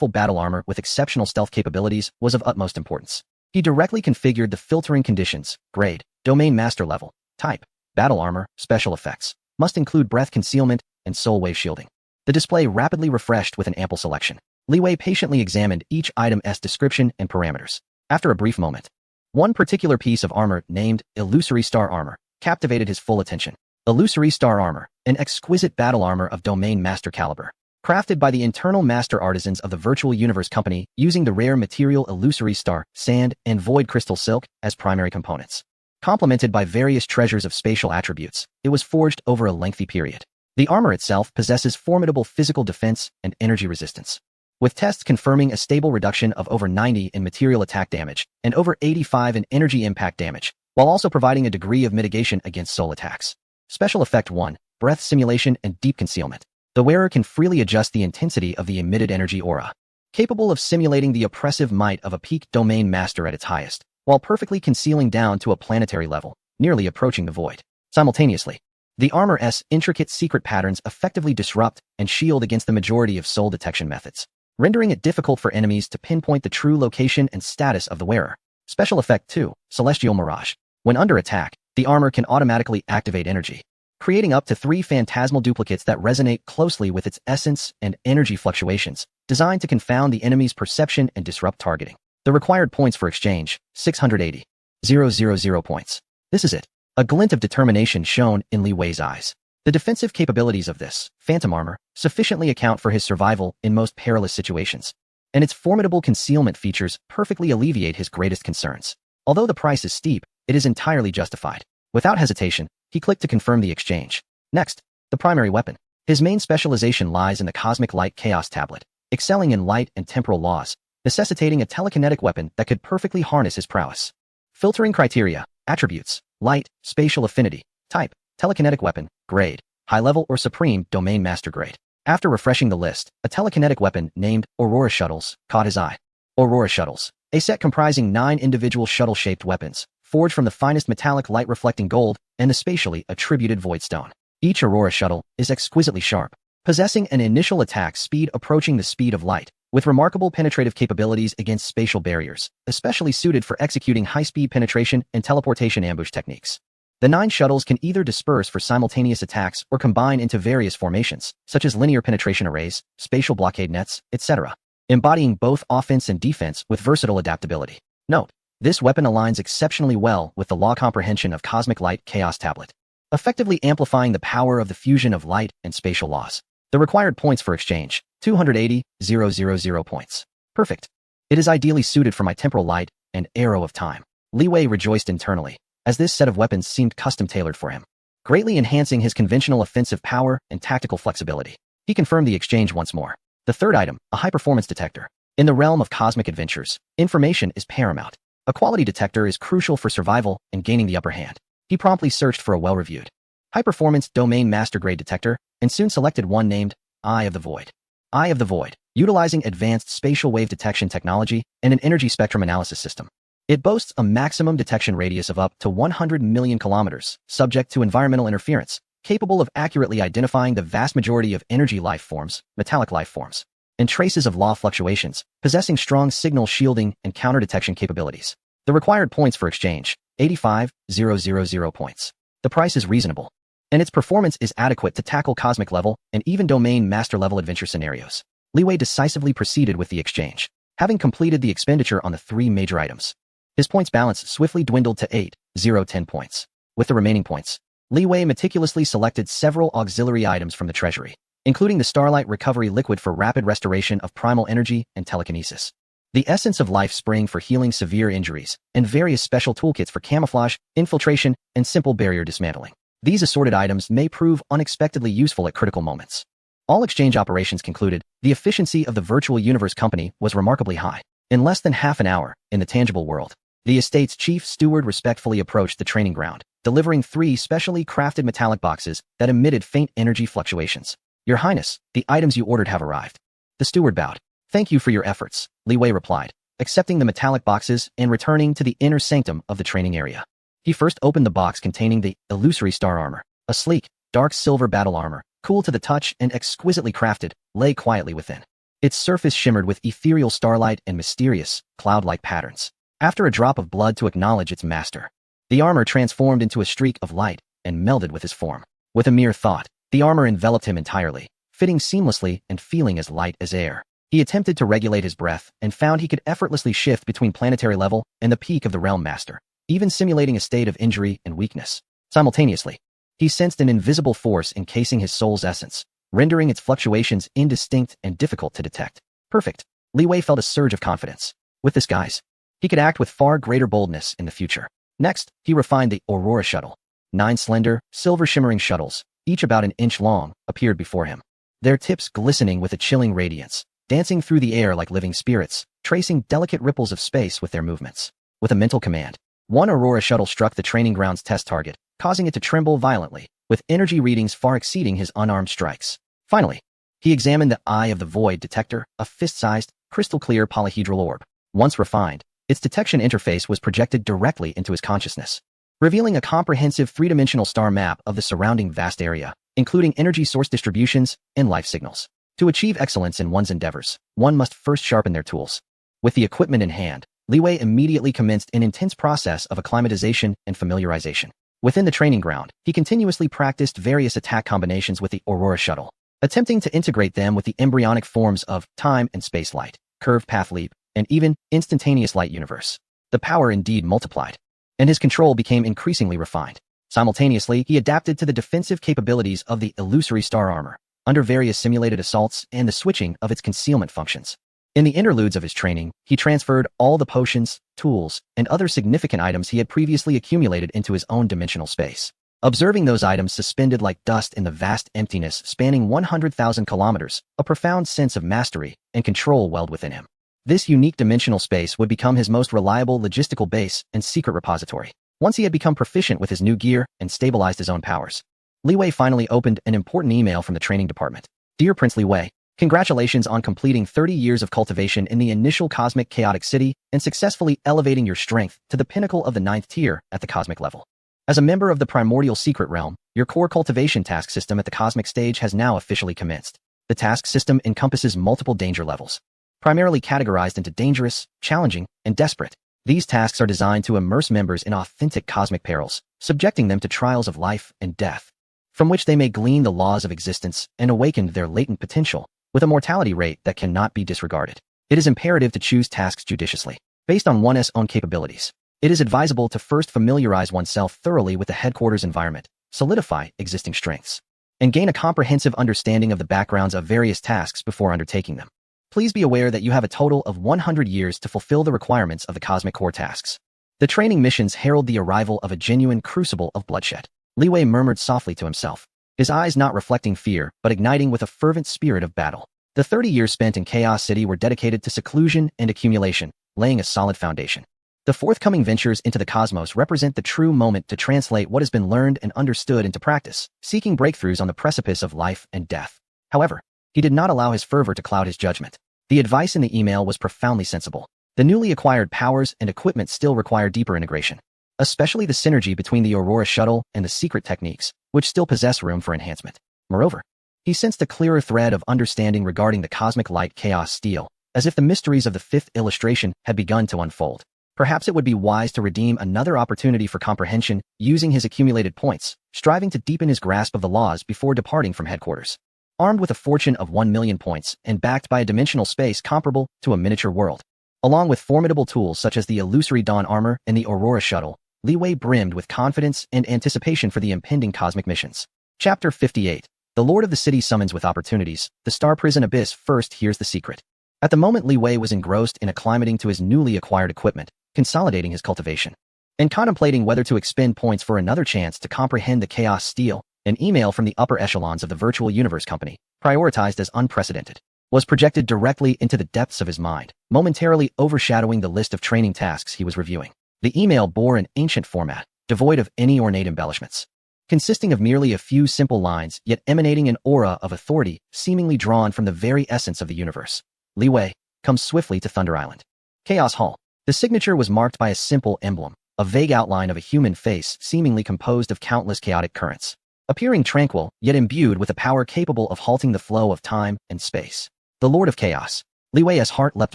full battle armor with exceptional stealth capabilities was of utmost importance. He directly configured the filtering conditions, grade, domain master level, type, battle armor, special effects, must include breath concealment, and soul wave shielding. The display rapidly refreshed with an ample selection. Li Wei patiently examined each item's description and parameters. After a brief moment, one particular piece of armor named Illusory Star Armor captivated his full attention. Illusory Star Armor, an exquisite battle armor of domain master caliber, crafted by the internal master artisans of the Virtual Universe Company using the rare material Illusory Star, Sand, and Void Crystal Silk as primary components. Complemented by various treasures of spatial attributes, it was forged over a lengthy period. The armor itself possesses formidable physical defense and energy resistance, with tests confirming a stable reduction of over 90 in material attack damage and over 85 in energy impact damage, while also providing a degree of mitigation against soul attacks. Special Effect 1, Breath Simulation and Deep Concealment. The wearer can freely adjust the intensity of the emitted energy aura, capable of simulating the oppressive might of a peak domain master at its highest, while perfectly concealing down to a planetary level, nearly approaching the void. Simultaneously, the armor's intricate secret patterns effectively disrupt and shield against the majority of soul detection methods, rendering it difficult for enemies to pinpoint the true location and status of the wearer. Special Effect 2, Celestial Mirage. When under attack, the armor can automatically activate energy, creating up to 3 phantasmal duplicates that resonate closely with its essence and energy fluctuations, designed to confound the enemy's perception and disrupt targeting. The required points for exchange, 680,000 points. This is it. A glint of determination shone in Li Wei's eyes. The defensive capabilities of this phantom armor sufficiently account for his survival in most perilous situations, and its formidable concealment features perfectly alleviate his greatest concerns. Although the price is steep, it is entirely justified. Without hesitation, he clicked to confirm the exchange. Next, the primary weapon. His main specialization lies in the Cosmic Light Chaos Tablet, excelling in light and temporal laws, necessitating a telekinetic weapon that could perfectly harness his prowess. Filtering criteria, attributes, light, spatial affinity, type, telekinetic weapon, grade, high level or supreme domain master grade. After refreshing the list, a telekinetic weapon named Aurora Shuttles caught his eye. Aurora Shuttles, a set comprising 9 individual shuttle-shaped weapons, forged from the finest metallic light-reflecting gold and the spatially attributed void stone. Each Aurora Shuttle is exquisitely sharp, possessing an initial attack speed approaching the speed of light, with remarkable penetrative capabilities against spatial barriers, especially suited for executing high-speed penetration and teleportation ambush techniques. The 9 shuttles can either disperse for simultaneous attacks or combine into various formations, such as linear penetration arrays, spatial blockade nets, etc., embodying both offense and defense with versatile adaptability. Note: this weapon aligns exceptionally well with the law comprehension of Cosmic Light Chaos Tablet, effectively amplifying the power of the fusion of light and spatial laws. The required points for exchange, 280,000 points. Perfect. It is ideally suited for my temporal light and arrow of time. Li Wei rejoiced internally, as this set of weapons seemed custom-tailored for him, greatly enhancing his conventional offensive power and tactical flexibility. He confirmed the exchange once more. The third item, a high-performance detector. In the realm of cosmic adventures, information is paramount. A quality detector is crucial for survival and gaining the upper hand. He promptly searched for a well-reviewed, high-performance domain master-grade detector and soon selected one named Eye of the Void. Eye of the Void, utilizing advanced spatial wave detection technology and an energy spectrum analysis system. It boasts a maximum detection radius of up to 100 million kilometers, subject to environmental interference, capable of accurately identifying the vast majority of energy life forms, metallic life forms, and traces of law fluctuations, possessing strong signal shielding and counter-detection capabilities. The required points for exchange, 85,000 points. The price is reasonable, and its performance is adequate to tackle cosmic level and even domain master level adventure scenarios. Li Wei decisively proceeded with the exchange, having completed the expenditure on the 3 major items. His points balance swiftly dwindled to 8,010 points. With the remaining points, Li Wei meticulously selected several auxiliary items from the treasury, including the Starlight Recovery Liquid for rapid restoration of primal energy and telekinesis, the Essence of Life Spring for healing severe injuries, and various special toolkits for camouflage, infiltration, and simple barrier dismantling. These assorted items may prove unexpectedly useful at critical moments. All exchange operations concluded, the efficiency of the Virtual Universe Company was remarkably high. In less than half an hour, in the tangible world, the estate's chief steward respectfully approached the training ground, delivering 3 specially crafted metallic boxes that emitted faint energy fluctuations. Your Highness, the items you ordered have arrived. The steward bowed. Thank you for your efforts, Li Wei replied, accepting the metallic boxes and returning to the inner sanctum of the training area. He first opened the box containing the Illusory Star Armor, a sleek, dark silver battle armor, cool to the touch and exquisitely crafted, lay quietly within. Its surface shimmered with ethereal starlight and mysterious, cloud-like patterns. After a drop of blood to acknowledge its master, the armor transformed into a streak of light and melded with his form. With a mere thought, the armor enveloped him entirely, fitting seamlessly and feeling as light as air. He attempted to regulate his breath and found he could effortlessly shift between planetary level and the peak of the Realm Master, even simulating a state of injury and weakness. Simultaneously, he sensed an invisible force encasing his soul's essence, rendering its fluctuations indistinct and difficult to detect. Perfect. Li Wei felt a surge of confidence. With this guise, he could act with far greater boldness in the future. Next, he refined the Aurora Shuttle. 9 slender, silver-shimmering shuttles, each about an inch long, appeared before him. Their tips glistening with a chilling radiance, dancing through the air like living spirits, tracing delicate ripples of space with their movements. With a mental command, one Aurora Shuttle struck the training ground's test target, causing it to tremble violently, with energy readings far exceeding his unarmed strikes. Finally, he examined the Eye of the Void detector, a fist-sized, crystal-clear polyhedral orb. Once refined, its detection interface was projected directly into his consciousness, revealing a comprehensive three-dimensional star map of the surrounding vast area, including energy source distributions and life signals. To achieve excellence in one's endeavors, one must first sharpen their tools. With the equipment in hand, Li Wei immediately commenced an intense process of acclimatization and familiarization. Within the training ground, he continuously practiced various attack combinations with the Aurora Shuttle, attempting to integrate them with the embryonic forms of time and space light, curved path leap, and even instantaneous light universe. The power indeed multiplied, and his control became increasingly refined. Simultaneously, he adapted to the defensive capabilities of the illusory star armor, under various simulated assaults and the switching of its concealment functions. In the interludes of his training, he transferred all the potions, tools, and other significant items he had previously accumulated into his own dimensional space. Observing those items suspended like dust in the vast emptiness spanning 100,000 kilometers, a profound sense of mastery and control welled within him. This unique dimensional space would become his most reliable logistical base and secret repository. Once he had become proficient with his new gear and stabilized his own powers, Li Wei finally opened an important email from the training department. Dear Prince Li Wei, congratulations on completing 30 years of cultivation in the initial cosmic chaotic city and successfully elevating your strength to the pinnacle of the 9th tier at the cosmic level. As a member of the primordial secret realm, your core cultivation task system at the cosmic stage has now officially commenced. The task system encompasses multiple danger levels, primarily categorized into dangerous, challenging, and desperate. These tasks are designed to immerse members in authentic cosmic perils, subjecting them to trials of life and death, from which they may glean the laws of existence and awaken their latent potential, with a mortality rate that cannot be disregarded. It is imperative to choose tasks judiciously, based on one's own capabilities. It is advisable to first familiarize oneself thoroughly with the headquarters environment, solidify existing strengths, and gain a comprehensive understanding of the backgrounds of various tasks before undertaking them. Please be aware that you have a total of 100 years to fulfill the requirements of the cosmic core tasks. The training missions herald the arrival of a genuine crucible of bloodshed. Li Wei murmured softly to himself, his eyes not reflecting fear, but igniting with a fervent spirit of battle. The 30 years spent in Chaos City were dedicated to seclusion and accumulation, laying a solid foundation. The forthcoming ventures into the cosmos represent the true moment to translate what has been learned and understood into practice, seeking breakthroughs on the precipice of life and death. However, he did not allow his fervor to cloud his judgment. The advice in the email was profoundly sensible. The newly acquired powers and equipment still require deeper integration, especially the synergy between the Aurora Shuttle and the secret techniques, which still possess room for enhancement. Moreover, he sensed a clearer thread of understanding regarding the cosmic light chaos steel, as if the mysteries of the 5th illustration had begun to unfold. Perhaps it would be wise to redeem another opportunity for comprehension using his accumulated points, striving to deepen his grasp of the laws before departing from headquarters. Armed with a fortune of 1 million points and backed by a dimensional space comparable to a miniature world, along with formidable tools such as the illusory Dawn armor and the Aurora Shuttle, Li Wei brimmed with confidence and anticipation for the impending cosmic missions. Chapter 58. The Lord of the City summons with opportunities. The Star Prison Abyss first hears the secret. At the moment, Li Wei was engrossed in acclimating to his newly acquired equipment, consolidating his cultivation, and contemplating whether to expend points for another chance to comprehend the chaos steel. An email from the upper echelons of the Virtual Universe Company, prioritized as unprecedented, was projected directly into the depths of his mind, momentarily overshadowing the list of training tasks he was reviewing. The email bore an ancient format, devoid of any ornate embellishments, consisting of merely a few simple lines, yet emanating an aura of authority seemingly drawn from the very essence of the universe. Li Wei, come swiftly to Thunder Island. Chaos Hall. The signature was marked by a simple emblem, a vague outline of a human face seemingly composed of countless chaotic currents, appearing tranquil, yet imbued with a power capable of halting the flow of time and space. The Lord of Chaos. Li Wei's heart leapt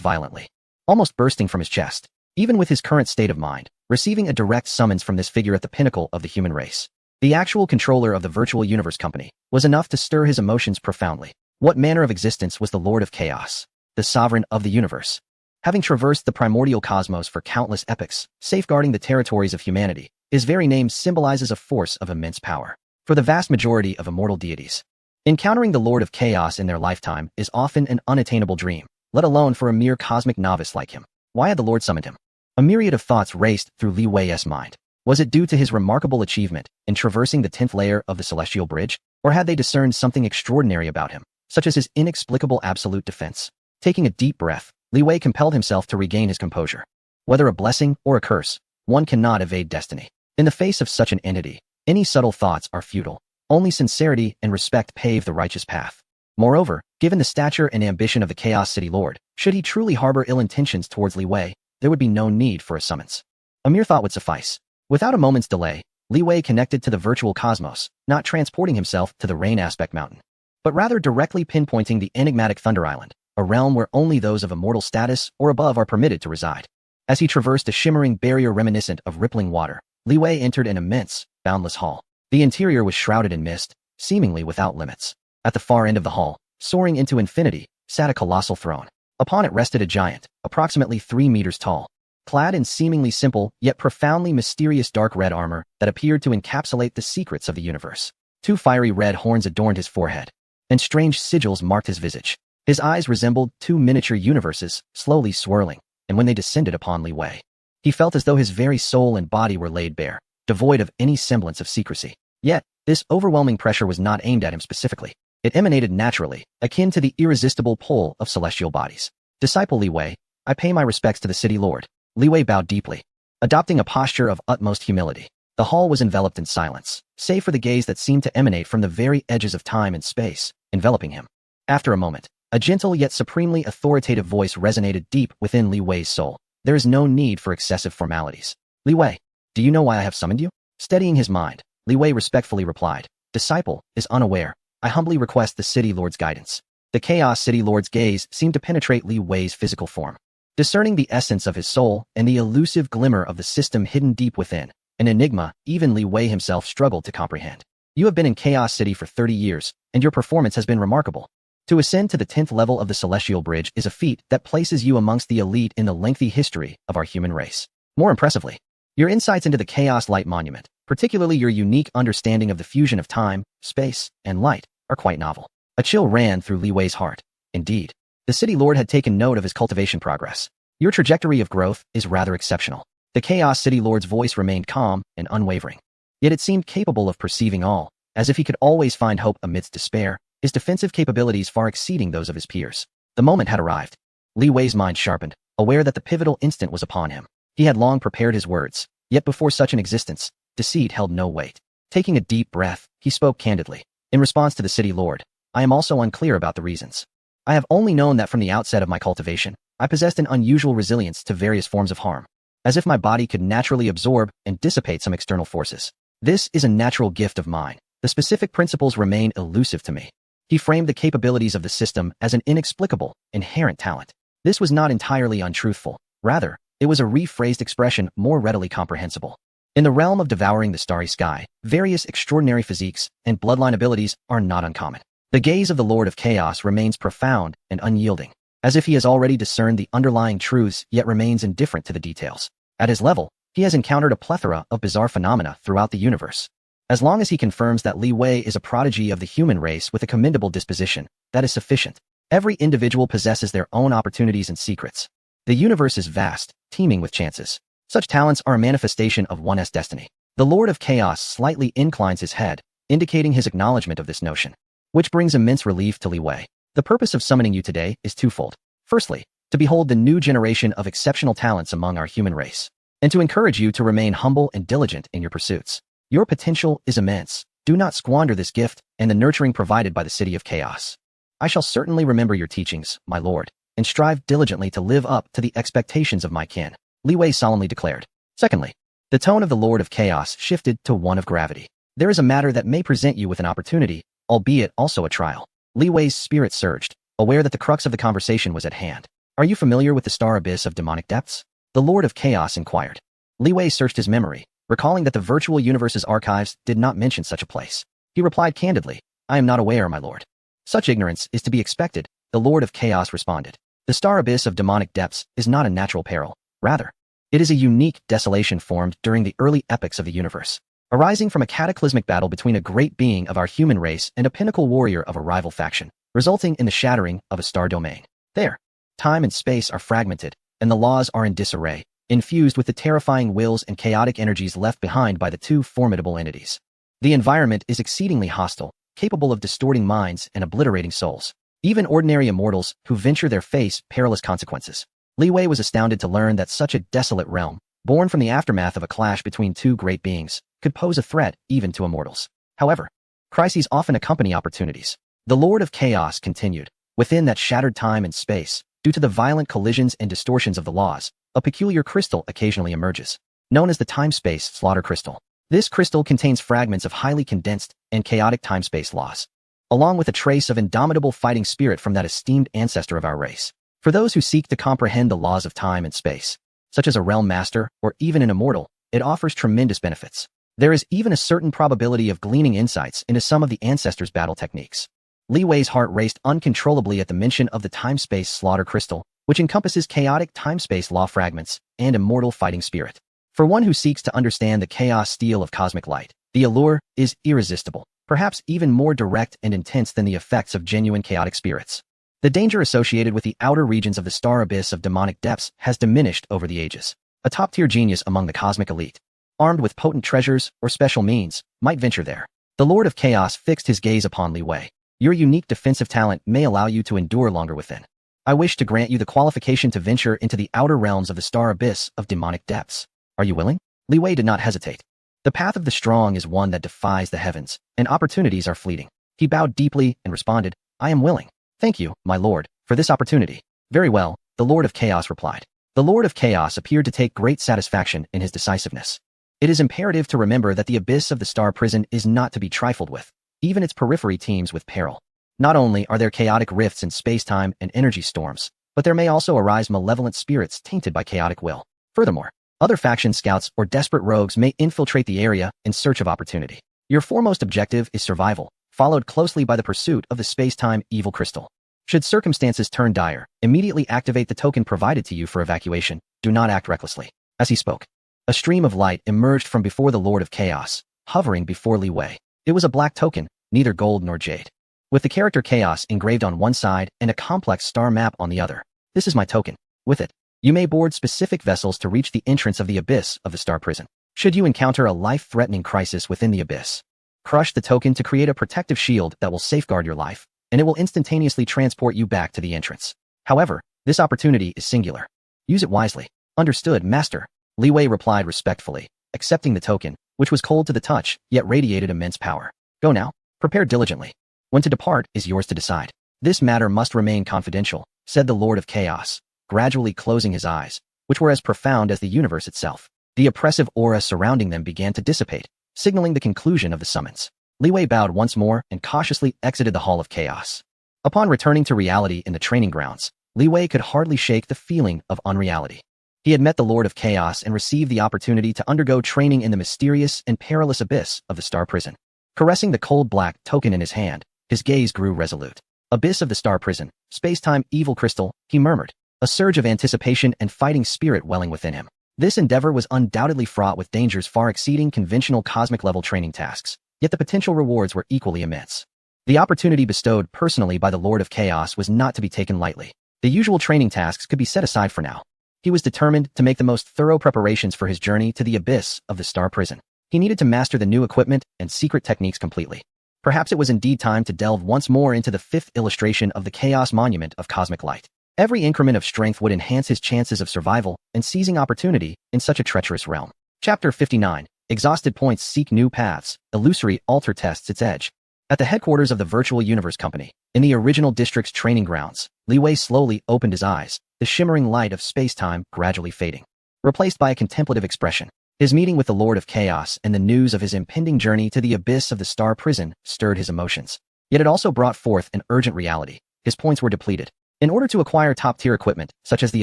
violently, almost bursting from his chest. Even with his current state of mind, receiving a direct summons from this figure at the pinnacle of the human race, the actual controller of the virtual universe company, was enough to stir his emotions profoundly. What manner of existence was the Lord of Chaos, the sovereign of the universe? Having traversed the primordial cosmos for countless epochs, safeguarding the territories of humanity, his very name symbolizes a force of immense power. For the vast majority of immortal deities, encountering the Lord of Chaos in their lifetime is often an unattainable dream, let alone for a mere cosmic novice like him. Why had the Lord summoned him? A myriad of thoughts raced through Li Wei's mind. Was it due to his remarkable achievement in traversing the 10th layer of the celestial bridge, or had they discerned something extraordinary about him, such as his inexplicable absolute defense? Taking a deep breath, Li Wei compelled himself to regain his composure. Whether a blessing or a curse, one cannot evade destiny. In the face of such an entity, any subtle thoughts are futile. Only sincerity and respect pave the righteous path. Moreover, given the stature and ambition of the Chaos City Lord, should he truly harbor ill intentions towards Li Wei, there would be no need for a summons. A mere thought would suffice. Without a moment's delay, Li Wei connected to the virtual cosmos, not transporting himself to the Rain Aspect Mountain, but rather directly pinpointing the enigmatic Thunder Island, a realm where only those of immortal status or above are permitted to reside. As he traversed a shimmering barrier reminiscent of rippling water, Li Wei entered an immense, boundless hall. The interior was shrouded in mist, seemingly without limits. At the far end of the hall, soaring into infinity, sat a colossal throne. Upon it rested a giant, approximately 3 meters tall, clad in seemingly simple yet profoundly mysterious dark red armor that appeared to encapsulate the secrets of the universe. 2 fiery red horns adorned his forehead, and strange sigils marked his visage. His eyes resembled 2 miniature universes, slowly swirling, and when they descended upon Li Wei, he felt as though his very soul and body were laid bare, devoid of any semblance of secrecy. Yet, this overwhelming pressure was not aimed at him specifically. It emanated naturally, akin to the irresistible pull of celestial bodies. Disciple Li Wei, I pay my respects to the city lord. Li Wei bowed deeply, adopting a posture of utmost humility. The hall was enveloped in silence, save for the gaze that seemed to emanate from the very edges of time and space, enveloping him. After a moment, a gentle yet supremely authoritative voice resonated deep within Li Wei's soul. There is no need for excessive formalities. Li Wei, do you know why I have summoned you? Steadying his mind, Li Wei respectfully replied, Disciple is unaware. I humbly request the City Lord's guidance. The Chaos City Lord's gaze seemed to penetrate Li Wei's physical form, discerning the essence of his soul and the elusive glimmer of the system hidden deep within, an enigma even Li Wei himself struggled to comprehend. You have been in Chaos City for 30 years, and your performance has been remarkable. To ascend to the 10th level of the Celestial Bridge is a feat that places you amongst the elite in the lengthy history of our human race. More impressively, your insights into the Chaos Light Monument, particularly your unique understanding of the fusion of time, space, and light, are quite novel. A chill ran through Li Wei's heart. Indeed, the City Lord had taken note of his cultivation progress. Your trajectory of growth is rather exceptional. The Chaos City Lord's voice remained calm and unwavering. Yet it seemed capable of perceiving all, as if he could always find hope amidst despair, his defensive capabilities far exceeding those of his peers. The moment had arrived. Li Wei's mind sharpened, aware that the pivotal instant was upon him. He had long prepared his words, yet before such an existence, deceit held no weight. Taking a deep breath, he spoke candidly. In response to the City Lord, I am also unclear about the reasons. I have only known that from the outset of my cultivation, I possessed an unusual resilience to various forms of harm, as if my body could naturally absorb and dissipate some external forces. This is a natural gift of mine. The specific principles remain elusive to me. He framed the capabilities of the system as an inexplicable, inherent talent. This was not entirely untruthful. Rather, it was a rephrased expression more readily comprehensible. In the realm of devouring the starry sky, various extraordinary physiques and bloodline abilities are not uncommon. The gaze of the Lord of Chaos remains profound and unyielding, as if he has already discerned the underlying truths yet remains indifferent to the details. At his level, he has encountered a plethora of bizarre phenomena throughout the universe. As long as he confirms that Li Wei is a prodigy of the human race with a commendable disposition, that is sufficient. Every individual possesses their own opportunities and secrets. The universe is vast, teeming with chances. Such talents are a manifestation of one's destiny. The Lord of Chaos slightly inclines his head, indicating his acknowledgement of this notion, which brings immense relief to Li Wei. The purpose of summoning you today is twofold. Firstly, to behold the new generation of exceptional talents among our human race, and to encourage you to remain humble and diligent in your pursuits. Your potential is immense. Do not squander this gift and the nurturing provided by the City of Chaos. I shall certainly remember your teachings, my lord, and strive diligently to live up to the expectations of my kin, Li Wei solemnly declared. Secondly, the tone of the Lord of Chaos shifted to one of gravity. There is a matter that may present you with an opportunity, albeit also a trial. Li Wei's spirit surged, aware that the crux of the conversation was at hand. Are you familiar with the star abyss of demonic depths? The Lord of Chaos inquired. Li Wei searched his memory, recalling that the virtual universe's archives did not mention such a place. He replied candidly, I am not aware, my lord. Such ignorance is to be expected, the Lord of Chaos responded. The star abyss of demonic depths is not a natural peril. Rather, it is a unique desolation formed during the early epochs of the universe, arising from a cataclysmic battle between a great being of our human race and a pinnacle warrior of a rival faction, resulting in the shattering of a star domain. There, time and space are fragmented, and the laws are in disarray, infused with the terrifying wills and chaotic energies left behind by the two formidable entities. The environment is exceedingly hostile, capable of distorting minds and obliterating souls. Even ordinary immortals who venture there face perilous consequences. Li Wei was astounded to learn that such a desolate realm, born from the aftermath of a clash between two great beings, could pose a threat even to immortals. However, crises often accompany opportunities. The Lord of Chaos continued. Within that shattered time and space, due to the violent collisions and distortions of the laws, a peculiar crystal occasionally emerges, known as the time-space slaughter crystal. This crystal contains fragments of highly condensed and chaotic time-space laws, along with a trace of indomitable fighting spirit from that esteemed ancestor of our race. For those who seek to comprehend the laws of time and space, such as a realm master or even an immortal, it offers tremendous benefits. There is even a certain probability of gleaning insights into some of the ancestors' battle techniques. Li Wei's heart raced uncontrollably at the mention of the time-space slaughter crystal, which encompasses chaotic time-space law fragments and immortal fighting spirit. For one who seeks to understand the chaos steel of cosmic light, the allure is irresistible, perhaps even more direct and intense than the effects of genuine chaotic spirits. The danger associated with the outer regions of the star abyss of demonic depths has diminished over the ages. A top-tier genius among the cosmic elite, armed with potent treasures or special means, might venture there. The Lord of Chaos fixed his gaze upon Li Wei. Your unique defensive talent may allow you to endure longer within. I wish to grant you the qualification to venture into the outer realms of the star abyss of demonic depths. Are you willing? Li Wei did not hesitate. The path of the strong is one that defies the heavens, and opportunities are fleeting. He bowed deeply and responded, I am willing. Thank you, my lord, for this opportunity. Very well, the Lord of Chaos replied. The Lord of Chaos appeared to take great satisfaction in his decisiveness. It is imperative to remember that the abyss of the star prison is not to be trifled with. Even its periphery teems with peril. Not only are there chaotic rifts in space-time and energy storms, but there may also arise malevolent spirits tainted by chaotic will. Furthermore, other faction scouts or desperate rogues may infiltrate the area in search of opportunity. Your foremost objective is survival, followed closely by the pursuit of the space-time evil crystal. Should circumstances turn dire, immediately activate the token provided to you for evacuation. Do not act recklessly. As he spoke, a stream of light emerged from before the Lord of Chaos, hovering before Li Wei. It was a black token, neither gold nor jade, with the character Chaos engraved on one side and a complex star map on the other. This is my token. With it, you may board specific vessels to reach the entrance of the abyss of the star prison. Should you encounter a life-threatening crisis within the abyss, crush the token to create a protective shield that will safeguard your life, and it will instantaneously transport you back to the entrance. However, this opportunity is singular. Use it wisely. Understood, master. Li Wei replied respectfully, accepting the token, which was cold to the touch, yet radiated immense power. Go now. Prepare diligently. When to depart is yours to decide. This matter must remain confidential, said the Lord of Chaos, gradually closing his eyes, which were as profound as the universe itself. The oppressive aura surrounding them began to dissipate, signaling the conclusion of the summons. Li Wei bowed once more and cautiously exited the Hall of Chaos. Upon returning to reality in the training grounds, Li Wei could hardly shake the feeling of unreality. He had met the Lord of Chaos and received the opportunity to undergo training in the mysterious and perilous abyss of the star prison. Caressing the cold black token in his hand, his gaze grew resolute. Abyss of the star prison, space-time evil crystal, he murmured, a surge of anticipation and fighting spirit welling within him. This endeavor was undoubtedly fraught with dangers far exceeding conventional cosmic-level training tasks, yet the potential rewards were equally immense. The opportunity bestowed personally by the Lord of Chaos was not to be taken lightly. The usual training tasks could be set aside for now. He was determined to make the most thorough preparations for his journey to the abyss of the star prison. He needed to master the new equipment and secret techniques completely. Perhaps it was indeed time to delve once more into the fifth illustration of the Chaos Monument of Cosmic Light. Every increment of strength would enhance his chances of survival and seizing opportunity in such a treacherous realm. Chapter 59. Exhausted points seek new paths. Illusory altar tests its edge. At the headquarters of the Virtual Universe Company, in the original district's training grounds, Li Wei slowly opened his eyes, the shimmering light of space-time gradually fading, replaced by a contemplative expression. His meeting with the Lord of Chaos and the news of his impending journey to the abyss of the star prison stirred his emotions. Yet it also brought forth an urgent reality. his points were depleted. In order to acquire top-tier equipment, such as the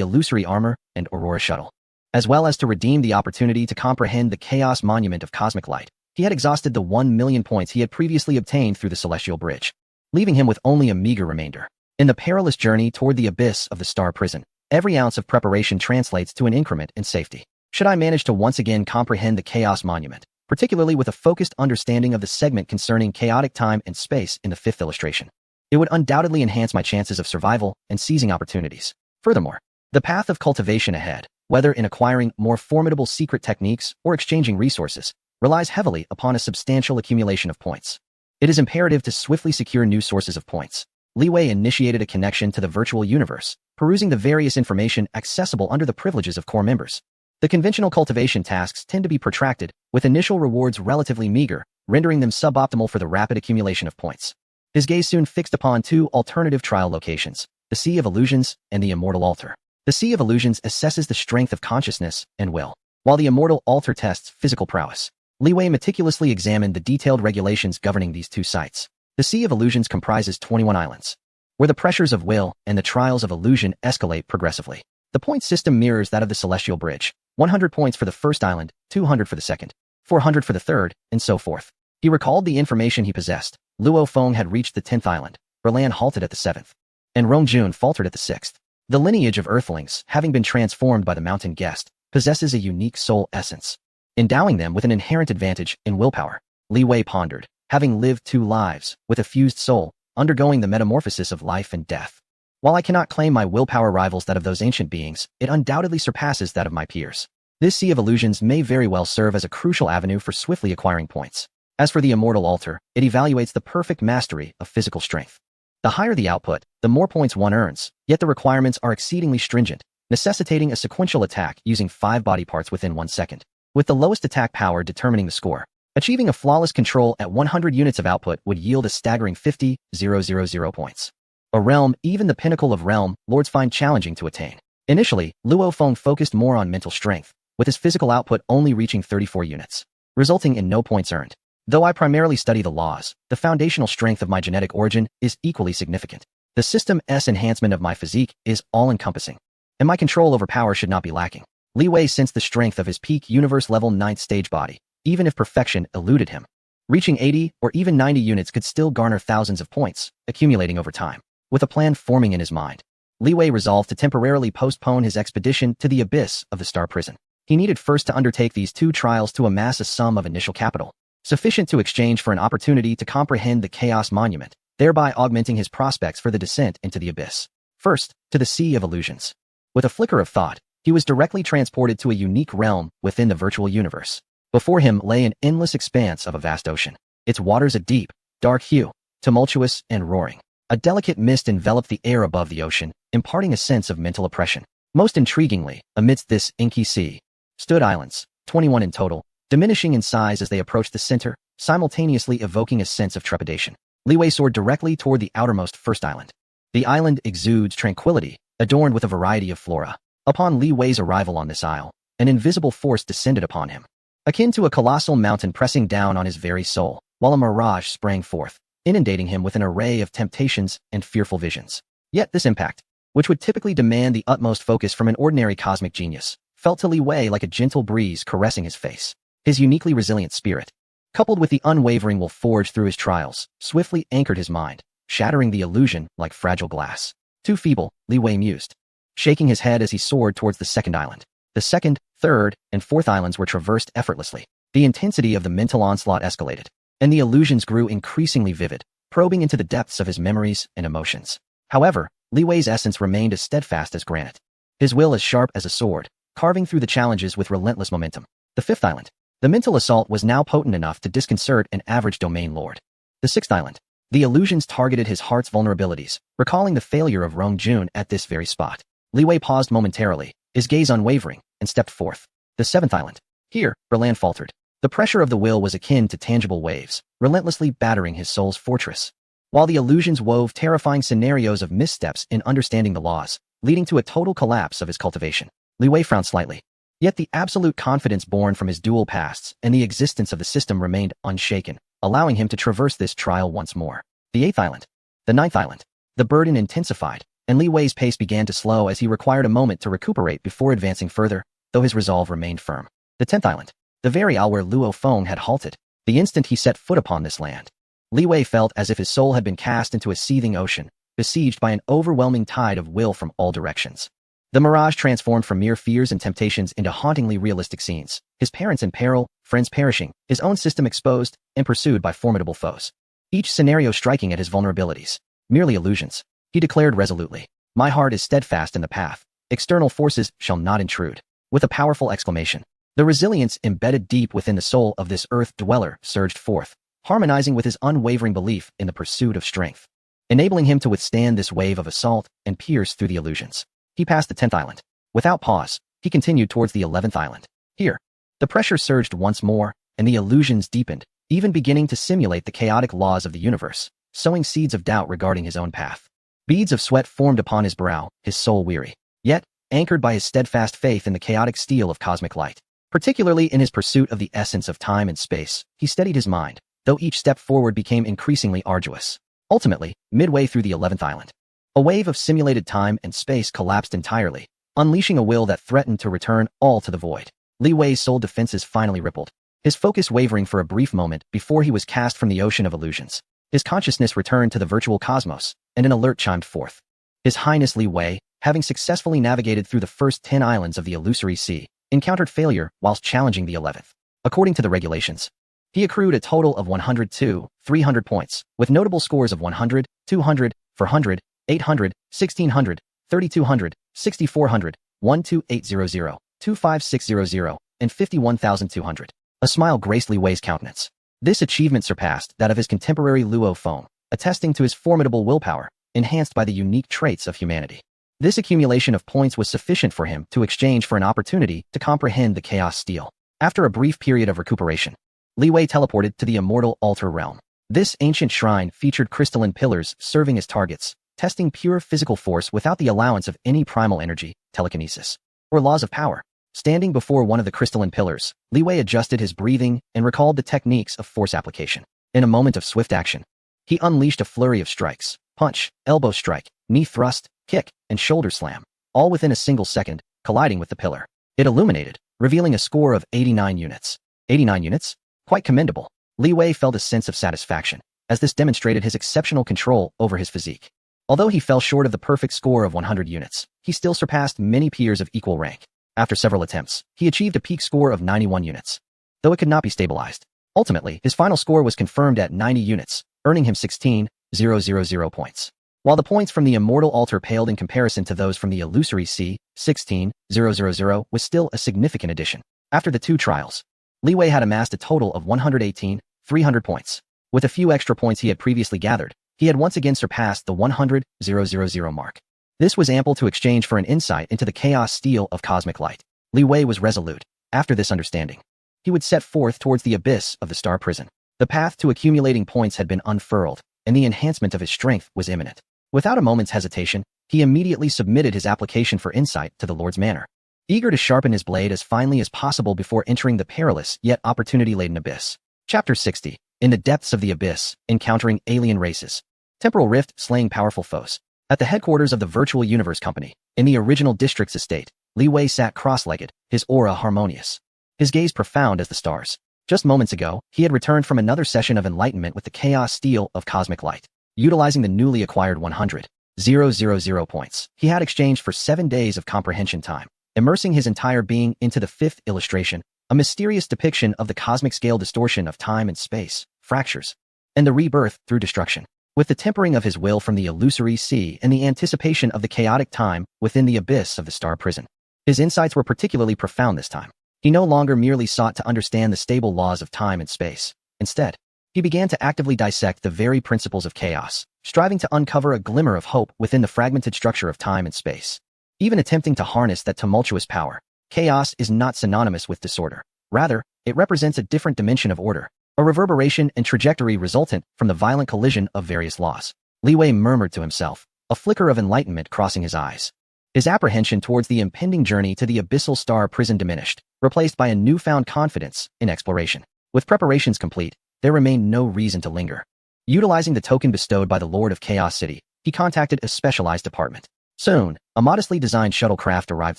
Illusory Armor and Aurora Shuttle, as well as to redeem the opportunity to comprehend the Chaos Monument of Cosmic Light, he had exhausted the 1 million points he had previously obtained through the Celestial Bridge, leaving him with only a meager remainder. In the perilous journey toward the abyss of the Star Prison, every ounce of preparation translates to an increment in safety. Should I manage to once again comprehend the Chaos Monument, particularly with a focused understanding of the segment concerning chaotic time and space in the 5th illustration, it would undoubtedly enhance my chances of survival and seizing opportunities. Furthermore, the path of cultivation ahead, whether in acquiring more formidable secret techniques or exchanging resources, relies heavily upon a substantial accumulation of points. It is imperative to swiftly secure new sources of points. Li Wei initiated a connection to the virtual universe, perusing the various information accessible under the privileges of core members. The conventional cultivation tasks tend to be protracted, with initial rewards relatively meager, rendering them suboptimal for the rapid accumulation of points. His gaze soon fixed upon 2 alternative trial locations, the Sea of Illusions and the Immortal Altar. The Sea of Illusions assesses the strength of consciousness and will, while the Immortal Altar tests physical prowess. Li Wei meticulously examined the detailed regulations governing these 2 sites. The Sea of Illusions comprises 21 islands, where the pressures of will and the trials of illusion escalate progressively. The point system mirrors that of the Celestial Bridge: 100 points for the first island, 200 for the second, 400 for the third, and so forth. He recalled the information he possessed. Luo Feng had reached the 10th island, Berlan halted at the 7th, and Rongjun faltered at the 6th. The lineage of Earthlings, having been transformed by the Mountain Guest, possesses a unique soul essence, endowing them with an inherent advantage in willpower. Li Wei pondered, having lived 2 lives, with a fused soul, undergoing the metamorphosis of life and death. While I cannot claim my willpower rivals that of those ancient beings, it undoubtedly surpasses that of my peers. This Sea of Illusions may very well serve as a crucial avenue for swiftly acquiring points. As for the Immortal Altar, it evaluates the perfect mastery of physical strength. The higher the output, the more points one earns, yet the requirements are exceedingly stringent, necessitating a sequential attack using 5 body parts within 1 second, with the lowest attack power determining the score. Achieving a flawless control at 100 units of output would yield a staggering 50,000 points. A realm, even the pinnacle of realm, lords find challenging to attain. Initially, Luo Feng focused more on mental strength, with his physical output only reaching 34 units, resulting in no points earned. Though I primarily study the laws, the foundational strength of my genetic origin is equally significant. The System's enhancement of my physique is all-encompassing, and my control over power should not be lacking. Li Wei sensed the strength of his peak universe level 9th stage body, even if perfection eluded him. Reaching 80 or even 90 units could still garner thousands of points, accumulating over time. With a plan forming in his mind, Li Wei resolved to temporarily postpone his expedition to the abyss of the Star Prison. He needed first to undertake these 2 trials to amass a sum of initial capital, sufficient to exchange for an opportunity to comprehend the Chaos Monument, thereby augmenting his prospects for the descent into the abyss. First, to the Sea of Illusions. With a flicker of thought, he was directly transported to a unique realm within the virtual universe. Before him lay an endless expanse of a vast ocean, its waters a deep, dark hue, tumultuous and roaring. A delicate mist enveloped the air above the ocean, imparting a sense of mental oppression. Most intriguingly, amidst this inky sea, stood islands, 21 in total, diminishing in size as they approached the center, simultaneously evoking a sense of trepidation. Li Wei soared directly toward the outermost first island. The island exudes tranquility, adorned with a variety of flora. Upon Li Wei's arrival on this isle, an invisible force descended upon him, akin to a colossal mountain pressing down on his very soul, while a mirage sprang forth, inundating him with an array of temptations and fearful visions. Yet this impact, which would typically demand the utmost focus from an ordinary cosmic genius, felt to Li Wei like a gentle breeze caressing his face. His uniquely resilient spirit, coupled with the unwavering will forged through his trials, swiftly anchored his mind, shattering the illusion like fragile glass. Too feeble, Li Wei mused, shaking his head as he soared towards the second island. The second, third, and fourth islands were traversed effortlessly. The intensity of the mental onslaught escalated, and the illusions grew increasingly vivid, probing into the depths of his memories and emotions. However, Li Wei's essence remained as steadfast as granite. His will as sharp as a sword, carving through the challenges with relentless momentum. The fifth island. The mental assault was now potent enough to disconcert an average domain lord. The sixth island. The illusions targeted his heart's vulnerabilities, recalling the failure of Rongjun at this very spot. Li Wei paused momentarily, his gaze unwavering, and stepped forth. The seventh island. Here, Berlan faltered. The pressure of the will was akin to tangible waves, relentlessly battering his soul's fortress. While the illusions wove terrifying scenarios of missteps in understanding the laws, leading to a total collapse of his cultivation. Li Wei frowned slightly. Yet the absolute confidence born from his dual pasts and the existence of the system remained unshaken, allowing him to traverse this trial once more. The eighth island. The ninth island. The burden intensified, and Li Wei's pace began to slow as he required a moment to recuperate before advancing further, though his resolve remained firm. The 10th island. The very isle where Luo Feng had halted. The instant he set foot upon this land, Li Wei felt as if his soul had been cast into a seething ocean, besieged by an overwhelming tide of will from all directions. The mirage transformed from mere fears and temptations into hauntingly realistic scenes, his parents in peril, friends perishing, his own system exposed and pursued by formidable foes. Each scenario striking at his vulnerabilities. Merely illusions. He declared resolutely, "My heart is steadfast in the path. External forces shall not intrude." With a powerful exclamation, the resilience embedded deep within the soul of this earth dweller surged forth, harmonizing with his unwavering belief in the pursuit of strength, enabling him to withstand this wave of assault and pierce through the illusions. He passed the 10th island. Without pause, he continued towards the 11th island. Here, the pressure surged once more, and the illusions deepened, even beginning to simulate the chaotic laws of the universe, sowing seeds of doubt regarding his own path. Beads of sweat formed upon his brow, his soul weary, yet anchored by his steadfast faith in the chaotic steel of cosmic light. Particularly in his pursuit of the essence of time and space, he steadied his mind, though each step forward became increasingly arduous. Ultimately, midway through the 11th island, a wave of simulated time and space collapsed entirely, unleashing a will that threatened to return all to the void. Li Wei's soul defenses finally rippled, his focus wavering for a brief moment before he was cast from the ocean of illusions. His consciousness returned to the virtual cosmos, and an alert chimed forth. His Highness Li Wei, having successfully navigated through the first 10 islands of the illusory sea, encountered failure whilst challenging the 11th. According to the regulations, he accrued a total of 102,300 points, with notable scores of 100, 200, 400, 800, 1600, 3200, 6400, 12800, 25600, and 51,200. A smile graced Li Wei's countenance. This achievement surpassed that of his contemporary Luo Feng, attesting to his formidable willpower, enhanced by the unique traits of humanity. This accumulation of points was sufficient for him to exchange for an opportunity to comprehend the Chaos Steel. After a brief period of recuperation, Li Wei teleported to the immortal altar realm. This ancient shrine featured crystalline pillars serving as targets, testing pure physical force without the allowance of any primal energy, telekinesis, or laws of power. Standing before one of the crystalline pillars, Li Wei adjusted his breathing and recalled the techniques of force application. In a moment of swift action, he unleashed a flurry of strikes: punch, elbow strike, knee thrust, kick, and shoulder slam, all within a single second, colliding with the pillar. It illuminated, revealing a score of 89 units. 89 units? Quite commendable. Li Wei felt a sense of satisfaction, as this demonstrated his exceptional control over his physique. Although he fell short of the perfect score of 100 units, he still surpassed many peers of equal rank. After several attempts, he achieved a peak score of 91 units. Though it could not be stabilized, ultimately, his final score was confirmed at 90 units, earning him 16,000 points. While the points from the immortal altar paled in comparison to those from the illusory sea, 16,000 was still a significant addition. After the 2 trials, Li Wei had amassed a total of 118,300 points. With a few extra points he had previously gathered, he had once again surpassed the 100,000 mark. This was ample to exchange for an insight into the chaos steel of cosmic light. Li Wei was resolute. After this understanding, he would set forth towards the abyss of the Star Prison. The path to accumulating points had been unfurled, and the enhancement of his strength was imminent. Without a moment's hesitation, he immediately submitted his application for insight to the Lord's Manor, eager to sharpen his blade as finely as possible before entering the perilous yet opportunity-laden abyss. Chapter 60. In the depths of the abyss, encountering alien races. Temporal rift, slaying powerful foes. At the headquarters of the Virtual Universe Company, in the original district's estate, Li Wei sat cross-legged, his aura harmonious, his gaze profound as the stars. Just moments ago, he had returned from another session of enlightenment with the chaos steel of cosmic light. Utilizing the newly acquired 100,000 points, he had exchanged for 7 days of comprehension time, immersing his entire being into the 5th illustration, a mysterious depiction of the cosmic scale distortion of time and space, fractures, and the rebirth through destruction. With the tempering of his will from the illusory sea and the anticipation of the chaotic time within the abyss of the Star Prison, his insights were particularly profound this time. He no longer merely sought to understand the stable laws of time and space. Instead, he began to actively dissect the very principles of chaos, striving to uncover a glimmer of hope within the fragmented structure of time and space. Even attempting to harness that tumultuous power, chaos is not synonymous with disorder. Rather, it represents a different dimension of order, a reverberation and trajectory resultant from the violent collision of various laws. Li Wei murmured to himself, a flicker of enlightenment crossing his eyes. His apprehension towards the impending journey to the abyssal Star Prison diminished, replaced by a newfound confidence in exploration. With preparations complete, there remained no reason to linger. Utilizing the token bestowed by the Lord of Chaos City, he contacted a specialized department. Soon, a modestly designed shuttlecraft arrived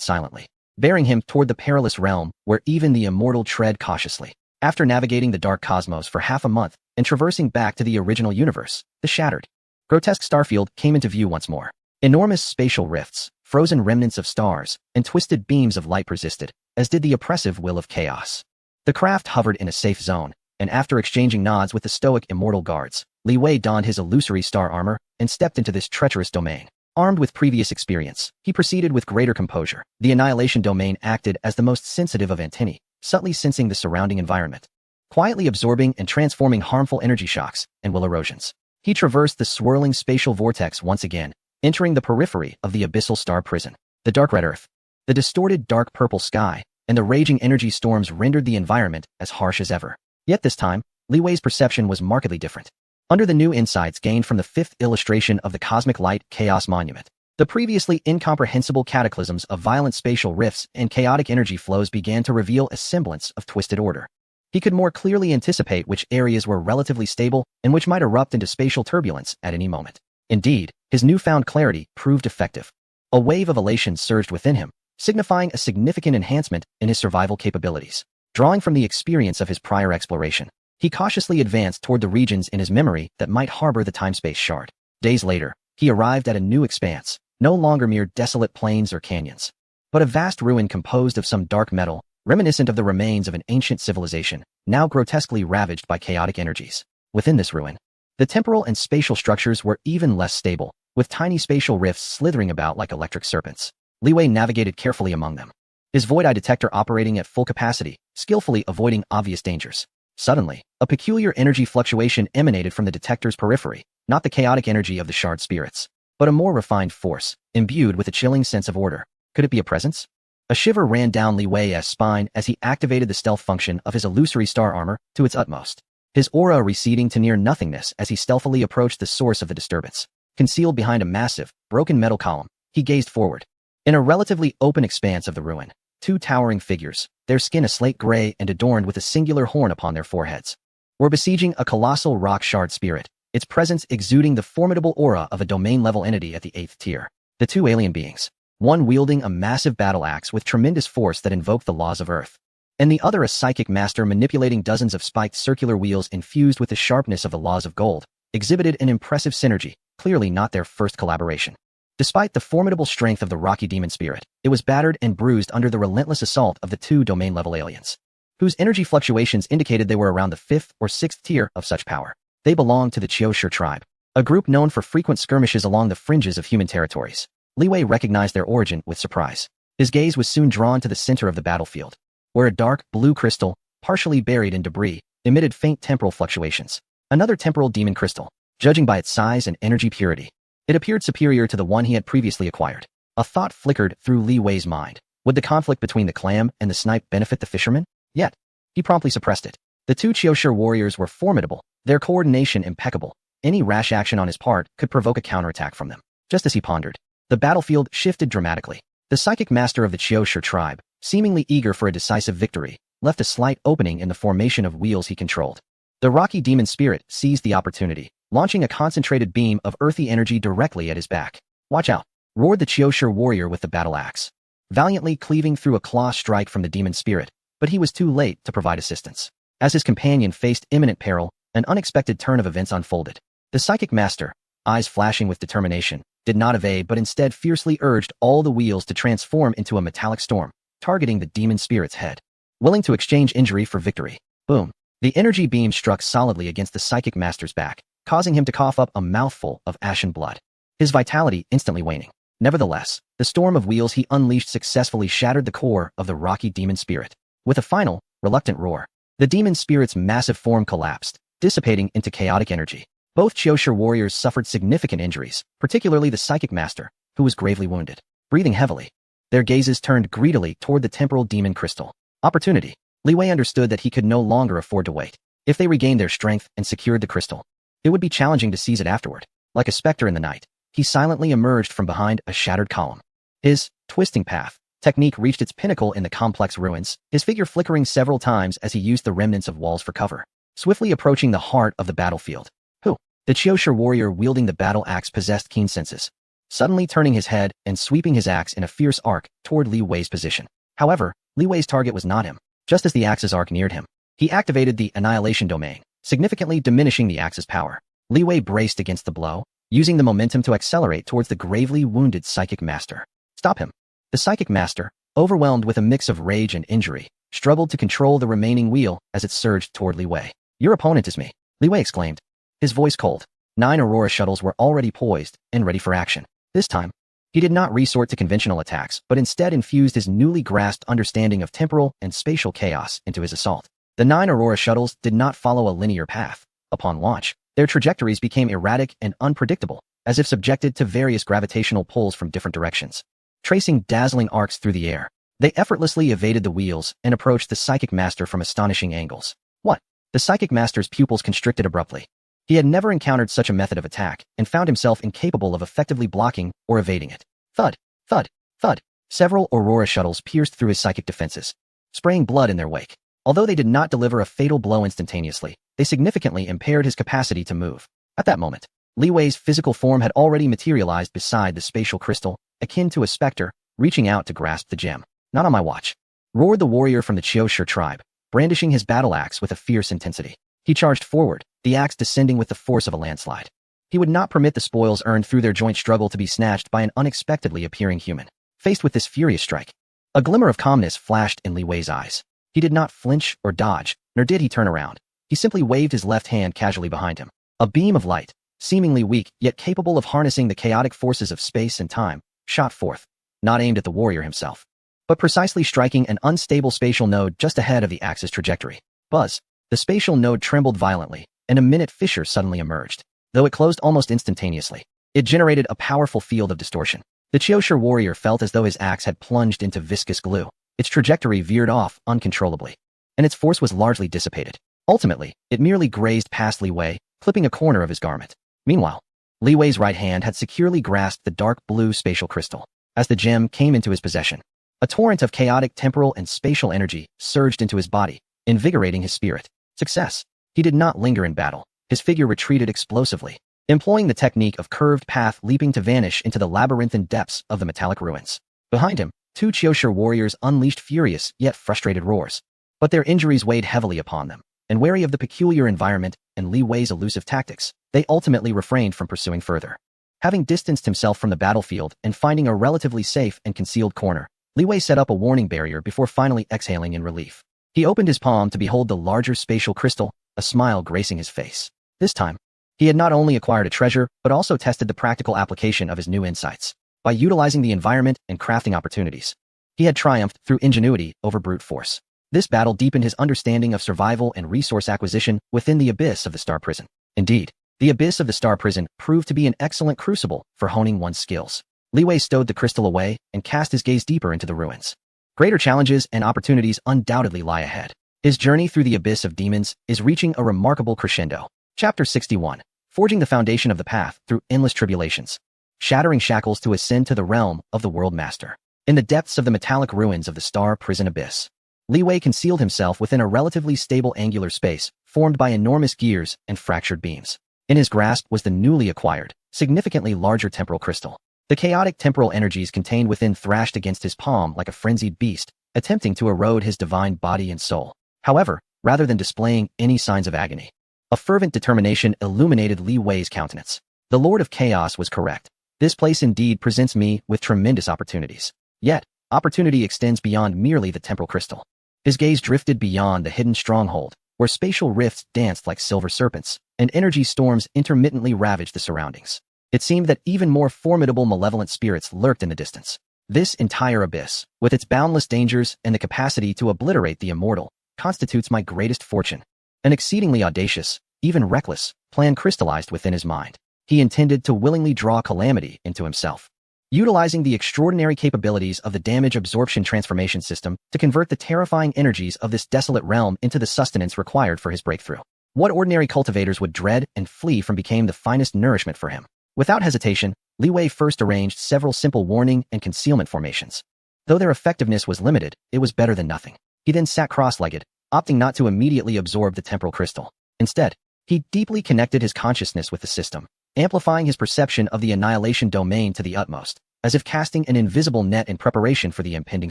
silently, bearing him toward the perilous realm where even the immortal tread cautiously. After navigating the dark cosmos for half a month and traversing back to the original universe, the shattered, grotesque starfield came into view once more. Enormous spatial rifts, frozen remnants of stars, and twisted beams of light persisted, as did the oppressive will of chaos. The craft hovered in a safe zone, and after exchanging nods with the stoic immortal guards, Li Wei donned his illusory star armor and stepped into this treacherous domain. Armed with previous experience, he proceeded with greater composure. The Annihilation Domain acted as the most sensitive of antennae, subtly sensing the surrounding environment, quietly absorbing and transforming harmful energy shocks and will erosions. He traversed the swirling spatial vortex once again, entering the periphery of the abyssal star prison. The dark red earth, the distorted dark purple sky, and the raging energy storms rendered the environment as harsh as ever. Yet this time, Li Wei's perception was markedly different. Under the new insights gained from the fifth illustration of the Cosmic Light Chaos Monument, the previously incomprehensible cataclysms of violent spatial rifts and chaotic energy flows began to reveal a semblance of twisted order. He could more clearly anticipate which areas were relatively stable and which might erupt into spatial turbulence at any moment. Indeed, his newfound clarity proved effective. A wave of elation surged within him, signifying a significant enhancement in his survival capabilities. Drawing from the experience of his prior exploration, he cautiously advanced toward the regions in his memory that might harbor the time-space shard. Days later, he arrived at a new expanse, no longer mere desolate plains or canyons, but a vast ruin composed of some dark metal, reminiscent of the remains of an ancient civilization, now grotesquely ravaged by chaotic energies. Within this ruin, the temporal and spatial structures were even less stable, with tiny spatial rifts slithering about like electric serpents. Li Wei navigated carefully among them, his void eye detector operating at full capacity, skillfully avoiding obvious dangers. Suddenly, a peculiar energy fluctuation emanated from the detector's periphery, not the chaotic energy of the shard spirits, but a more refined force, imbued with a chilling sense of order. Could it be a presence? A shiver ran down Li Wei's spine as he activated the stealth function of his illusory star armor to its utmost, his aura receding to near nothingness as he stealthily approached the source of the disturbance. Concealed behind a massive, broken metal column, he gazed forward. In a relatively open expanse of the ruin, two towering figures, their skin a slate gray and adorned with a singular horn upon their foreheads, were besieging a colossal rock shard spirit, its presence exuding the formidable aura of a domain-level entity at the 8th tier. The two alien beings, one wielding a massive battle axe with tremendous force that invoked the laws of Earth, and the other a psychic master manipulating dozens of spiked circular wheels infused with the sharpness of the laws of gold, exhibited an impressive synergy, clearly not their first collaboration. Despite the formidable strength of the rocky demon spirit, it was battered and bruised under the relentless assault of the two domain-level aliens, whose energy fluctuations indicated they were around the 5th or 6th tier of such power. They belonged to the Qiushi tribe, a group known for frequent skirmishes along the fringes of human territories. Li Wei recognized their origin with surprise. His gaze was soon drawn to the center of the battlefield, where a dark, blue crystal, partially buried in debris, emitted faint temporal fluctuations. Another temporal demon crystal, judging by its size and energy purity, it appeared superior to the one he had previously acquired. A thought flickered through Li Wei's mind. Would the conflict between the clam and the snipe benefit the fisherman? Yet, he promptly suppressed it. The two Qiushi warriors were formidable, their coordination impeccable. Any rash action on his part could provoke a counterattack from them. Just as he pondered, the battlefield shifted dramatically. The psychic master of the Qiushi tribe, seemingly eager for a decisive victory, left a slight opening in the formation of wheels he controlled. The rocky demon spirit seized the opportunity, launching a concentrated beam of earthy energy directly at his back. "Watch out!" roared the Qiushi warrior with the battle axe, valiantly cleaving through a claw strike from the demon spirit, but he was too late to provide assistance. As his companion faced imminent peril, an unexpected turn of events unfolded. The psychic master, eyes flashing with determination, did not evade but instead fiercely urged all the wheels to transform into a metallic storm, targeting the demon spirit's head. Willing to exchange injury for victory. Boom. The energy beam struck solidly against the psychic master's back, causing him to cough up a mouthful of ashen blood, his vitality instantly waning. Nevertheless, the storm of wheels he unleashed successfully shattered the core of the rocky demon spirit. With a final, reluctant roar, the demon spirit's massive form collapsed, dissipating into chaotic energy. Both Qiushi warriors suffered significant injuries, particularly the psychic master, who was gravely wounded. Breathing heavily, their gazes turned greedily toward the temporal demon crystal. Opportunity. Li Wei understood that he could no longer afford to wait. If they regained their strength and secured the crystal, it would be challenging to seize it afterward. Like a specter in the night, he silently emerged from behind a shattered column. His twisting path technique reached its pinnacle in the complex ruins, his figure flickering several times as he used the remnants of walls for cover, swiftly approaching the heart of the battlefield. Who? The Qiushi warrior wielding the battle axe possessed keen senses, suddenly turning his head and sweeping his axe in a fierce arc toward Li Wei's position. However, Li Wei's target was not him. Just as the axe's arc neared him, he activated the Annihilation Domain, significantly diminishing the axe's power. Li Wei braced against the blow, using the momentum to accelerate towards the gravely wounded Psychic Master. Stop him. The Psychic Master, overwhelmed with a mix of rage and injury, struggled to control the remaining wheel as it surged toward Li Wei. Your opponent is me, Li Wei exclaimed, his voice cold. 9 Aurora shuttles were already poised and ready for action. This time, he did not resort to conventional attacks, but instead infused his newly grasped understanding of temporal and spatial chaos into his assault. The 9 Aurora shuttles did not follow a linear path. Upon launch, their trajectories became erratic and unpredictable, as if subjected to various gravitational pulls from different directions. Tracing dazzling arcs through the air, they effortlessly evaded the wheels and approached the Psychic Master from astonishing angles. What? The Psychic Master's pupils constricted abruptly. He had never encountered such a method of attack and found himself incapable of effectively blocking or evading it. Thud, thud, thud. Several Aurora shuttles pierced through his psychic defenses, spraying blood in their wake. Although they did not deliver a fatal blow instantaneously, they significantly impaired his capacity to move. At that moment, Li Wei's physical form had already materialized beside the spatial crystal, akin to a specter, reaching out to grasp the gem. Not on my watch, roared the warrior from the Qiushi tribe, brandishing his battle axe with a fierce intensity. He charged forward, the axe descending with the force of a landslide. He would not permit the spoils earned through their joint struggle to be snatched by an unexpectedly appearing human. Faced with this furious strike, a glimmer of calmness flashed in Li Wei's eyes. He did not flinch or dodge, nor did he turn around. He simply waved his left hand casually behind him. A beam of light, seemingly weak yet capable of harnessing the chaotic forces of space and time, shot forth, not aimed at the warrior himself, but precisely striking an unstable spatial node just ahead of the axe's trajectory. Buzz! The spatial node trembled violently, and a minute fissure suddenly emerged. Though it closed almost instantaneously, it generated a powerful field of distortion. The Qiushi warrior felt as though his axe had plunged into viscous glue. Its trajectory veered off uncontrollably, and its force was largely dissipated. Ultimately, it merely grazed past Li Wei, clipping a corner of his garment. Meanwhile, Li Wei's right hand had securely grasped the dark blue spatial crystal. As the gem came into his possession, a torrent of chaotic temporal and spatial energy surged into his body, invigorating his spirit. Success. He did not linger in battle. His figure retreated explosively, employing the technique of curved path leaping to vanish into the labyrinthine depths of the metallic ruins. Behind him, 2 Qiushi warriors unleashed furious yet frustrated roars. But their injuries weighed heavily upon them, and wary of the peculiar environment and Li Wei's elusive tactics, they ultimately refrained from pursuing further. Having distanced himself from the battlefield and finding a relatively safe and concealed corner, Li Wei set up a warning barrier before finally exhaling in relief. He opened his palm to behold the larger spatial crystal, a smile gracing his face. This time, he had not only acquired a treasure, but also tested the practical application of his new insights. By utilizing the environment and crafting opportunities, he had triumphed through ingenuity over brute force. This battle deepened his understanding of survival and resource acquisition within the abyss of the Star Prison. Indeed, the abyss of the Star Prison proved to be an excellent crucible for honing one's skills. Li Wei stowed the crystal away and cast his gaze deeper into the ruins. Greater challenges and opportunities undoubtedly lie ahead. His journey through the abyss of demons is reaching a remarkable crescendo. Chapter 61. Forging the foundation of the path through endless tribulations. Shattering shackles to ascend to the realm of the World Master. In the depths of the metallic ruins of the Star Prison abyss, Li Wei concealed himself within a relatively stable angular space formed by enormous gears and fractured beams. In his grasp was the newly acquired, significantly larger temporal crystal. The chaotic temporal energies contained within thrashed against his palm like a frenzied beast, attempting to erode his divine body and soul. However, rather than displaying any signs of agony, a fervent determination illuminated Li Wei's countenance. The Lord of Chaos was correct. This place indeed presents me with tremendous opportunities. Yet, opportunity extends beyond merely the temporal crystal. His gaze drifted beyond the hidden stronghold, where spatial rifts danced like silver serpents, and energy storms intermittently ravaged the surroundings. It seemed that even more formidable malevolent spirits lurked in the distance. This entire abyss, with its boundless dangers and the capacity to obliterate the immortal, constitutes my greatest fortune. An exceedingly audacious, even reckless, plan crystallized within his mind. He intended to willingly draw calamity into himself, utilizing the extraordinary capabilities of the damage absorption transformation system to convert the terrifying energies of this desolate realm into the sustenance required for his breakthrough. What ordinary cultivators would dread and flee from became the finest nourishment for him. Without hesitation, Li Wei first arranged several simple warning and concealment formations. Though their effectiveness was limited, it was better than nothing. He then sat cross-legged, opting not to immediately absorb the temporal crystal. Instead, He deeply connected his consciousness with the system, amplifying his perception of the annihilation domain to the utmost, as if casting an invisible net in preparation for the impending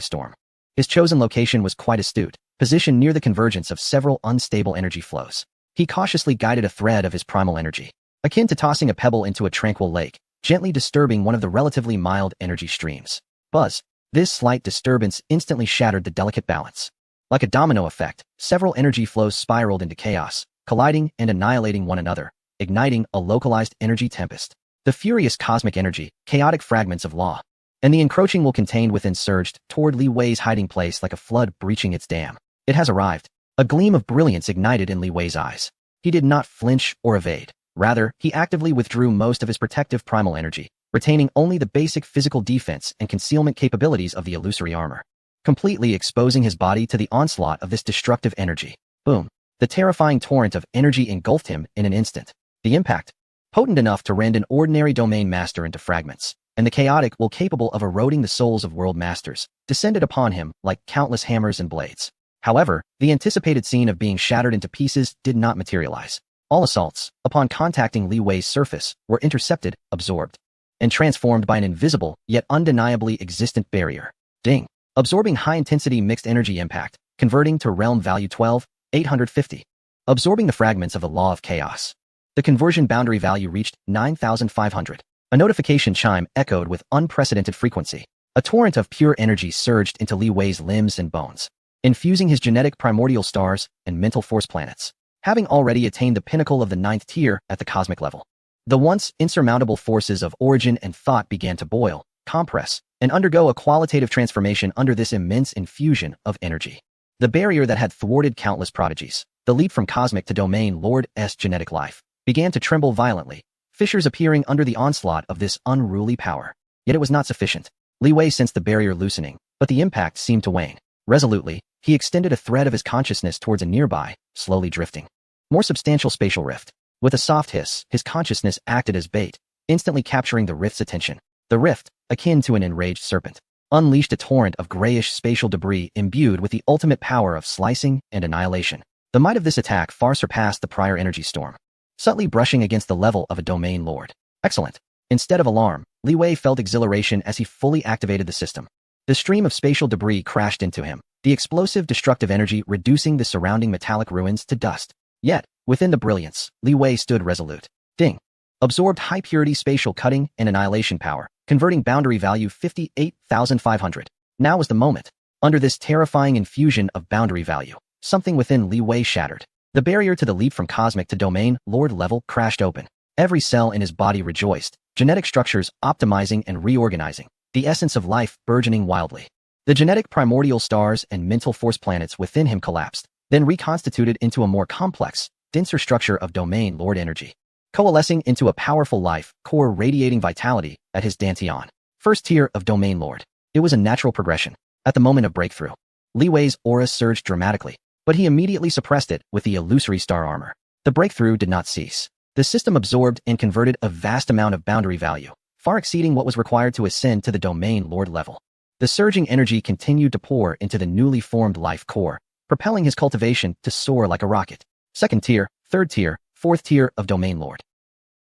storm. His chosen location was quite astute, positioned near the convergence of several unstable energy flows. He cautiously guided a thread of his primal energy, akin to tossing a pebble into a tranquil lake, gently disturbing one of the relatively mild energy streams. Buzz. This slight disturbance instantly shattered the delicate balance. Like a domino effect, several energy flows spiraled into chaos, colliding and annihilating one another, igniting a localized energy tempest. The furious cosmic energy, chaotic fragments of law, and the encroaching will contained within surged toward Li Wei's hiding place like a flood breaching its dam. It has arrived. A gleam of brilliance ignited in Li Wei's eyes. He did not flinch or evade. Rather, he actively withdrew most of his protective primal energy, retaining only the basic physical defense and concealment capabilities of the illusory armor, completely exposing his body to the onslaught of this destructive energy. Boom. The terrifying torrent of energy engulfed him in an instant. The impact, potent enough to rend an ordinary domain master into fragments, and the chaotic will capable of eroding the souls of world masters, descended upon him like countless hammers and blades. However, the anticipated scene of being shattered into pieces did not materialize. All assaults, upon contacting Li Wei's surface, were intercepted, absorbed, and transformed by an invisible, yet undeniably existent barrier. Ding. Absorbing high-intensity mixed energy impact, converting to realm value 12,850. Absorbing the fragments of the law of chaos. The conversion boundary value reached 9,500. A notification chime echoed with unprecedented frequency. A torrent of pure energy surged into Li Wei's limbs and bones, infusing his genetic primordial stars and mental force planets. Having already attained the pinnacle of the 9th tier at the cosmic level, the once insurmountable forces of origin and thought began to boil, compress, and undergo a qualitative transformation under this immense infusion of energy. The barrier that had thwarted countless prodigies, the leap from cosmic to domain Lord's genetic life, began to tremble violently, fissures appearing under the onslaught of this unruly power. Yet it was not sufficient. Li Wei sensed the barrier loosening, but the impact seemed to wane. Resolutely, he extended a thread of his consciousness towards a nearby, slowly drifting, more substantial spatial rift. With a soft hiss, his consciousness acted as bait, instantly capturing the rift's attention. The rift, akin to an enraged serpent, unleashed a torrent of grayish spatial debris imbued with the ultimate power of slicing and annihilation. The might of this attack far surpassed the prior energy storm, subtly brushing against the level of a domain lord. Excellent. Instead of alarm, Li Wei felt exhilaration as he fully activated the system. The stream of spatial debris crashed into him, the explosive destructive energy reducing the surrounding metallic ruins to dust. Yet, within the brilliance, Li Wei stood resolute. Ding. Absorbed high-purity spatial cutting and annihilation power, converting boundary value 58,500. Now was the moment. Under this terrifying infusion of boundary value, something within Li Wei shattered. The barrier to the leap from cosmic to domain lord level crashed open. Every cell in his body rejoiced, genetic structures optimizing and reorganizing, the essence of life burgeoning wildly. The genetic primordial stars and mental force planets within him collapsed, then reconstituted into a more complex, denser structure of domain lord energy, coalescing into a powerful life core radiating vitality at his Dantian. First tier of domain lord. It was a natural progression. At the moment of breakthrough, Li Wei's aura surged dramatically, but he immediately suppressed it with the illusory star armor. The breakthrough did not cease. The system absorbed and converted a vast amount of boundary value, far exceeding what was required to ascend to the domain lord level. The surging energy continued to pour into the newly formed life core, propelling his cultivation to soar like a rocket. Second tier, third tier, fourth tier of domain lord.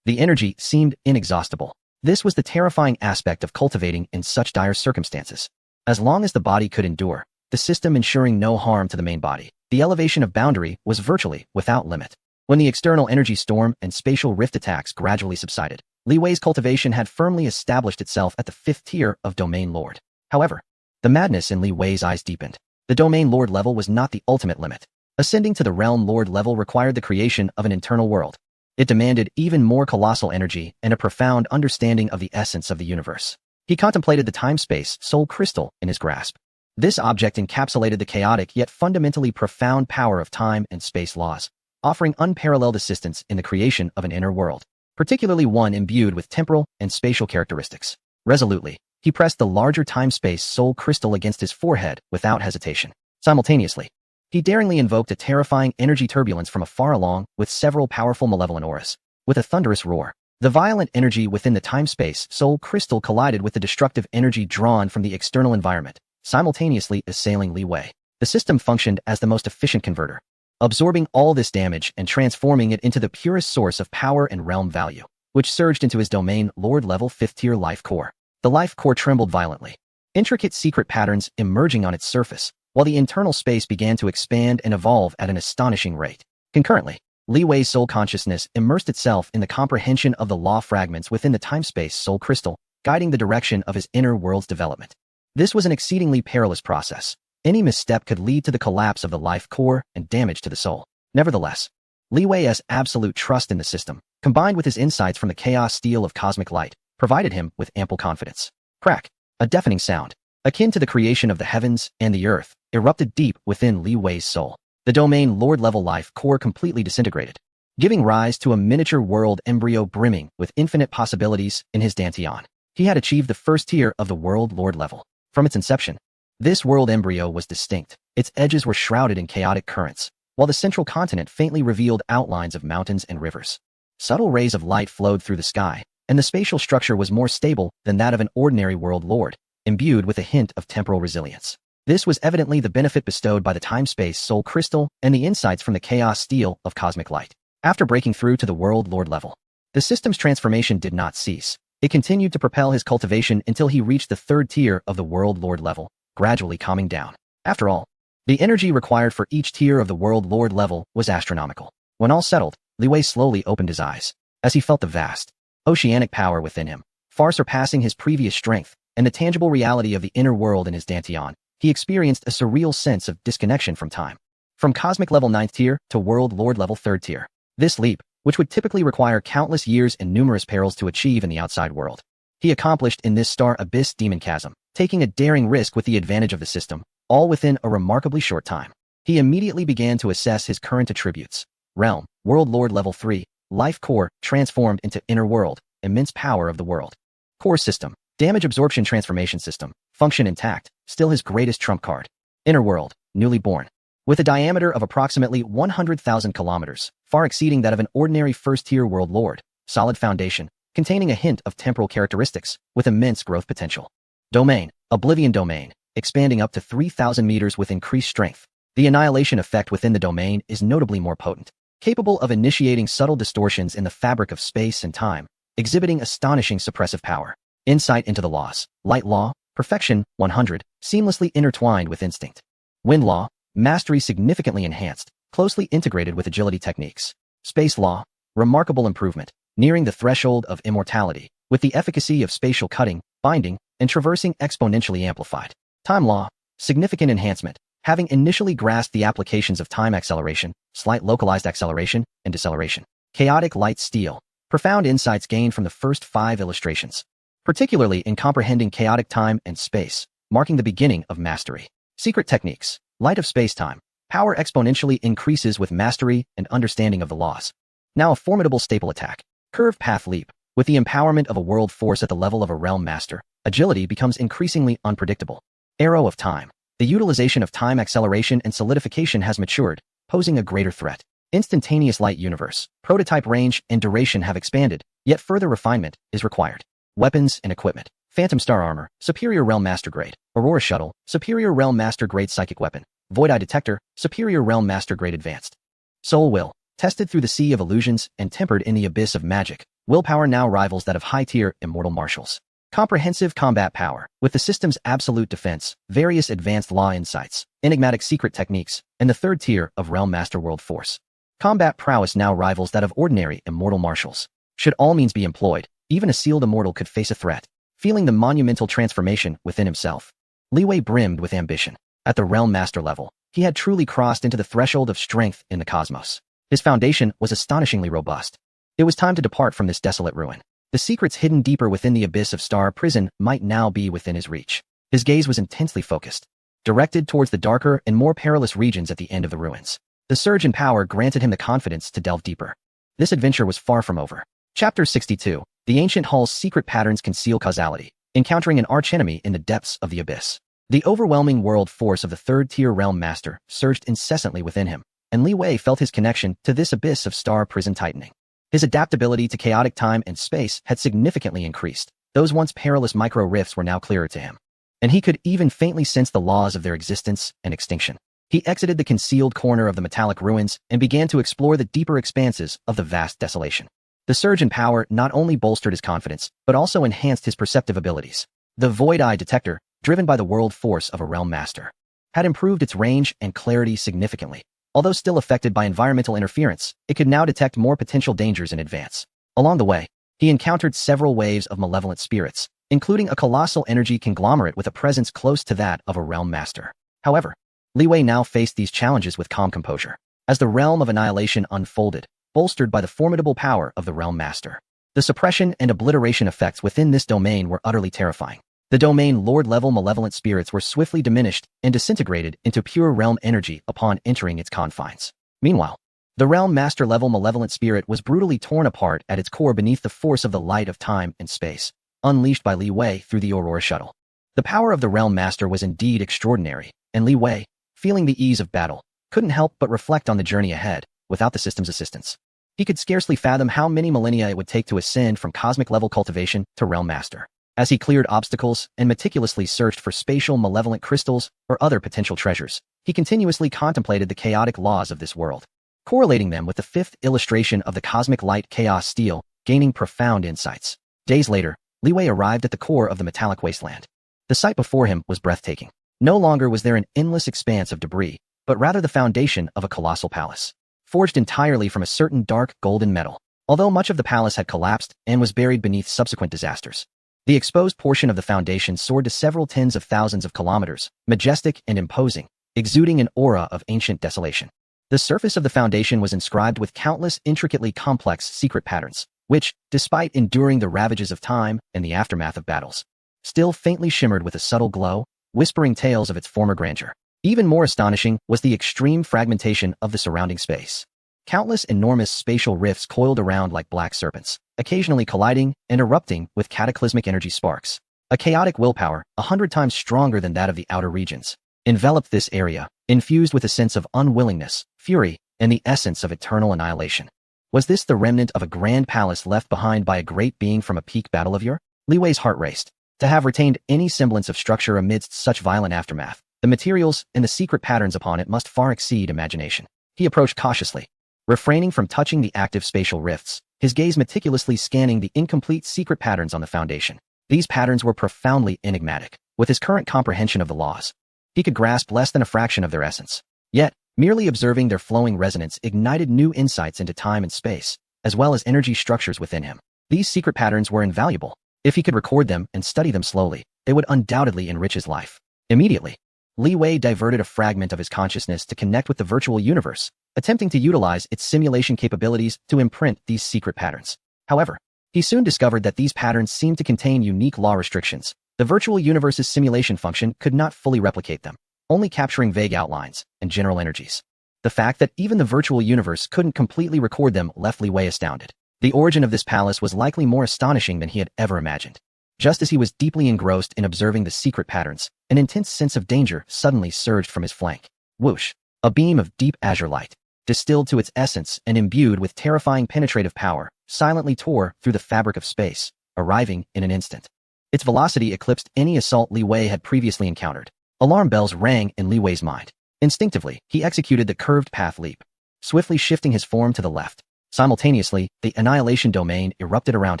The energy seemed inexhaustible. This was the terrifying aspect of cultivating in such dire circumstances. As long as the body could endure, the system ensuring no harm to the main body, the elevation of boundary was virtually without limit. When the external energy storm and spatial rift attacks gradually subsided, Li Wei's cultivation had firmly established itself at the 5th tier of domain lord. However, the madness in Li Wei's eyes deepened. The domain lord level was not the ultimate limit. Ascending to the realm lord level required the creation of an internal world. It demanded even more colossal energy and a profound understanding of the essence of the universe. He contemplated the time-space soul crystal in his grasp. This object encapsulated the chaotic yet fundamentally profound power of time and space laws, offering unparalleled assistance in the creation of an inner world, particularly one imbued with temporal and spatial characteristics. Resolutely, he pressed the larger time-space soul crystal against his forehead without hesitation. Simultaneously, he daringly invoked a terrifying energy turbulence from afar along with several powerful malevolent auras. With a thunderous roar, the violent energy within the time-space soul crystal collided with the destructive energy drawn from the external environment, simultaneously assailing Li Wei. The system functioned as the most efficient converter. absorbing all this damage and transforming it into the purest source of power and realm value, which surged into his domain Lord level 5th tier life core. The life core trembled violently, intricate secret patterns emerging on its surface, while the internal space began to expand and evolve at an astonishing rate. Concurrently, Li Wei's soul consciousness immersed itself in the comprehension of the law fragments within the time-space soul crystal, guiding the direction of his inner world's development. This was an exceedingly perilous process. Any misstep could lead to the collapse of the life core and damage to the soul. Nevertheless, Li Wei's absolute trust in the system, combined with his insights from the chaos steel of cosmic light, provided him with ample confidence. Crack! A deafening sound, akin to the creation of the heavens and the earth, erupted deep within Li Wei's soul. The domain Lord-level life core completely disintegrated, giving rise to a miniature world embryo brimming with infinite possibilities in his Dantian. He had achieved the first tier of the world Lord level. From its inception, this world embryo was distinct. Its edges were shrouded in chaotic currents, while the central continent faintly revealed outlines of mountains and rivers. Subtle rays of light flowed through the sky, and the spatial structure was more stable than that of an ordinary world lord, imbued with a hint of temporal resilience. This was evidently the benefit bestowed by the time-space soul crystal and the insights from the chaos steel of cosmic light. After breaking through to the world lord level, the system's transformation did not cease. It continued to propel his cultivation until he reached the third tier of the world lord level, gradually calming down. After all, the energy required for each tier of the world lord level was astronomical. When all settled, Li Wei slowly opened his eyes, as he felt the vast, oceanic power within him, far surpassing his previous strength, and the tangible reality of the inner world in his Dantian. He experienced a surreal sense of disconnection from time. From cosmic level 9th tier to world lord level 3rd tier. This leap, which would typically require countless years and numerous perils to achieve in the outside world, he accomplished in this star abyss demon chasm, taking a daring risk with the advantage of the system, all within a remarkably short time. He immediately began to assess his current attributes. Realm, world lord level 3, life core, transformed into inner world, immense power of the world. Core system, damage absorption transformation system, function intact, still his greatest trump card. Inner world, newly born. With a diameter of approximately 100,000 kilometers, far exceeding that of an ordinary first-tier world lord, solid foundation, containing a hint of temporal characteristics, with immense growth potential. Domain, Oblivion domain, expanding up to 3,000 meters with increased strength. The annihilation effect within the domain is notably more potent, capable of initiating subtle distortions in the fabric of space and time, exhibiting astonishing suppressive power. Insight into the laws, light law, perfection, 100, seamlessly intertwined with instinct. Wind law, mastery significantly enhanced, closely integrated with agility techniques. Space law, remarkable improvement, nearing the threshold of immortality, with the efficacy of spatial cutting, binding, and traversing exponentially amplified. Time law, significant enhancement, having initially grasped the applications of time acceleration, slight localized acceleration, and deceleration. Chaotic light steel, profound insights gained from the first 5 illustrations, particularly in comprehending chaotic time and space, marking the beginning of mastery. Secret techniques, light of space-time, power exponentially increases with mastery and understanding of the laws. Now a formidable staple attack, curved path leap, with the empowerment of a world force at the level of a realm master, agility becomes increasingly unpredictable. Arrow of time, the utilization of time acceleration and solidification has matured, posing a greater threat. Instantaneous light universe, prototype range and duration have expanded, yet further refinement is required. Weapons and equipment. Phantom Star Armor, Superior Realm Master Grade. Aurora Shuttle, Superior Realm Master Grade Psychic Weapon. Void Eye Detector, Superior Realm Master Grade Advanced. Soul Will, tested through the sea of illusions and tempered in the abyss of magic. Willpower now rivals that of high-tier Immortal Marshals. Comprehensive combat power, with the system's absolute defense, various advanced law insights, enigmatic secret techniques, and the third tier of Realm Master World Force. Combat prowess now rivals that of ordinary Immortal Marshals. Should all means be employed, even a sealed immortal could face a threat. Feeling the monumental transformation within himself, Li Wei brimmed with ambition. At the Realm Master level, he had truly crossed into the threshold of strength in the cosmos. His foundation was astonishingly robust. It was time to depart from this desolate ruin. The secrets hidden deeper within the abyss of Star Prison might now be within his reach. His gaze was intensely focused, directed towards the darker and more perilous regions at the end of the ruins. The surge in power granted him the confidence to delve deeper. This adventure was far from over. Chapter 62. The Ancient Hall's secret patterns conceal causality, encountering an archenemy in the depths of the abyss. The overwhelming world force of the third-tier Realm Master surged incessantly within him, and Li Wei felt his connection to this abyss of Star Prison tightening. His adaptability to chaotic time and space had significantly increased. Those once perilous micro-rifts were now clearer to him, and he could even faintly sense the laws of their existence and extinction. He exited the concealed corner of the metallic ruins and began to explore the deeper expanses of the vast desolation. The surge in power not only bolstered his confidence, but also enhanced his perceptive abilities. The Void Eye detector, driven by the world force of a realm master, had improved its range and clarity significantly. Although still affected by environmental interference, it could now detect more potential dangers in advance. Along the way, he encountered several waves of malevolent spirits, including a colossal energy conglomerate with a presence close to that of a realm master. However, Li Wei now faced these challenges with calm composure. As the realm of annihilation unfolded, bolstered by the formidable power of the realm master, the suppression and obliteration effects within this domain were utterly terrifying. The domain lord-level malevolent spirits were swiftly diminished and disintegrated into pure realm energy upon entering its confines. Meanwhile, the realm master-level malevolent spirit was brutally torn apart at its core beneath the force of the light of time and space, unleashed by Li Wei through the Aurora shuttle. The power of the realm master was indeed extraordinary, and Li Wei, feeling the ease of battle, couldn't help but reflect on the journey ahead, without the system's assistance. He could scarcely fathom how many millennia it would take to ascend from cosmic-level cultivation to realm master. As he cleared obstacles and meticulously searched for spatial malevolent crystals or other potential treasures, he continuously contemplated the chaotic laws of this world, correlating them with the fifth illustration of the cosmic light chaos steel, gaining profound insights. Days later, Li Wei arrived at the core of the metallic wasteland. The sight before him was breathtaking. No longer was there an endless expanse of debris, but rather the foundation of a colossal palace, forged entirely from a certain dark golden metal. Although much of the palace had collapsed and was buried beneath subsequent disasters, the exposed portion of the foundation soared to several tens of thousands of kilometers, majestic and imposing, exuding an aura of ancient desolation. The surface of the foundation was inscribed with countless intricately complex secret patterns, which, despite enduring the ravages of time and the aftermath of battles, still faintly shimmered with a subtle glow, whispering tales of its former grandeur. Even more astonishing was the extreme fragmentation of the surrounding space. Countless enormous spatial rifts coiled around like black serpents, occasionally colliding and erupting with cataclysmic energy sparks. A chaotic willpower, 100 times stronger than that of the outer regions, enveloped this area, infused with a sense of unwillingness, fury, and the essence of eternal annihilation. Was this the remnant of a grand palace left behind by a great being from a peak battle of yore? Li Wei's heart raced. To have retained any semblance of structure amidst such violent aftermath, the materials and the secret patterns upon it must far exceed imagination. He approached cautiously, refraining from touching the active spatial rifts, his gaze meticulously scanning the incomplete secret patterns on the foundation. These patterns were profoundly enigmatic. With his current comprehension of the laws, he could grasp less than a fraction of their essence. Yet, merely observing their flowing resonance ignited new insights into time and space, as well as energy structures within him. These secret patterns were invaluable. If he could record them and study them slowly, they would undoubtedly enrich his life. Immediately, Li Wei diverted a fragment of his consciousness to connect with the virtual universe, attempting to utilize its simulation capabilities to imprint these secret patterns. However, he soon discovered that these patterns seemed to contain unique law restrictions. The virtual universe's simulation function could not fully replicate them, only capturing vague outlines and general energies. The fact that even the virtual universe couldn't completely record them left Li Wei astounded. The origin of this palace was likely more astonishing than he had ever imagined. Just as he was deeply engrossed in observing the secret patterns, an intense sense of danger suddenly surged from his flank. Whoosh! A beam of deep azure light, distilled to its essence and imbued with terrifying penetrative power, silently tore through the fabric of space, arriving in an instant. Its velocity eclipsed any assault Li Wei had previously encountered. Alarm bells rang in Li Wei's mind. Instinctively, he executed the curved path leap, swiftly shifting his form to the left. Simultaneously, the annihilation domain erupted around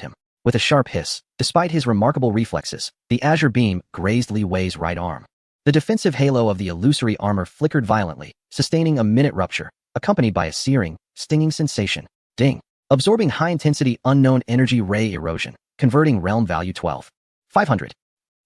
him. With a sharp hiss, despite his remarkable reflexes, the azure beam grazed Li Wei's right arm. The defensive halo of the illusory armor flickered violently, sustaining a minute rupture, accompanied by a searing, stinging sensation. Ding! Absorbing high-intensity unknown energy ray erosion, converting realm value 12,500.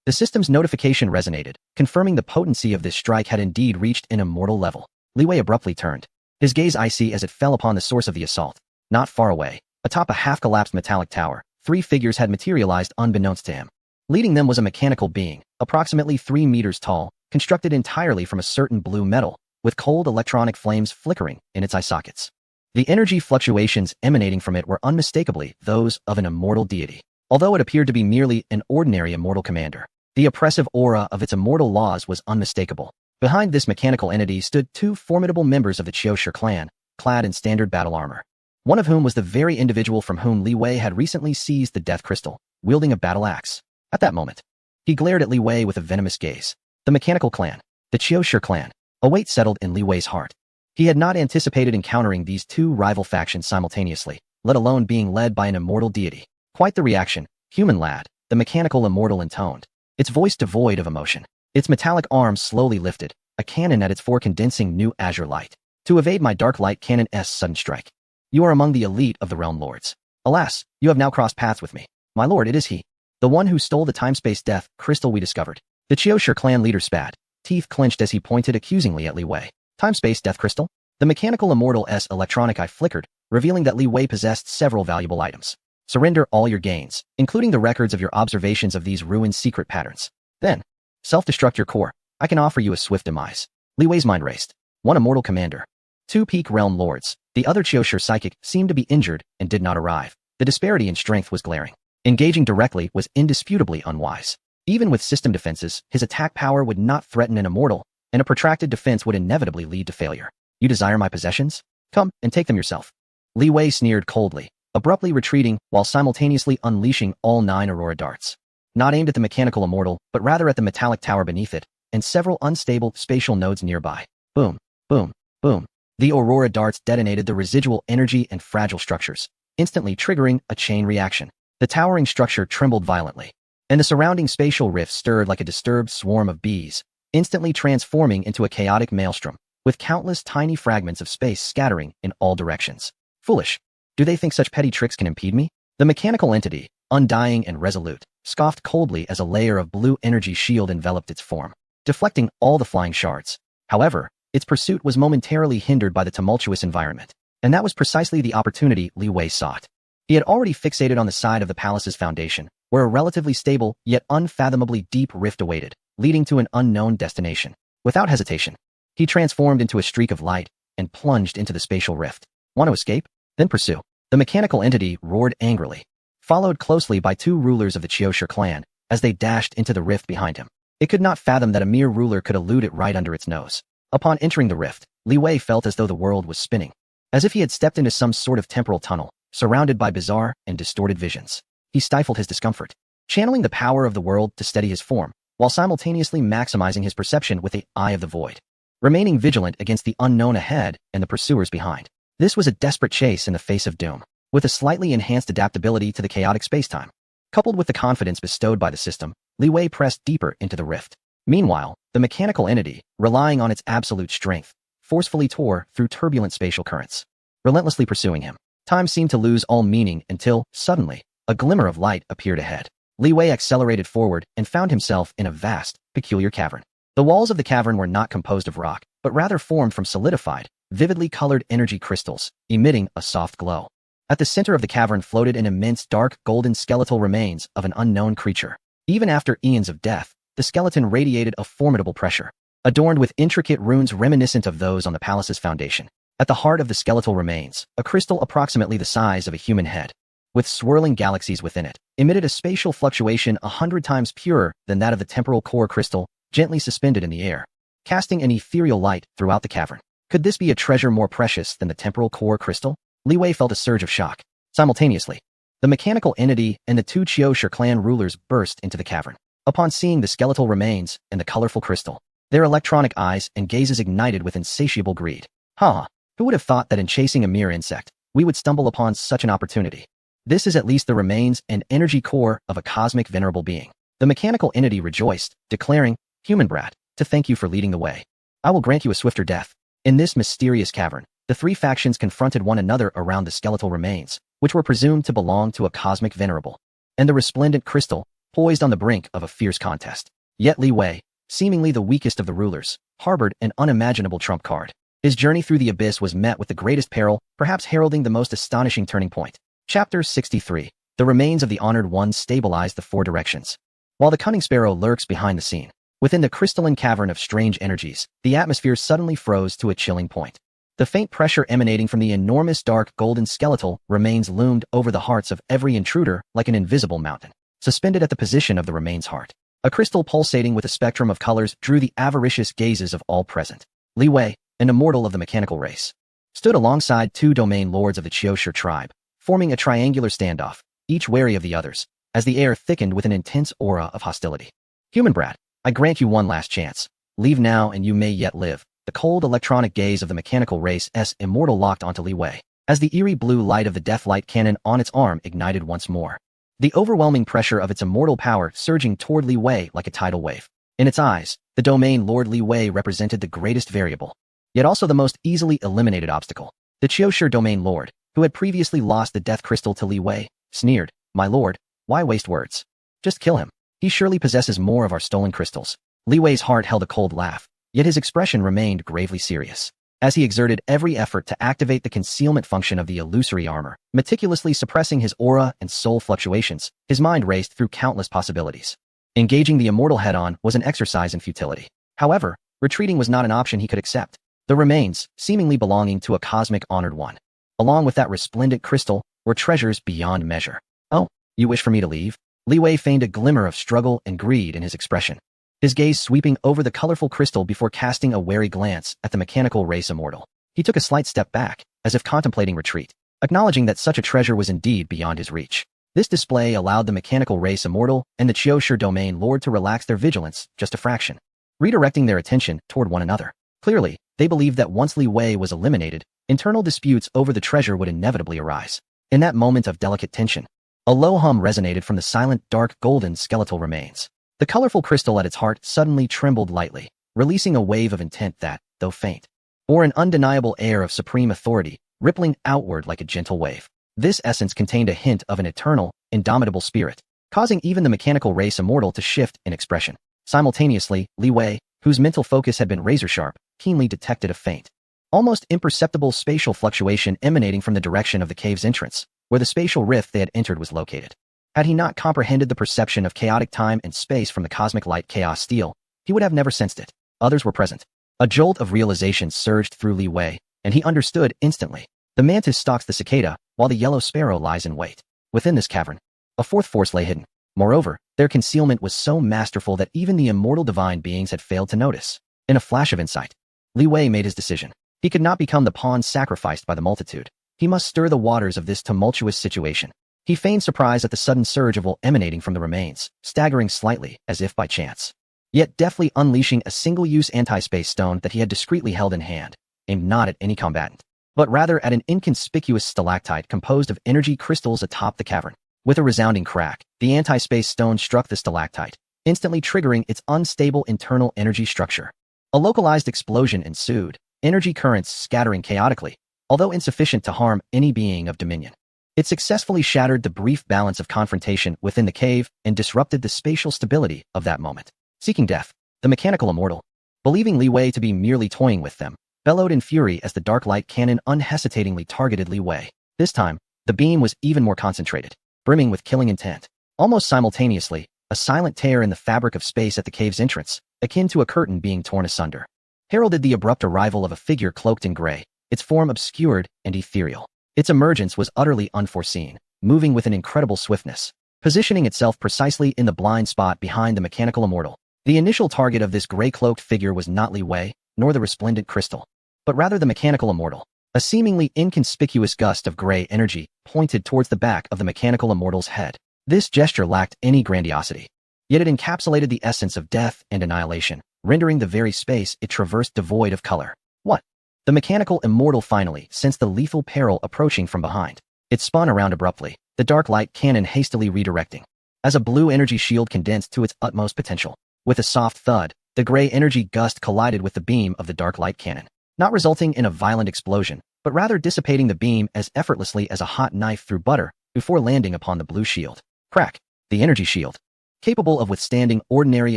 The system's notification resonated, confirming the potency of this strike had indeed reached an immortal level. Li Wei abruptly turned, his gaze icy as it fell upon the source of the assault. Not far away, atop a half-collapsed metallic tower, 3 figures had materialized unbeknownst to him. Leading them was a mechanical being, approximately 3 meters tall, constructed entirely from a certain blue metal, with cold electronic flames flickering in its eye sockets. The energy fluctuations emanating from it were unmistakably those of an immortal deity. Although it appeared to be merely an ordinary immortal commander, the oppressive aura of its immortal laws was unmistakable. Behind this mechanical entity stood 2 formidable members of the Qiushi clan, clad in standard battle armor. One of whom was the very individual from whom Li Wei had recently seized the death crystal, wielding a battle axe. At that moment, he glared at Li Wei with a venomous gaze. The mechanical clan, the Qiushi clan, A weight settled in Li Wei's heart. He had not anticipated encountering these two rival factions simultaneously, let alone being led by an immortal deity. Quite the reaction, human lad, the mechanical immortal intoned, its voice devoid of emotion. Its metallic arms slowly lifted, a cannon at its fore condensing new azure light. To evade my dark light cannon's sudden strike. You are among the elite of the realm lords. Alas, you have now crossed paths with me. My lord, it is he. The one who stole the time-space death crystal we discovered. The Qiushi clan leader spat, teeth clenched as he pointed accusingly at Li Wei. Time-space death crystal? The mechanical immortal's electronic eye flickered, revealing that Li Wei possessed several valuable items. Surrender all your gains, including the records of your observations of these ruined secret patterns. Then, self-destruct your core. I can offer you a swift demise. Li Wei's mind raced. One immortal commander. Two peak realm lords. The other Qiushi psychic seemed to be injured and did not arrive. The disparity in strength was glaring. Engaging directly was indisputably unwise. Even with system defenses, his attack power would not threaten an immortal, and a protracted defense would inevitably lead to failure. You desire my possessions? Come and take them yourself. Li Wei sneered coldly, abruptly retreating while simultaneously unleashing all 9 aurora darts. Not aimed at the mechanical immortal, but rather at the metallic tower beneath it, and several unstable spatial nodes nearby. Boom, boom, boom. The aurora darts detonated the residual energy and fragile structures, instantly triggering a chain reaction. The towering structure trembled violently, and the surrounding spatial rift stirred like a disturbed swarm of bees, instantly transforming into a chaotic maelstrom, with countless tiny fragments of space scattering in all directions. Foolish. Do they think such petty tricks can impede me? The mechanical entity, undying and resolute, scoffed coldly as a layer of blue energy shield enveloped its form, deflecting all the flying shards. However, its pursuit was momentarily hindered by the tumultuous environment, and that was precisely the opportunity Li Wei sought. He had already fixated on the side of the palace's foundation, where a relatively stable yet unfathomably deep rift awaited, leading to an unknown destination. Without hesitation, he transformed into a streak of light and plunged into the spatial rift. Want to escape? Then pursue. The mechanical entity roared angrily, followed closely by 2 rulers of the Qiushi clan as they dashed into the rift behind him. It could not fathom that a mere ruler could elude it right under its nose. Upon entering the rift, Li Wei felt as though the world was spinning, as if he had stepped into some sort of temporal tunnel, surrounded by bizarre and distorted visions. He stifled his discomfort, channeling the power of the world to steady his form, while simultaneously maximizing his perception with the eye of the void, remaining vigilant against the unknown ahead and the pursuers behind. This was a desperate chase in the face of doom, with a slightly enhanced adaptability to the chaotic spacetime. Coupled with the confidence bestowed by the system, Li Wei pressed deeper into the rift. Meanwhile, the mechanical entity, relying on its absolute strength, forcefully tore through turbulent spatial currents, relentlessly pursuing him. Time seemed to lose all meaning until, suddenly, a glimmer of light appeared ahead. Li Wei accelerated forward and found himself in a vast, peculiar cavern. The walls of the cavern were not composed of rock, but rather formed from solidified, vividly colored energy crystals, emitting a soft glow. At the center of the cavern floated an immense dark golden skeletal remains of an unknown creature. Even after eons of death, the skeleton radiated a formidable pressure, adorned with intricate runes reminiscent of those on the palace's foundation. At the heart of the skeletal remains, a crystal approximately the size of a human head, with swirling galaxies within it, emitted a spatial fluctuation 100 times purer than that of the temporal core crystal, gently suspended in the air, casting an ethereal light throughout the cavern. Could this be a treasure more precious than the temporal core crystal? Li Wei felt a surge of shock. Simultaneously, the mechanical entity and the 2 Qiushi clan rulers burst into the cavern. Upon seeing the skeletal remains and the colorful crystal, their electronic eyes and gazes ignited with insatiable greed. Ha! Who would have thought that in chasing a mere insect, we would stumble upon such an opportunity? This is at least the remains and energy core of a cosmic venerable being. The mechanical entity rejoiced, declaring, Human brat, to thank you for leading the way. I will grant you a swifter death. In this mysterious cavern, the 3 factions confronted one another around the skeletal remains, which were presumed to belong to a cosmic venerable, and the resplendent crystal, poised on the brink of a fierce contest. Yet Li Wei, seemingly the weakest of the rulers, harbored an unimaginable trump card. His journey through the abyss was met with the greatest peril, perhaps heralding the most astonishing turning point. Chapter 63. The remains of the Honored One stabilized the 4 directions. While the cunning sparrow lurks behind the scene, within the crystalline cavern of strange energies, the atmosphere suddenly froze to a chilling point. The faint pressure emanating from the enormous dark golden skeletal remains loomed over the hearts of every intruder like an invisible mountain, suspended at the position of the remains' heart. A crystal pulsating with a spectrum of colors drew the avaricious gazes of all present. Li Wei, an immortal of the mechanical race, stood alongside 2 domain lords of the Qiushi tribe, forming a triangular standoff, each wary of the others, as the air thickened with an intense aura of hostility. Human brat, I grant you one last chance. Leave now and you may yet live. the cold electronic gaze of the mechanical race's immortal locked onto Li Wei, as the eerie blue light of the death-light cannon on its arm ignited once more. The overwhelming pressure of its immortal power surging toward Li Wei like a tidal wave. In its eyes, the domain Lord Li Wei represented the greatest variable, yet also the most easily eliminated obstacle. The Qiushi domain lord, who had previously lost the death crystal to Li Wei, sneered, "My lord, why waste words? Just kill him. He surely possesses more of our stolen crystals." Li Wei's heart held a cold laugh, yet his expression remained gravely serious. As he exerted every effort to activate the concealment function of the illusory armor, meticulously suppressing his aura and soul fluctuations, his mind raced through countless possibilities. Engaging the immortal head-on was an exercise in futility. However, retreating was not an option he could accept. The remains, seemingly belonging to a cosmic honored one, along with that resplendent crystal, were treasures beyond measure. "Oh, you wish for me to leave?" Li Wei feigned a glimmer of struggle and greed in his expression, his gaze sweeping over the colorful crystal before casting a wary glance at the mechanical race immortal. He took a slight step back, as if contemplating retreat, acknowledging that such a treasure was indeed beyond his reach. This display allowed the mechanical race immortal and the Qiushi domain lord to relax their vigilance just a fraction, redirecting their attention toward one another. Clearly, they believed that once Li Wei was eliminated, internal disputes over the treasure would inevitably arise. In that moment of delicate tension, a low hum resonated from the silent, dark, golden skeletal remains. The colorful crystal at its heart suddenly trembled lightly, releasing a wave of intent that, though faint, bore an undeniable air of supreme authority, rippling outward like a gentle wave. This essence contained a hint of an eternal, indomitable spirit, causing even the mechanical race immortal to shift in expression. Simultaneously, Li Wei, whose mental focus had been razor-sharp, keenly detected a faint, almost imperceptible spatial fluctuation emanating from the direction of the cave's entrance, where the spatial rift they had entered was located. Had he not comprehended the perception of chaotic time and space from the cosmic light chaos steel, he would have never sensed it. Others were present. A jolt of realization surged through Li Wei, and he understood instantly. The mantis stalks the cicada, while the yellow sparrow lies in wait. Within this cavern, a fourth force lay hidden. Moreover, their concealment was so masterful that even the immortal divine beings had failed to notice. In a flash of insight, Li Wei made his decision. He could not become the pawn sacrificed by the multitude. He must stir the waters of this tumultuous situation. He feigned surprise at the sudden surge of will emanating from the remains, staggering slightly, as if by chance, yet deftly unleashing a single-use anti-space stone that he had discreetly held in hand, aimed not at any combatant, but rather at an inconspicuous stalactite composed of energy crystals atop the cavern. With a resounding crack, the anti-space stone struck the stalactite, instantly triggering its unstable internal energy structure. A localized explosion ensued, energy currents scattering chaotically, although insufficient to harm any being of dominion. It successfully shattered the brief balance of confrontation within the cave and disrupted the spatial stability of that moment. Seeking death, the mechanical immortal, believing Li Wei to be merely toying with them, bellowed in fury as the dark light cannon unhesitatingly targeted Li Wei. This time, the beam was even more concentrated, brimming with killing intent. Almost simultaneously, a silent tear in the fabric of space at the cave's entrance, akin to a curtain being torn asunder, heralded the abrupt arrival of a figure cloaked in gray, its form obscured and ethereal. Its emergence was utterly unforeseen, moving with an incredible swiftness, positioning itself precisely in the blind spot behind the mechanical immortal. The initial target of this gray-cloaked figure was not Li Wei, nor the resplendent crystal, but rather the mechanical immortal. A seemingly inconspicuous gust of gray energy pointed towards the back of the mechanical immortal's head. This gesture lacked any grandiosity, yet it encapsulated the essence of death and annihilation, rendering the very space it traversed devoid of color. What? The mechanical immortal finally sensed the lethal peril approaching from behind. It spun around abruptly, the dark light cannon hastily redirecting, as a blue energy shield condensed to its utmost potential. With a soft thud, the gray energy gust collided with the beam of the dark light cannon, not resulting in a violent explosion, but rather dissipating the beam as effortlessly as a hot knife through butter before landing upon the blue shield. Crack! The energy shield, capable of withstanding ordinary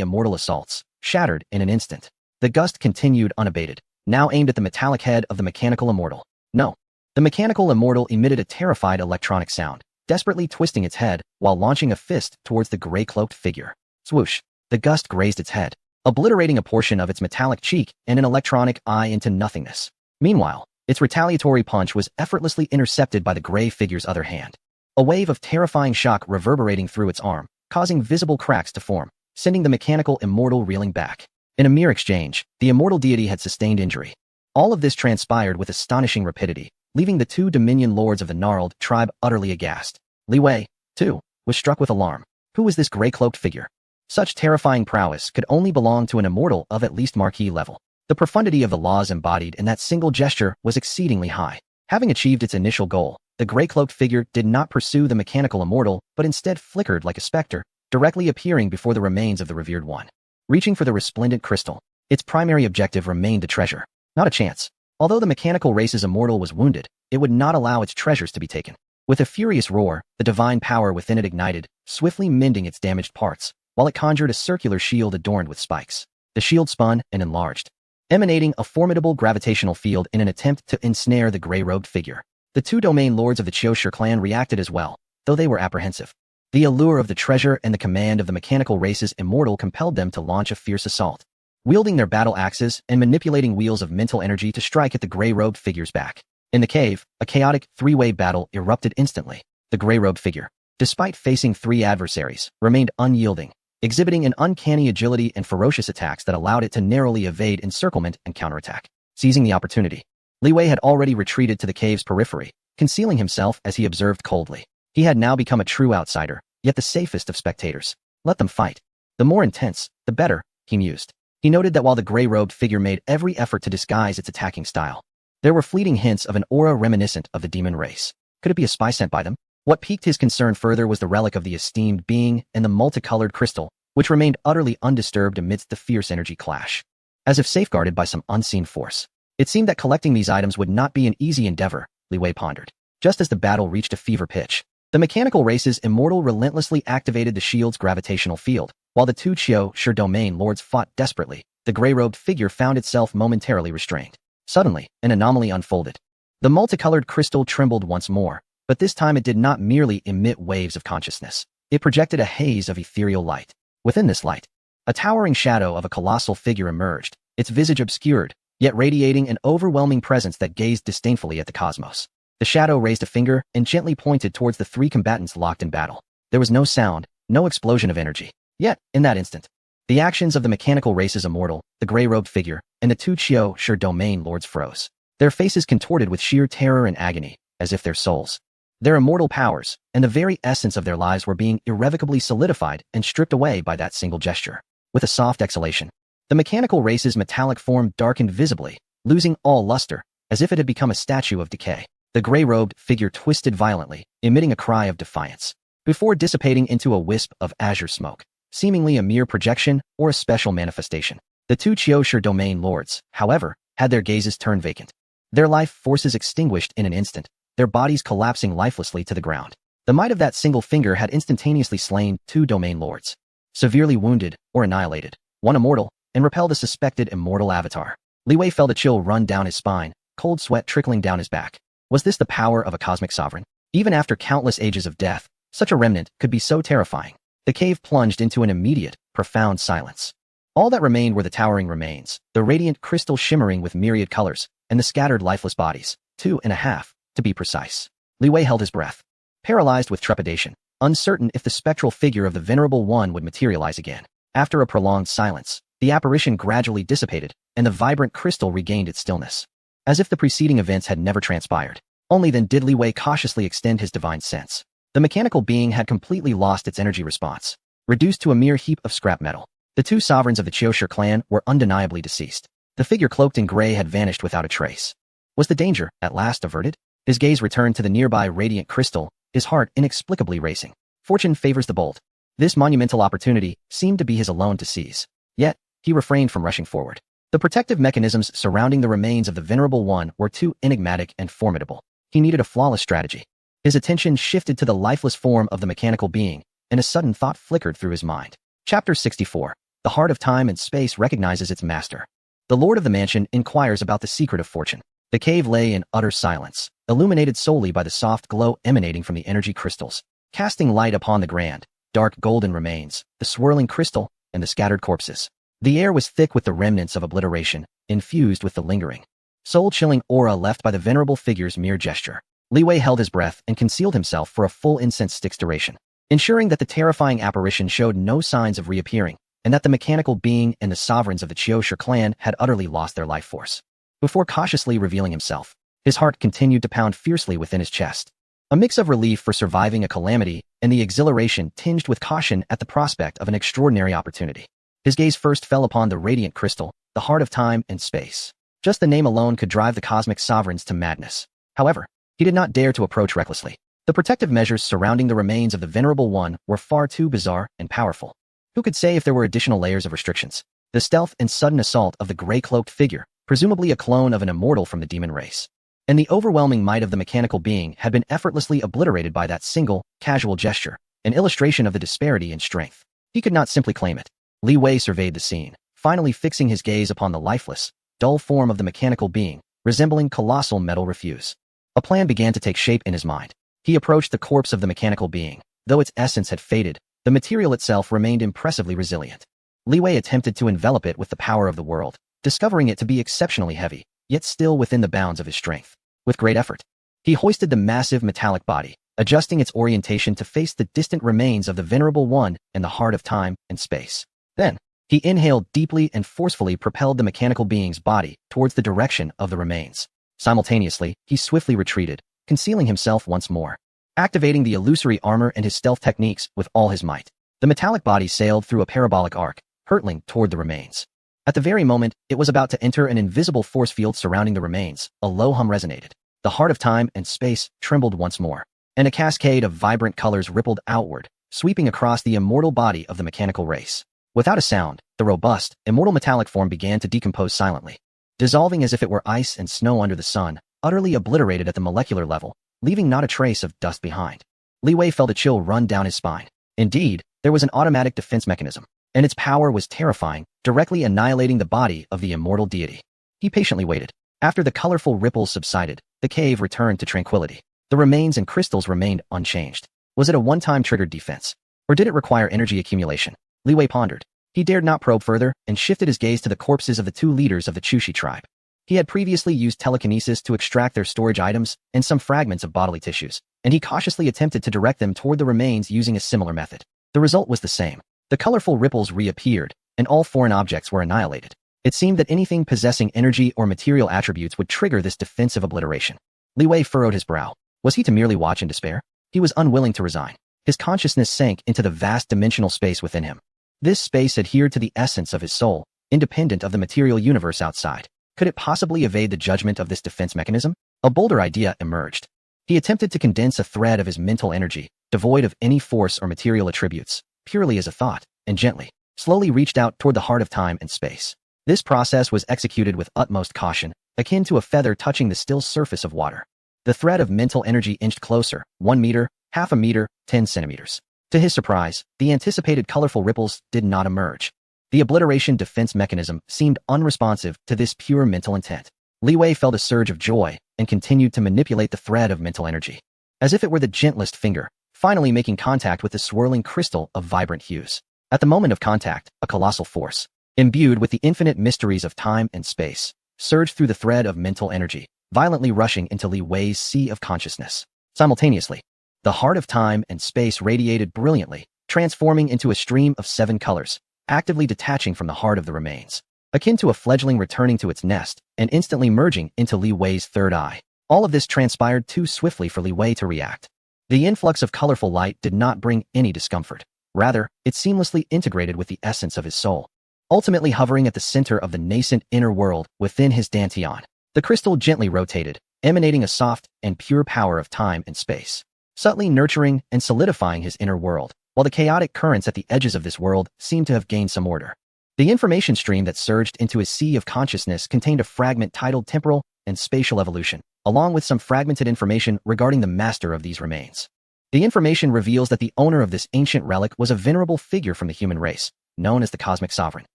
immortal assaults, shattered in an instant. The gust continued unabated, now aimed at the metallic head of the mechanical immortal. No. The mechanical immortal emitted a terrified electronic sound, desperately twisting its head while launching a fist towards the gray-cloaked figure. Swoosh! The gust grazed its head, obliterating a portion of its metallic cheek and an electronic eye into nothingness. Meanwhile, its retaliatory punch was effortlessly intercepted by the gray figure's other hand. A wave of terrifying shock reverberating through its arm, causing visible cracks to form, sending the mechanical immortal reeling back. In a mere exchange, the immortal deity had sustained injury. All of this transpired with astonishing rapidity, leaving the two Dominion lords of the gnarled tribe utterly aghast. Li Wei, too, was struck with alarm. Who was this gray-cloaked figure? Such terrifying prowess could only belong to an immortal of at least marquee level. The profundity of the laws embodied in that single gesture was exceedingly high. Having achieved its initial goal, the gray-cloaked figure did not pursue the mechanical immortal, but instead flickered like a specter, directly appearing before the remains of the revered one. Reaching for the resplendent crystal, its primary objective remained the treasure. Not a chance. Although the mechanical race's immortal was wounded, it would not allow its treasures to be taken. With a furious roar, the divine power within it ignited, swiftly mending its damaged parts, while it conjured a circular shield adorned with spikes. The shield spun and enlarged, emanating a formidable gravitational field in an attempt to ensnare the gray-robed figure. The two domain lords of the Qiushi clan reacted as well, though they were apprehensive. The allure of the treasure and the command of the mechanical race's immortal compelled them to launch a fierce assault, wielding their battle axes and manipulating wheels of mental energy to strike at the gray-robed figure's back. In the cave, a chaotic three-way battle erupted instantly. The gray-robed figure, despite facing three adversaries, remained unyielding, exhibiting an uncanny agility and ferocious attacks that allowed it to narrowly evade encirclement and counterattack. Seizing the opportunity, Li Wei had already retreated to the cave's periphery, concealing himself as he observed coldly. He had now become a true outsider, yet the safest of spectators. Let them fight. The more intense, the better, he mused. He noted that while the gray-robed figure made every effort to disguise its attacking style, there were fleeting hints of an aura reminiscent of the demon race. Could it be a spy sent by them? What piqued his concern further was the relic of the esteemed being and the multicolored crystal, which remained utterly undisturbed amidst the fierce energy clash. As if safeguarded by some unseen force. It seemed that collecting these items would not be an easy endeavor, Li Wei pondered. Just as the battle reached a fever pitch, the mechanical race's immortal relentlessly activated the shield's gravitational field. While the two Qiushi domain lords fought desperately, the gray-robed figure found itself momentarily restrained. Suddenly, an anomaly unfolded. The multicolored crystal trembled once more, but this time it did not merely emit waves of consciousness. It projected a haze of ethereal light. Within this light, a towering shadow of a colossal figure emerged, its visage obscured, yet radiating an overwhelming presence that gazed disdainfully at the cosmos. The shadow raised a finger and gently pointed towards the three combatants locked in battle. There was no sound, no explosion of energy. Yet, in that instant, the actions of the mechanical race's immortal, the gray-robed figure, and the two Qiushi domain lords froze. Their faces contorted with sheer terror and agony, as if their souls, their immortal powers, and the very essence of their lives were being irrevocably solidified and stripped away by that single gesture. With a soft exhalation, the mechanical race's metallic form darkened visibly, losing all luster, as if it had become a statue of decay. The gray-robed figure twisted violently, emitting a cry of defiance, before dissipating into a wisp of azure smoke, seemingly a mere projection or a special manifestation. The two Qiushi domain lords, however, had their gazes turned vacant. Their life forces extinguished in an instant, their bodies collapsing lifelessly to the ground. The might of that single finger had instantaneously slain two domain lords, severely wounded or annihilated, one immortal, and repelled a suspected immortal avatar. Li Wei felt a chill run down his spine, cold sweat trickling down his back. Was this the power of a cosmic sovereign? Even after countless ages of death, such a remnant could be so terrifying. The cave plunged into an immediate, profound silence. All that remained were the towering remains, the radiant crystal shimmering with myriad colors, and the scattered lifeless bodies, 2.5, to be precise. Li Wei held his breath, paralyzed with trepidation, uncertain if the spectral figure of the Venerable One would materialize again. After a prolonged silence, the apparition gradually dissipated, and the vibrant crystal regained its stillness, as if the preceding events had never transpired. Only then did Li Wei cautiously extend his divine sense. The mechanical being had completely lost its energy response, reduced to a mere heap of scrap metal. The two sovereigns of the Qiushi clan were undeniably deceased. The figure cloaked in gray had vanished without a trace. Was the danger, at last, averted? His gaze returned to the nearby radiant crystal, his heart inexplicably racing. Fortune favors the bold. This monumental opportunity seemed to be his alone to seize. Yet, he refrained from rushing forward. The protective mechanisms surrounding the remains of the Venerable One were too enigmatic and formidable. He needed a flawless strategy. His attention shifted to the lifeless form of the mechanical being, and a sudden thought flickered through his mind. Chapter 64. The heart of time and space recognizes its master. The lord of the mansion inquires about the secret of fortune. The cave lay in utter silence, illuminated solely by the soft glow emanating from the energy crystals, casting light upon the grand, dark golden remains, the swirling crystal, and the scattered corpses. The air was thick with the remnants of obliteration, infused with the lingering, soul-chilling aura left by the venerable figure's mere gesture. Li Wei held his breath and concealed himself for a full incense stick's duration, ensuring that the terrifying apparition showed no signs of reappearing, and that the mechanical being and the sovereigns of the Qiushi clan had utterly lost their life force. Before cautiously revealing himself, his heart continued to pound fiercely within his chest. A mix of relief for surviving a calamity and the exhilaration tinged with caution at the prospect of an extraordinary opportunity. His gaze first fell upon the radiant crystal, the heart of time and space. Just the name alone could drive the cosmic sovereigns to madness. However, he did not dare to approach recklessly. The protective measures surrounding the remains of the Venerable One were far too bizarre and powerful. Who could say if there were additional layers of restrictions? The stealth and sudden assault of the gray-cloaked figure, presumably a clone of an immortal from the demon race. And the overwhelming might of the mechanical being had been effortlessly obliterated by that single, casual gesture, an illustration of the disparity in strength. He could not simply claim it. Li Wei surveyed the scene, finally fixing his gaze upon the lifeless, dull form of the mechanical being, resembling colossal metal refuse. A plan began to take shape in his mind. He approached the corpse of the mechanical being. Though its essence had faded, the material itself remained impressively resilient. Li Wei attempted to envelop it with the power of the world, discovering it to be exceptionally heavy, yet still within the bounds of his strength. With great effort, he hoisted the massive metallic body, adjusting its orientation to face the distant remains of the Venerable One in the heart of time and space. Then, he inhaled deeply and forcefully propelled the mechanical being's body towards the direction of the remains. Simultaneously, he swiftly retreated, concealing himself once more. Activating the illusory armor and his stealth techniques with all his might, the metallic body sailed through a parabolic arc, hurtling toward the remains. At the very moment it was about to enter an invisible force field surrounding the remains, a low hum resonated. The heart of time and space trembled once more, and a cascade of vibrant colors rippled outward, sweeping across the immortal body of the mechanical race. Without a sound, the robust, immortal metallic form began to decompose silently, dissolving as if it were ice and snow under the sun, utterly obliterated at the molecular level, leaving not a trace of dust behind. Li Wei felt a chill run down his spine. Indeed, there was an automatic defense mechanism, and its power was terrifying, directly annihilating the body of the immortal deity. He patiently waited. After the colorful ripples subsided, the cave returned to tranquility. The remains and crystals remained unchanged. Was it a one-time triggered defense? Or did it require energy accumulation? Li Wei pondered. He dared not probe further and shifted his gaze to the corpses of the two leaders of the Chushi tribe. He had previously used telekinesis to extract their storage items and some fragments of bodily tissues, and he cautiously attempted to direct them toward the remains using a similar method. The result was the same. The colorful ripples reappeared, and all foreign objects were annihilated. It seemed that anything possessing energy or material attributes would trigger this defensive obliteration. Li Wei furrowed his brow. Was he to merely watch in despair? He was unwilling to resign. His consciousness sank into the vast dimensional space within him. This space adhered to the essence of his soul, independent of the material universe outside. Could it possibly evade the judgment of this defense mechanism? A bolder idea emerged. He attempted to condense a thread of his mental energy, devoid of any force or material attributes, purely as a thought, and gently, slowly reached out toward the heart of time and space. This process was executed with utmost caution, akin to a feather touching the still surface of water. The thread of mental energy inched closer, 1 meter, half a meter, 10 centimeters. To his surprise, the anticipated colorful ripples did not emerge. The obliteration defense mechanism seemed unresponsive to this pure mental intent. Li Wei felt a surge of joy and continued to manipulate the thread of mental energy, as if it were the gentlest finger, finally making contact with the swirling crystal of vibrant hues. At the moment of contact, a colossal force, imbued with the infinite mysteries of time and space, surged through the thread of mental energy, violently rushing into Li Wei's sea of consciousness. Simultaneously, the heart of time and space radiated brilliantly, transforming into a stream of 7 colors, actively detaching from the heart of the remains, akin to a fledgling returning to its nest and instantly merging into Li Wei's third eye. All of this transpired too swiftly for Li Wei to react. The influx of colorful light did not bring any discomfort. Rather, it seamlessly integrated with the essence of his soul, ultimately hovering at the center of the nascent inner world within his dantian. The crystal gently rotated, emanating a soft and pure power of time and space, subtly nurturing and solidifying his inner world, while the chaotic currents at the edges of this world seemed to have gained some order. The information stream that surged into his sea of consciousness contained a fragment titled Temporal and Spatial Evolution, along with some fragmented information regarding the master of these remains. The information reveals that the owner of this ancient relic was a venerable figure from the human race, known as the Cosmic Sovereign,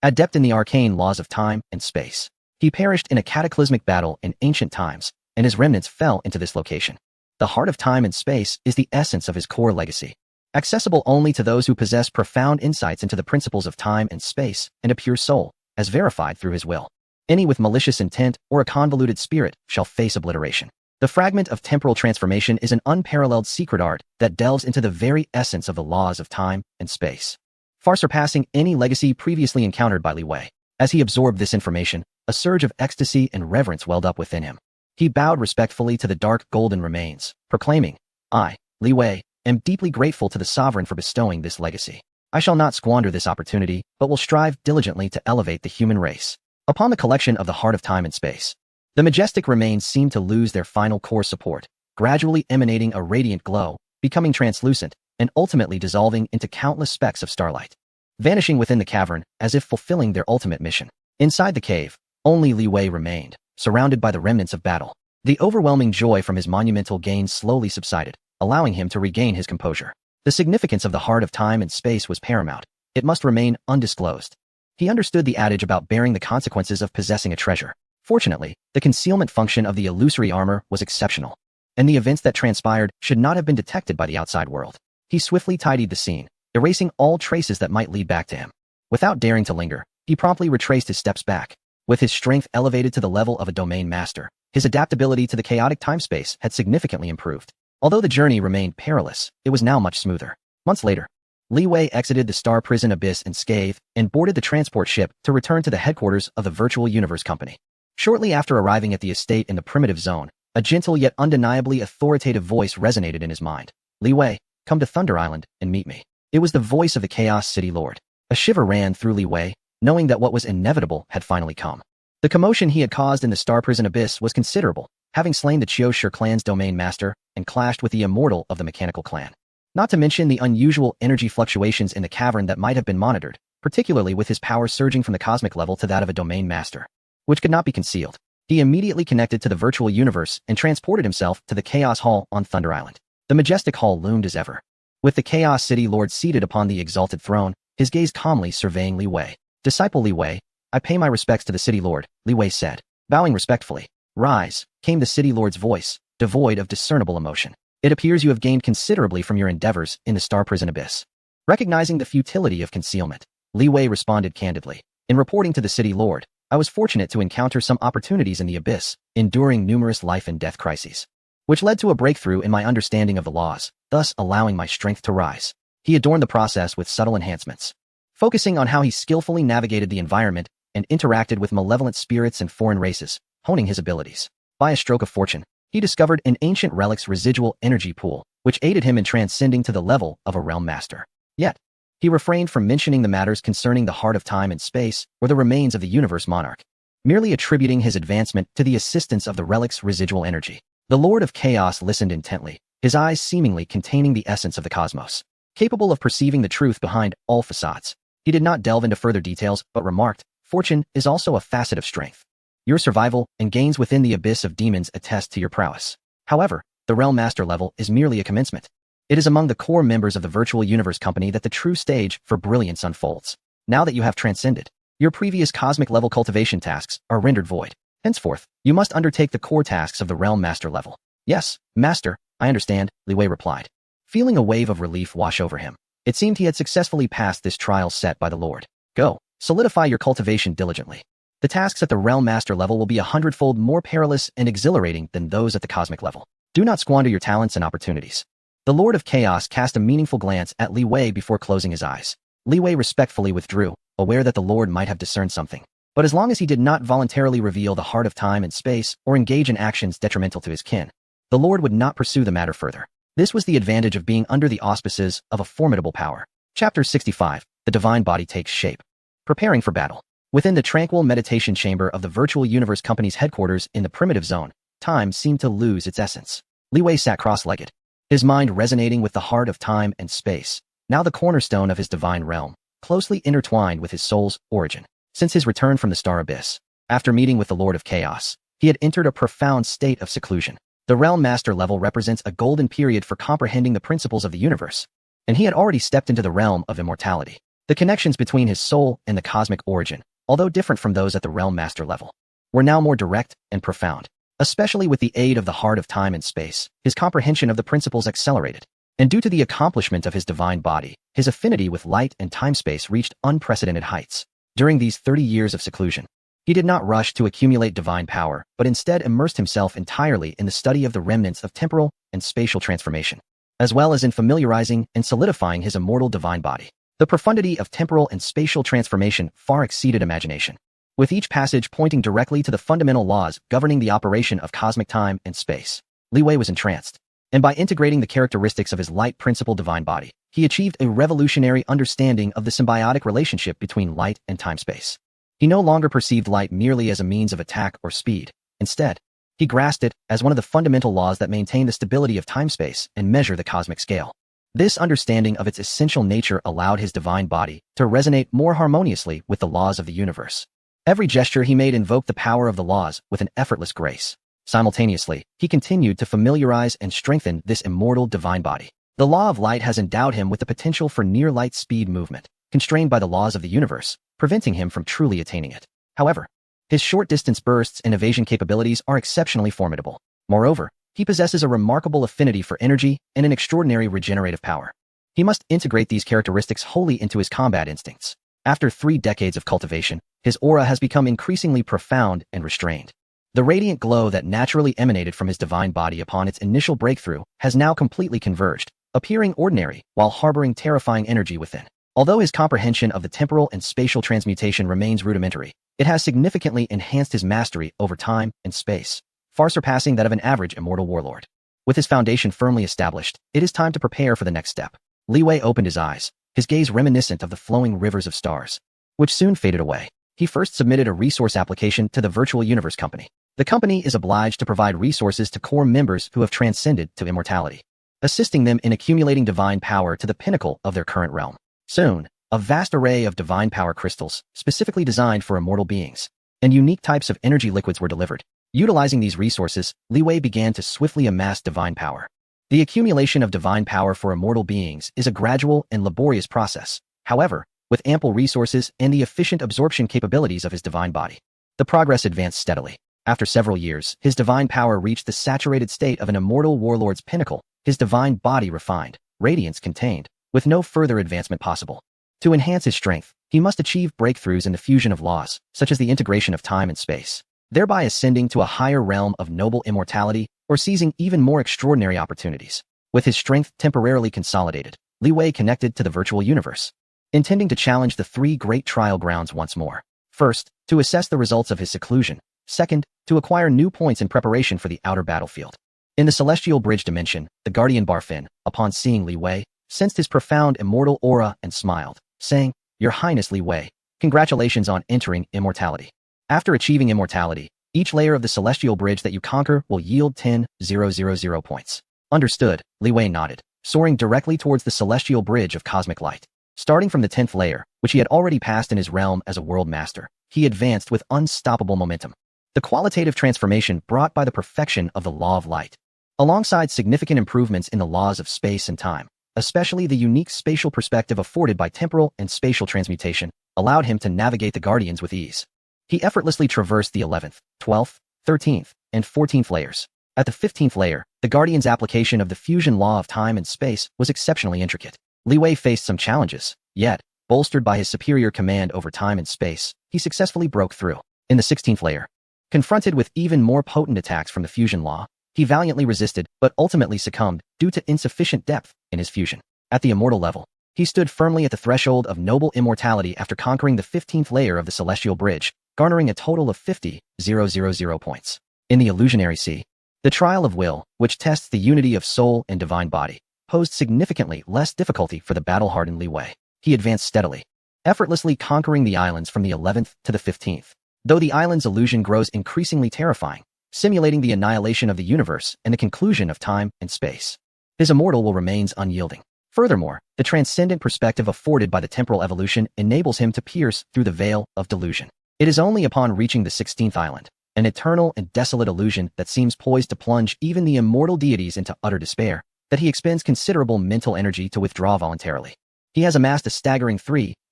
adept in the arcane laws of time and space. He perished in a cataclysmic battle in ancient times, and his remnants fell into this location. The heart of time and space is the essence of his core legacy, accessible only to those who possess profound insights into the principles of time and space and a pure soul, as verified through his will. Any with malicious intent or a convoluted spirit shall face obliteration. The fragment of temporal transformation is an unparalleled secret art that delves into the very essence of the laws of time and space, far surpassing any legacy previously encountered by Li Wei. As he absorbed this information, a surge of ecstasy and reverence welled up within him. He bowed respectfully to the dark golden remains, proclaiming, "I, Li Wei, am deeply grateful to the sovereign for bestowing this legacy. I shall not squander this opportunity, but will strive diligently to elevate the human race." Upon the collection of the heart of time and space, the majestic remains seemed to lose their final core support, gradually emanating a radiant glow, becoming translucent, and ultimately dissolving into countless specks of starlight, vanishing within the cavern as if fulfilling their ultimate mission. Inside the cave, only Li Wei remained, surrounded by the remnants of battle. The overwhelming joy from his monumental gains slowly subsided, allowing him to regain his composure. The significance of the heart of time and space was paramount. It must remain undisclosed. He understood the adage about bearing the consequences of possessing a treasure. Fortunately, the concealment function of the illusory armor was exceptional, and the events that transpired should not have been detected by the outside world. He swiftly tidied the scene, erasing all traces that might lead back to him. Without daring to linger, he promptly retraced his steps back. With his strength elevated to the level of a domain master, his adaptability to the chaotic time-space had significantly improved. Although the journey remained perilous, it was now much smoother. Months later, Li Wei exited the star prison abyss unscathed and boarded the transport ship to return to the headquarters of the Virtual Universe Company. Shortly after arriving at the estate in the primitive zone, a gentle yet undeniably authoritative voice resonated in his mind. Li Wei, come to Thunder Island and meet me. It was the voice of the Chaos City Lord. A shiver ran through Li Wei, knowing that what was inevitable had finally come. The commotion he had caused in the star prison abyss was considerable, having slain the Qiushi clan's domain master and clashed with the immortal of the mechanical clan. Not to mention the unusual energy fluctuations in the cavern that might have been monitored, particularly with his power surging from the cosmic level to that of a domain master, which could not be concealed. He immediately connected to the virtual universe and transported himself to the Chaos Hall on Thunder Island. The majestic hall loomed as ever, with the Chaos City Lord seated upon the exalted throne, his gaze calmly surveying Li Wei. Disciple Li Wei, I pay my respects to the City Lord, Li Wei said. Bowing respectfully. Rise, came the City Lord's voice, devoid of discernible emotion. It appears you have gained considerably from your endeavors in the star prison abyss. Recognizing the futility of concealment, Li Wei responded candidly. In reporting to the City Lord, I was fortunate to encounter some opportunities in the abyss, enduring numerous life and death crises, which led to a breakthrough in my understanding of the laws, thus allowing my strength to rise. He adorned the process with subtle enhancements, focusing on how he skillfully navigated the environment and interacted with malevolent spirits and foreign races, honing his abilities. By a stroke of fortune, he discovered an ancient relic's residual energy pool, which aided him in transcending to the level of a realm master. Yet, he refrained from mentioning the matters concerning the heart of time and space or the remains of the universe monarch, merely attributing his advancement to the assistance of the relic's residual energy. The Lord of Chaos listened intently, his eyes seemingly containing the essence of the cosmos, capable of perceiving the truth behind all facades. He did not delve into further details, but remarked, fortune is also a facet of strength. Your survival and gains within the abyss of demons attest to your prowess. However, the Realm Master level is merely a commencement. It is among the core members of the Virtual Universe Company that the true stage for brilliance unfolds. Now that you have transcended, your previous cosmic level cultivation tasks are rendered void. Henceforth, you must undertake the core tasks of the Realm Master level. Yes, Master, I understand, Li Wei replied, feeling a wave of relief wash over him. It seemed he had successfully passed this trial set by the Lord. Go, solidify your cultivation diligently. The tasks at the Realm Master level will be 100-fold more perilous and exhilarating than those at the cosmic level. Do not squander your talents and opportunities. The Lord of Chaos cast a meaningful glance at Li Wei before closing his eyes. Li Wei respectfully withdrew, aware that the Lord might have discerned something. But as long as he did not voluntarily reveal the heart of time and space or engage in actions detrimental to his kin, the Lord would not pursue the matter further. This was the advantage of being under the auspices of a formidable power. Chapter 65. The Divine Body Takes Shape. Preparing for battle. Within the tranquil meditation chamber of the Virtual Universe Company's headquarters in the primitive zone, time seemed to lose its essence. Li Wei sat cross-legged, his mind resonating with the heart of time and space, now the cornerstone of his divine realm, closely intertwined with his soul's origin. Since his return from the Star Abyss, after meeting with the Lord of Chaos, he had entered a profound state of seclusion. The Realm Master level represents a golden period for comprehending the principles of the universe, and he had already stepped into the realm of immortality. The connections between his soul and the cosmic origin, although different from those at the Realm Master level, were now more direct and profound. Especially with the aid of the heart of time and space, his comprehension of the principles accelerated. And due to the accomplishment of his divine body, his affinity with light and time-space reached unprecedented heights. During these 30 years of seclusion, he did not rush to accumulate divine power, but instead immersed himself entirely in the study of the remnants of temporal and spatial transformation, as well as in familiarizing and solidifying his immortal divine body. The profundity of temporal and spatial transformation far exceeded imagination, with each passage pointing directly to the fundamental laws governing the operation of cosmic time and space. Li Wei was entranced, and by integrating the characteristics of his light principle divine body, he achieved a revolutionary understanding of the symbiotic relationship between light and time-space. He no longer perceived light merely as a means of attack or speed. Instead, he grasped it as one of the fundamental laws that maintain the stability of time-space and measure the cosmic scale. This understanding of its essential nature allowed his divine body to resonate more harmoniously with the laws of the universe. Every gesture he made invoked the power of the laws with an effortless grace. Simultaneously, he continued to familiarize and strengthen this immortal divine body. The law of light has endowed him with the potential for near-light speed movement, constrained by the laws of the universe, preventing him from truly attaining it. However, his short-distance bursts and evasion capabilities are exceptionally formidable. Moreover, he possesses a remarkable affinity for energy and an extraordinary regenerative power. He must integrate these characteristics wholly into his combat instincts. After 3 decades of cultivation, his aura has become increasingly profound and restrained. The radiant glow that naturally emanated from his divine body upon its initial breakthrough has now completely converged, appearing ordinary while harboring terrifying energy within. Although his comprehension of the temporal and spatial transmutation remains rudimentary, it has significantly enhanced his mastery over time and space, far surpassing that of an average immortal warlord. With his foundation firmly established, it is time to prepare for the next step. Li Wei opened his eyes, his gaze reminiscent of the flowing rivers of stars, which soon faded away. He first submitted a resource application to the Virtual Universe Company. The company is obliged to provide resources to core members who have transcended to immortality, assisting them in accumulating divine power to the pinnacle of their current realm. Soon, a vast array of divine power crystals, specifically designed for immortal beings, and unique types of energy liquids were delivered. Utilizing these resources, Li Wei began to swiftly amass divine power. The accumulation of divine power for immortal beings is a gradual and laborious process. However, with ample resources and the efficient absorption capabilities of his divine body, the progress advanced steadily. After several years, his divine power reached the saturated state of an immortal warlord's pinnacle, his divine body refined, radiance contained, with no further advancement possible. To enhance his strength, he must achieve breakthroughs in the fusion of laws, such as the integration of time and space, thereby ascending to a higher realm of noble immortality or seizing even more extraordinary opportunities. With his strength temporarily consolidated, Li Wei connected to the virtual universe, intending to challenge the 3 great trial grounds once more. First, to assess the results of his seclusion. Second, to acquire new points in preparation for the outer battlefield. In the Celestial Bridge dimension, the Guardian Barfin, upon seeing Li Wei, sensed his profound immortal aura and smiled, saying, "Your Highness Li Wei, congratulations on entering immortality. After achieving immortality, each layer of the Celestial Bridge that you conquer will yield 10,000 points." Understood, Li Wei nodded, soaring directly towards the Celestial Bridge of Cosmic Light. Starting from the 10th layer, which he had already passed in his realm as a world master, he advanced with unstoppable momentum. The qualitative transformation brought by the perfection of the law of light, alongside significant improvements in the laws of space and time, especially the unique spatial perspective afforded by temporal and spatial transmutation, allowed him to navigate the Guardians with ease. He effortlessly traversed the 11th, 12th, 13th, and 14th layers. At the 15th layer, the Guardian's application of the fusion law of time and space was exceptionally intricate. Li Wei faced some challenges, yet, bolstered by his superior command over time and space, he successfully broke through. In the 16th layer, confronted with even more potent attacks from the fusion law, he valiantly resisted but ultimately succumbed due to insufficient depth in his fusion. At the immortal level, he stood firmly at the threshold of noble immortality after conquering the 15th layer of the Celestial Bridge, garnering a total of 50,000 points. In the Illusionary Sea, the Trial of Will, which tests the unity of soul and divine body, posed significantly less difficulty for the battle-hardened Li Wei. He advanced steadily, effortlessly conquering the islands from the 11th to the 15th. Though the island's illusion grows increasingly terrifying, simulating the annihilation of the universe and the conclusion of time and space, his immortal will remains unyielding. Furthermore, the transcendent perspective afforded by the temporal evolution enables him to pierce through the veil of delusion. It is only upon reaching the 16th island, an eternal and desolate illusion that seems poised to plunge even the immortal deities into utter despair, that he expends considerable mental energy to withdraw voluntarily. He has amassed a staggering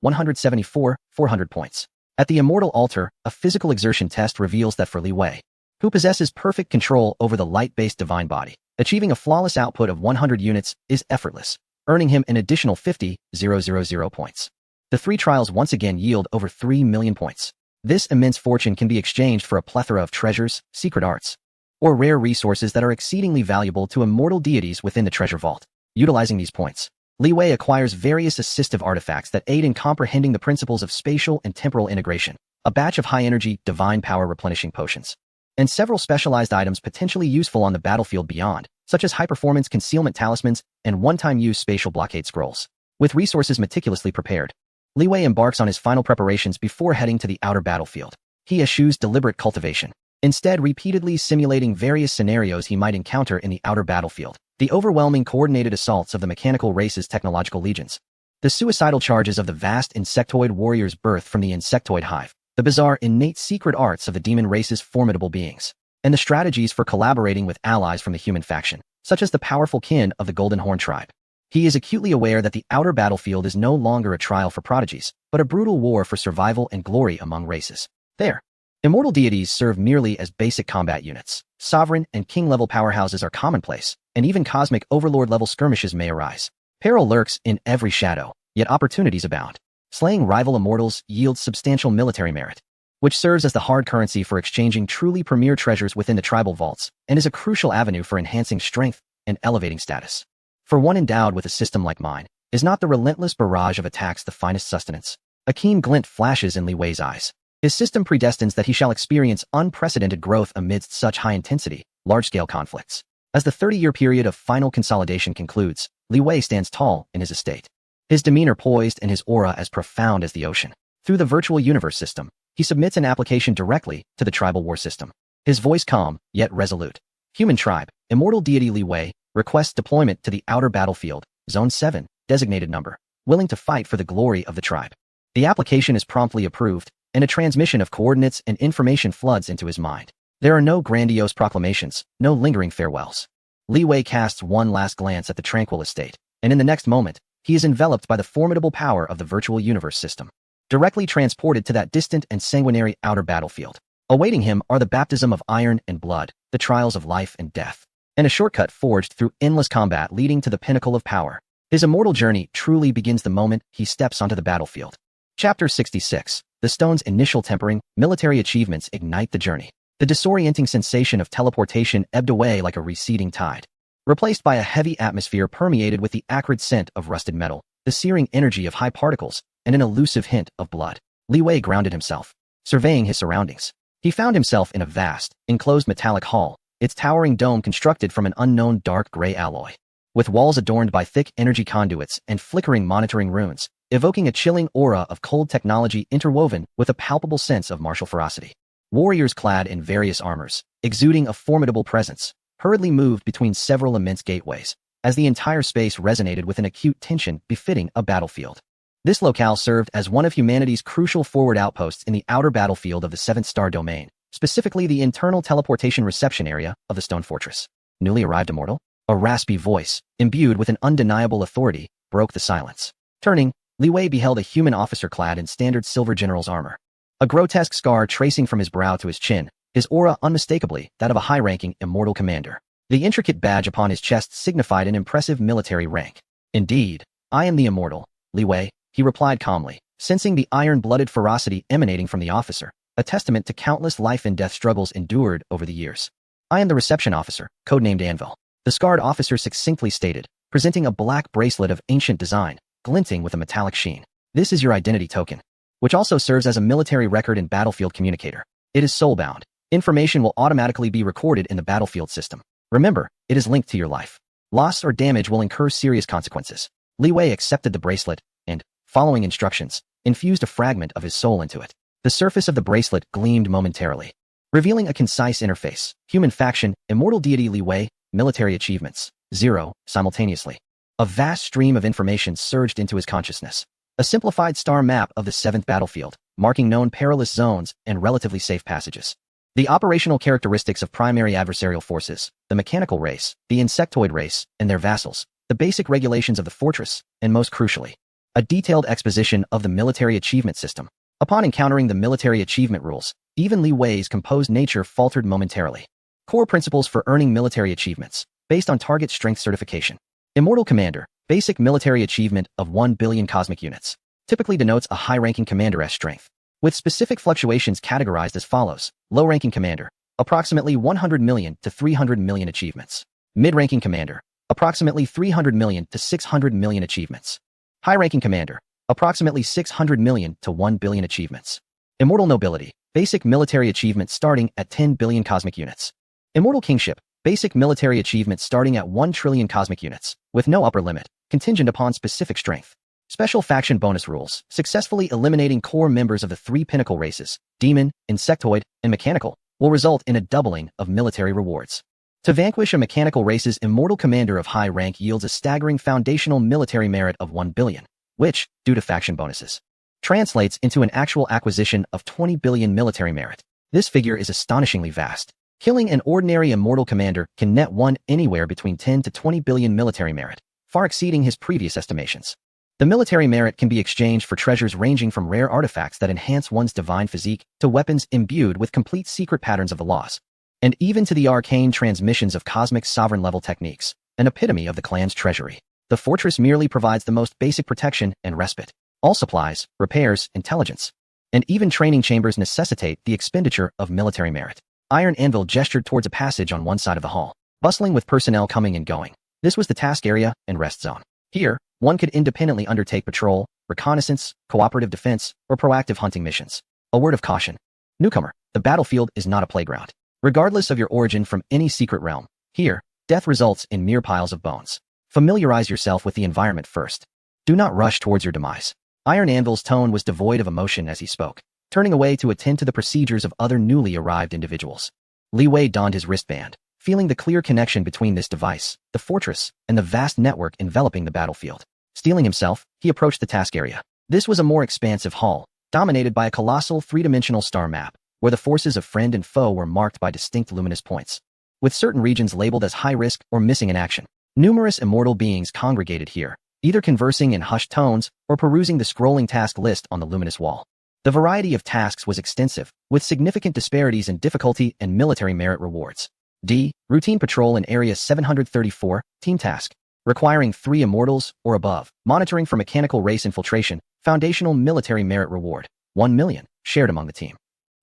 174,400 points. At the immortal altar, a physical exertion test reveals that for Li Wei, who possesses perfect control over the light-based divine body, achieving a flawless output of 100 units is effortless, earning him an additional 50,000 points. The 3 trials once again yield over 3 million points. This immense fortune can be exchanged for a plethora of treasures, secret arts, or rare resources that are exceedingly valuable to immortal deities within the treasure vault. Utilizing these points, Li Wei acquires various assistive artifacts that aid in comprehending the principles of spatial and temporal integration, a batch of high-energy, divine power replenishing potions, and several specialized items potentially useful on the battlefield beyond, such as high-performance concealment talismans and one-time use spatial blockade scrolls. With resources meticulously prepared, Li Wei embarks on his final preparations before heading to the outer battlefield. He eschews deliberate cultivation, instead repeatedly simulating various scenarios he might encounter in the outer battlefield. The overwhelming coordinated assaults of the mechanical race's technological legions, the suicidal charges of the vast insectoid warriors birthed from the insectoid hive, the bizarre innate secret arts of the demon race's formidable beings, and the strategies for collaborating with allies from the human faction, such as the powerful kin of the Golden Horn tribe. He is acutely aware that the outer battlefield is no longer a trial for prodigies, but a brutal war for survival and glory among races. There, immortal deities serve merely as basic combat units. Sovereign and king-level powerhouses are commonplace, and even cosmic overlord-level skirmishes may arise. Peril lurks in every shadow, yet opportunities abound. Slaying rival immortals yields substantial military merit, which serves as the hard currency for exchanging truly premier treasures within the tribal vaults, and is a crucial avenue for enhancing strength and elevating status. For one endowed with a system like mine, is not the relentless barrage of attacks the finest sustenance? A keen glint flashes in Li Wei's eyes. His system predestines that he shall experience unprecedented growth amidst such high-intensity, large-scale conflicts. As the 30-year period of final consolidation concludes, Li Wei stands tall in his estate. His demeanor poised and his aura as profound as the ocean. Through the virtual universe system, he submits an application directly to the tribal war system. His voice calm, yet resolute. Human tribe, immortal deity Li Wei, requests deployment to the outer battlefield, Zone 7, designated number, willing to fight for the glory of the tribe. The application is promptly approved, and a transmission of coordinates and information floods into his mind. There are no grandiose proclamations, no lingering farewells. Li Wei casts one last glance at the tranquil estate, and in the next moment, he is enveloped by the formidable power of the virtual universe system, directly transported to that distant and sanguinary outer battlefield. Awaiting him are the baptism of iron and blood, the trials of life and death, and a shortcut forged through endless combat leading to the pinnacle of power. His immortal journey truly begins the moment he steps onto the battlefield. Chapter 66. The stone's initial tempering, military achievements ignite the journey. The disorienting sensation of teleportation ebbed away like a receding tide, replaced by a heavy atmosphere permeated with the acrid scent of rusted metal, the searing energy of high particles, and an elusive hint of blood. Li Wei grounded himself, surveying his surroundings. He found himself in a vast, enclosed metallic hall, its towering dome constructed from an unknown dark gray alloy, with walls adorned by thick energy conduits and flickering monitoring runes, evoking a chilling aura of cold technology interwoven with a palpable sense of martial ferocity. Warriors clad in various armors, exuding a formidable presence, hurriedly moved between several immense gateways, as the entire space resonated with an acute tension befitting a battlefield. This locale served as one of humanity's crucial forward outposts in the outer battlefield of the Seventh Star Domain, specifically the internal teleportation reception area of the Stone Fortress. Newly arrived immortal? A raspy voice, imbued with an undeniable authority, broke the silence. Turning, Li Wei beheld a human officer clad in standard silver general's armor. A grotesque scar tracing from his brow to his chin, his aura unmistakably that of a high-ranking immortal commander. The intricate badge upon his chest signified an impressive military rank. Indeed, I am the immortal, Li Wei, he replied calmly, sensing the iron-blooded ferocity emanating from the officer, a testament to countless life-and-death struggles endured over the years. I am the reception officer, codenamed Anvil. The scarred officer succinctly stated, presenting a black bracelet of ancient design, glinting with a metallic sheen. This is your identity token, which also serves as a military record and battlefield communicator. It is soul-bound. Information will automatically be recorded in the battlefield system. Remember, it is linked to your life. Loss or damage will incur serious consequences. Li Wei accepted the bracelet and, following instructions, infused a fragment of his soul into it. The surface of the bracelet gleamed momentarily, revealing a concise interface. Human faction, immortal deity Li Wei, military achievements, 0, simultaneously. A vast stream of information surged into his consciousness. A simplified star map of the 7th battlefield, marking known perilous zones and relatively safe passages. The operational characteristics of primary adversarial forces, the mechanical race, the insectoid race, and their vassals, the basic regulations of the fortress, and most crucially, a detailed exposition of the military achievement system. Upon encountering the military achievement rules, even Li Wei's composed nature faltered momentarily. Core principles for earning military achievements, based on target strength certification. Immortal Commander, basic military achievement of 1 billion cosmic units, typically denotes a high-ranking commander's strength, with specific fluctuations categorized as follows. Low-ranking commander, approximately 100 million to 300 million achievements. Mid-ranking commander, approximately 300 million to 600 million achievements. High-ranking commander, approximately 600 million to 1 billion achievements. Immortal Nobility, basic military achievement starting at 10 billion cosmic units. Immortal Kingship, basic military achievement starting at 1 trillion cosmic units, with no upper limit, contingent upon specific strength. Special faction bonus rules. Successfully eliminating core members of the 3 pinnacle races, Demon, Insectoid, and Mechanical, will result in a doubling of military rewards. To vanquish a mechanical race's immortal commander of high rank yields a staggering foundational military merit of 1 billion, which, due to faction bonuses, translates into an actual acquisition of 20 billion military merit. This figure is astonishingly vast. Killing an ordinary immortal commander can net one anywhere between 10 to 20 billion military merit, far exceeding his previous estimations. The military merit can be exchanged for treasures ranging from rare artifacts that enhance one's divine physique to weapons imbued with complete secret patterns of the laws, and even to the arcane transmissions of cosmic sovereign-level techniques, an epitome of the clan's treasury. The fortress merely provides the most basic protection and respite. All supplies, repairs, intelligence, and even training chambers necessitate the expenditure of military merit. Iron Anvil gestured towards a passage on one side of the hall, bustling with personnel coming and going. This was the task area and rest zone. Here, one could independently undertake patrol, reconnaissance, cooperative defense, or proactive hunting missions. A word of caution. Newcomer, the battlefield is not a playground. Regardless of your origin from any secret realm, here, death results in mere piles of bones. Familiarize yourself with the environment first. Do not rush towards your demise. Iron Anvil's tone was devoid of emotion as he spoke, turning away to attend to the procedures of other newly arrived individuals. Li Wei donned his wristband, feeling the clear connection between this device, the fortress, and the vast network enveloping the battlefield. Steeling himself, he approached the task area. This was a more expansive hall, dominated by a colossal three-dimensional star map, where the forces of friend and foe were marked by distinct luminous points, with certain regions labeled as high risk or missing in action. Numerous immortal beings congregated here, either conversing in hushed tones or perusing the scrolling task list on the luminous wall. The variety of tasks was extensive, with significant disparities in difficulty and military merit rewards. D. Routine Patrol in Area 734, Team Task. Requiring 3 immortals or above. Monitoring for mechanical race infiltration. Foundational military merit reward. 1 million, shared among the team.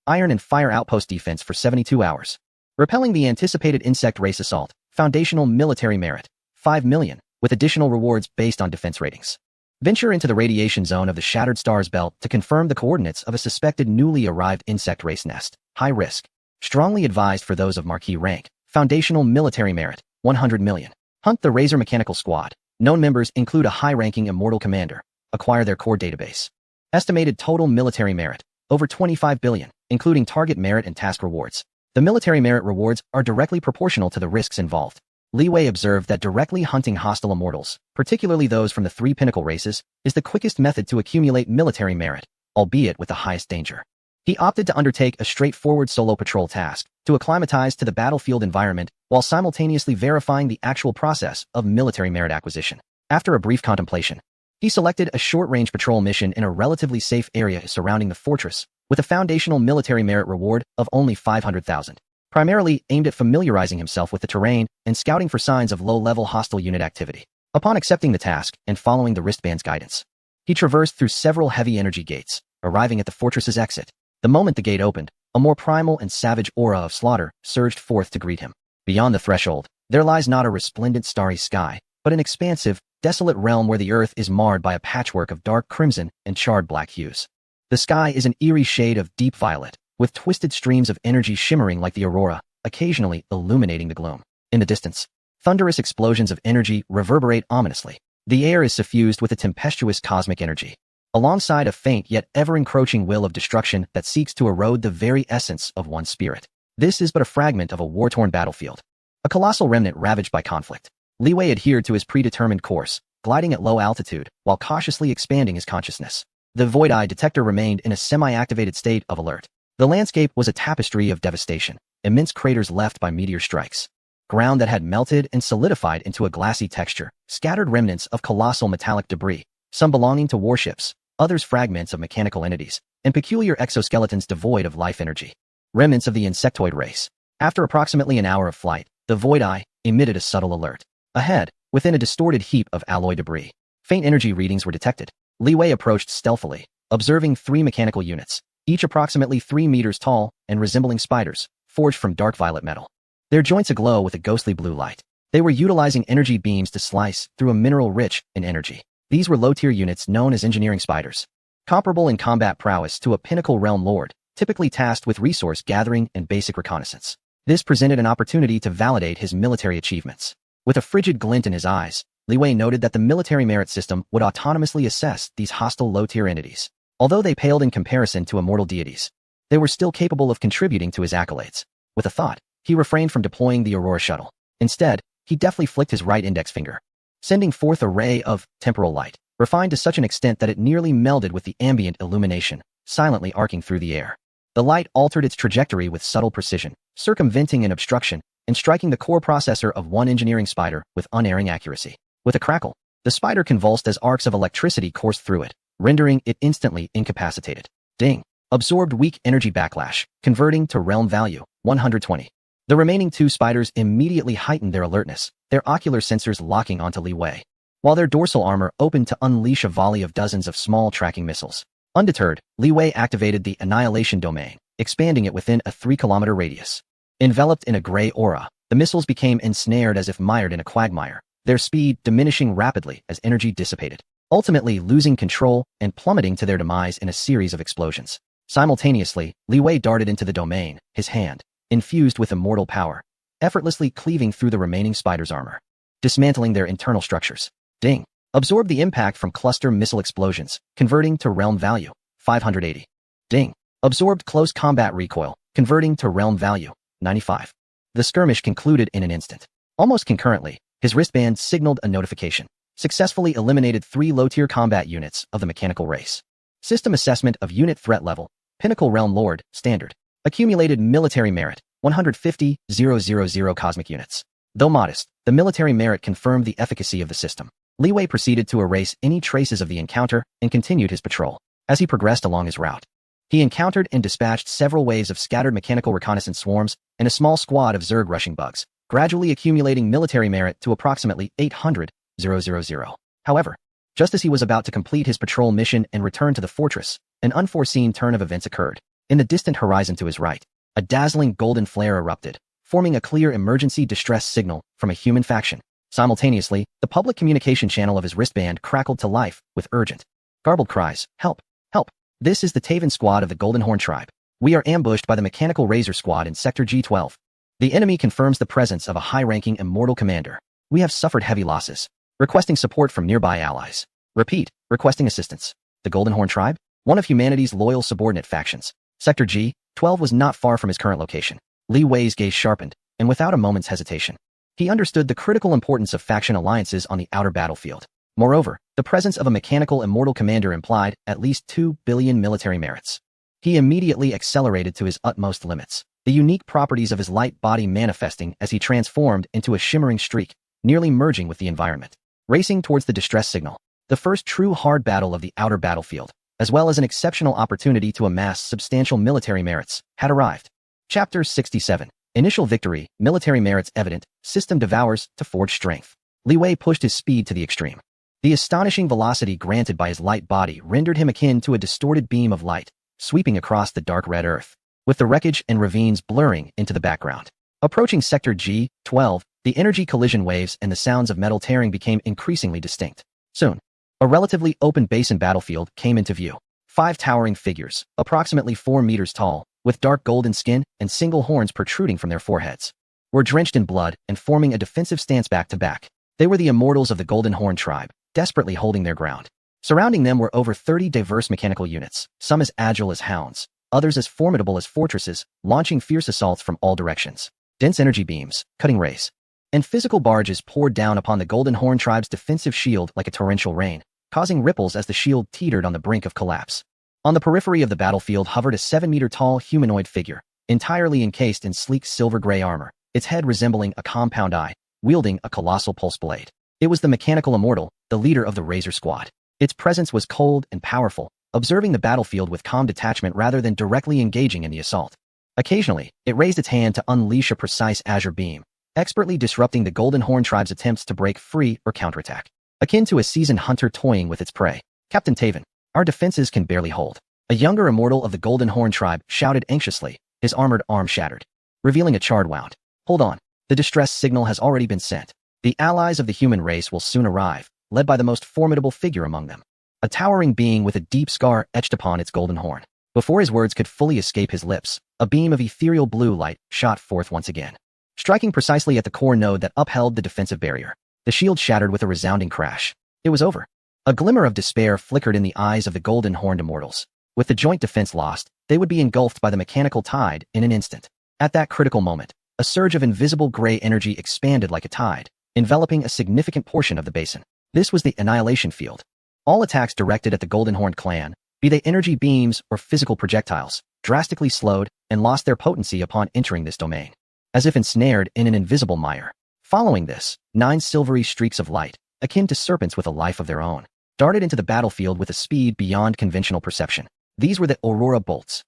Iron and Fire Outpost Defense for 72 hours. Repelling the anticipated insect race assault. Foundational military merit. 5 million, with additional rewards based on defense ratings. Venture into the radiation zone of the Shattered Stars Belt to confirm the coordinates of a suspected newly arrived insect race nest. High risk. Strongly advised for those of marquee rank. Foundational military merit. 100 million. Hunt the Razor Mechanical Squad. Known members include a high-ranking immortal commander. Acquire their core database. Estimated total military merit. Over 25 billion, including target merit and task rewards. The military merit rewards are directly proportional to the risks involved. Li Wei observed that directly hunting hostile immortals, particularly those from the 3 pinnacle races, is the quickest method to accumulate military merit, albeit with the highest danger. He opted to undertake a straightforward solo patrol task, to acclimatize to the battlefield environment while simultaneously verifying the actual process of military merit acquisition. After a brief contemplation, he selected a short-range patrol mission in a relatively safe area surrounding the fortress, with a foundational military merit reward of only 500,000, primarily aimed at familiarizing himself with the terrain and scouting for signs of low-level hostile unit activity. Upon accepting the task and following the wristband's guidance, he traversed through several heavy energy gates, arriving at the fortress's exit. The moment the gate opened, a more primal and savage aura of slaughter surged forth to greet him. Beyond the threshold, there lies not a resplendent starry sky, but an expansive, desolate realm where the earth is marred by a patchwork of dark crimson and charred black hues. The sky is an eerie shade of deep violet, with twisted streams of energy shimmering like the aurora, occasionally illuminating the gloom. In the distance, thunderous explosions of energy reverberate ominously. The air is suffused with a tempestuous cosmic energy, alongside a faint yet ever-encroaching will of destruction that seeks to erode the very essence of one's spirit. This is but a fragment of a war-torn battlefield, a colossal remnant ravaged by conflict. Li Wei adhered to his predetermined course, gliding at low altitude while cautiously expanding his consciousness. The Void-Eye detector remained in a semi-activated state of alert. The landscape was a tapestry of devastation, immense craters left by meteor strikes, ground that had melted and solidified into a glassy texture, scattered remnants of colossal metallic debris, some belonging to warships, others fragments of mechanical entities, and peculiar exoskeletons devoid of life energy. Remnants of the insectoid race. After approximately an hour of flight, the Void-Eye emitted a subtle alert. Ahead, within a distorted heap of alloy debris, faint energy readings were detected. Li Wei approached stealthily, observing 3 mechanical units, each approximately 3 meters tall and resembling spiders, forged from dark violet metal. Their joints aglow with a ghostly blue light. They were utilizing energy beams to slice through a mineral rich in energy. These were low-tier units known as engineering spiders, comparable in combat prowess to a pinnacle realm lord, typically tasked with resource gathering and basic reconnaissance. This presented an opportunity to validate his military achievements. With a frigid glint in his eyes, Li Wei noted that the military merit system would autonomously assess these hostile low-tier entities. Although they paled in comparison to immortal deities, they were still capable of contributing to his accolades. With a thought, he refrained from deploying the Aurora shuttle. Instead, he deftly flicked his right index finger, sending forth a ray of temporal light, refined to such an extent that it nearly melded with the ambient illumination, silently arcing through the air. The light altered its trajectory with subtle precision, circumventing an obstruction and striking the core processor of one engineering spider with unerring accuracy. With a crackle, the spider convulsed as arcs of electricity coursed through it, rendering it instantly incapacitated. Ding! Absorbed weak energy backlash, converting to realm value, 120. The remaining two spiders immediately heightened their alertness, their ocular sensors locking onto Li Wei, while their dorsal armor opened to unleash a volley of dozens of small tracking missiles. Undeterred, Li Wei activated the Annihilation Domain, expanding it within a 3-kilometer radius. Enveloped in a gray aura, the missiles became ensnared as if mired in a quagmire, their speed diminishing rapidly as energy dissipated, ultimately losing control and plummeting to their demise in a series of explosions. Simultaneously, Li Wei darted into the domain, his hand, infused with immortal power, effortlessly cleaving through the remaining spider's armor, dismantling their internal structures. Ding! Absorbed the impact from cluster missile explosions, converting to realm value, 580. Ding! Absorbed close combat recoil, converting to realm value, 95. The skirmish concluded in an instant. Almost concurrently, his wristband signaled a notification. Successfully eliminated 3 low-tier combat units of the mechanical race. System assessment of unit threat level, Pinnacle Realm Lord, Standard. Accumulated military merit, 150,000 cosmic units. Though modest, the military merit confirmed the efficacy of the system. Li Wei proceeded to erase any traces of the encounter and continued his patrol. As he progressed along his route, he encountered and dispatched several waves of scattered mechanical reconnaissance swarms and a small squad of Zerg rushing bugs, gradually accumulating military merit to approximately 800,000. However, just as he was about to complete his patrol mission and return to the fortress, an unforeseen turn of events occurred. In the distant horizon to his right, a dazzling golden flare erupted, forming a clear emergency distress signal from a human faction. Simultaneously, the public communication channel of his wristband crackled to life with urgent, garbled cries. Help! Help! This is the Taven squad of the Golden Horn tribe. We are ambushed by the Mechanical Razor squad in Sector G12. The enemy confirms the presence of a high-ranking immortal commander. We have suffered heavy losses. Requesting support from nearby allies. Repeat, requesting assistance. The Golden Horn tribe? One of humanity's loyal subordinate factions. Sector G12 was not far from his current location. Li Wei's gaze sharpened, and without a moment's hesitation, he understood the critical importance of faction alliances on the outer battlefield. Moreover, the presence of a mechanical immortal commander implied at least 2 billion military merits. He immediately accelerated to his utmost limits, the unique properties of his light body manifesting as he transformed into a shimmering streak, nearly merging with the environment. Racing towards the distress signal, the first true hard battle of the outer battlefield, as well as an exceptional opportunity to amass substantial military merits, had arrived. Chapter 67. Initial victory, military merits evident, system devours to forge strength. Li Wei pushed his speed to the extreme. The astonishing velocity granted by his light body rendered him akin to a distorted beam of light, sweeping across the dark red earth, with the wreckage and ravines blurring into the background. Approaching Sector G12, the energy collision waves and the sounds of metal tearing became increasingly distinct. Soon, a relatively open basin battlefield came into view. 5 towering figures, approximately 4 meters tall, with dark golden skin and single horns protruding from their foreheads, were drenched in blood and forming a defensive stance back to back. They were the immortals of the Golden Horn tribe, desperately holding their ground. Surrounding them were over 30 diverse mechanical units, some as agile as hounds, others as formidable as fortresses, launching fierce assaults from all directions. Dense energy beams, cutting rays, and physical barges poured down upon the Golden Horn tribe's defensive shield like a torrential rain, causing ripples as the shield teetered on the brink of collapse. On the periphery of the battlefield hovered a 7-meter-tall humanoid figure, entirely encased in sleek silver-gray armor, its head resembling a compound eye, wielding a colossal pulse blade. It was the mechanical immortal, the leader of the Razor Squad. Its presence was cold and powerful, observing the battlefield with calm detachment rather than directly engaging in the assault. Occasionally, it raised its hand to unleash a precise azure beam, expertly disrupting the Golden Horn tribe's attempts to break free or counterattack. Akin to a seasoned hunter toying with its prey. Captain Taven, our defenses can barely hold. A younger immortal of the Golden Horn tribe shouted anxiously, his armored arm shattered, revealing a charred wound. Hold on, the distress signal has already been sent. The allies of the human race will soon arrive, led by the most formidable figure among them, a towering being with a deep scar etched upon its golden horn. Before his words could fully escape his lips, a beam of ethereal blue light shot forth once again, striking precisely at the core node that upheld the defensive barrier. The shield shattered with a resounding crash. It was over. A glimmer of despair flickered in the eyes of the golden-horned immortals. With the joint defense lost, they would be engulfed by the mechanical tide in an instant. At that critical moment, a surge of invisible gray energy expanded like a tide, enveloping a significant portion of the basin. This was the Annihilation Field. All attacks directed at the Golden-Horned clan, be they energy beams or physical projectiles, drastically slowed and lost their potency upon entering this domain. As if ensnared in an invisible mire. Following this, 9 silvery streaks of light, akin to serpents with a life of their own, darted into the battlefield with a speed beyond conventional perception. These were the Aurora Bolts.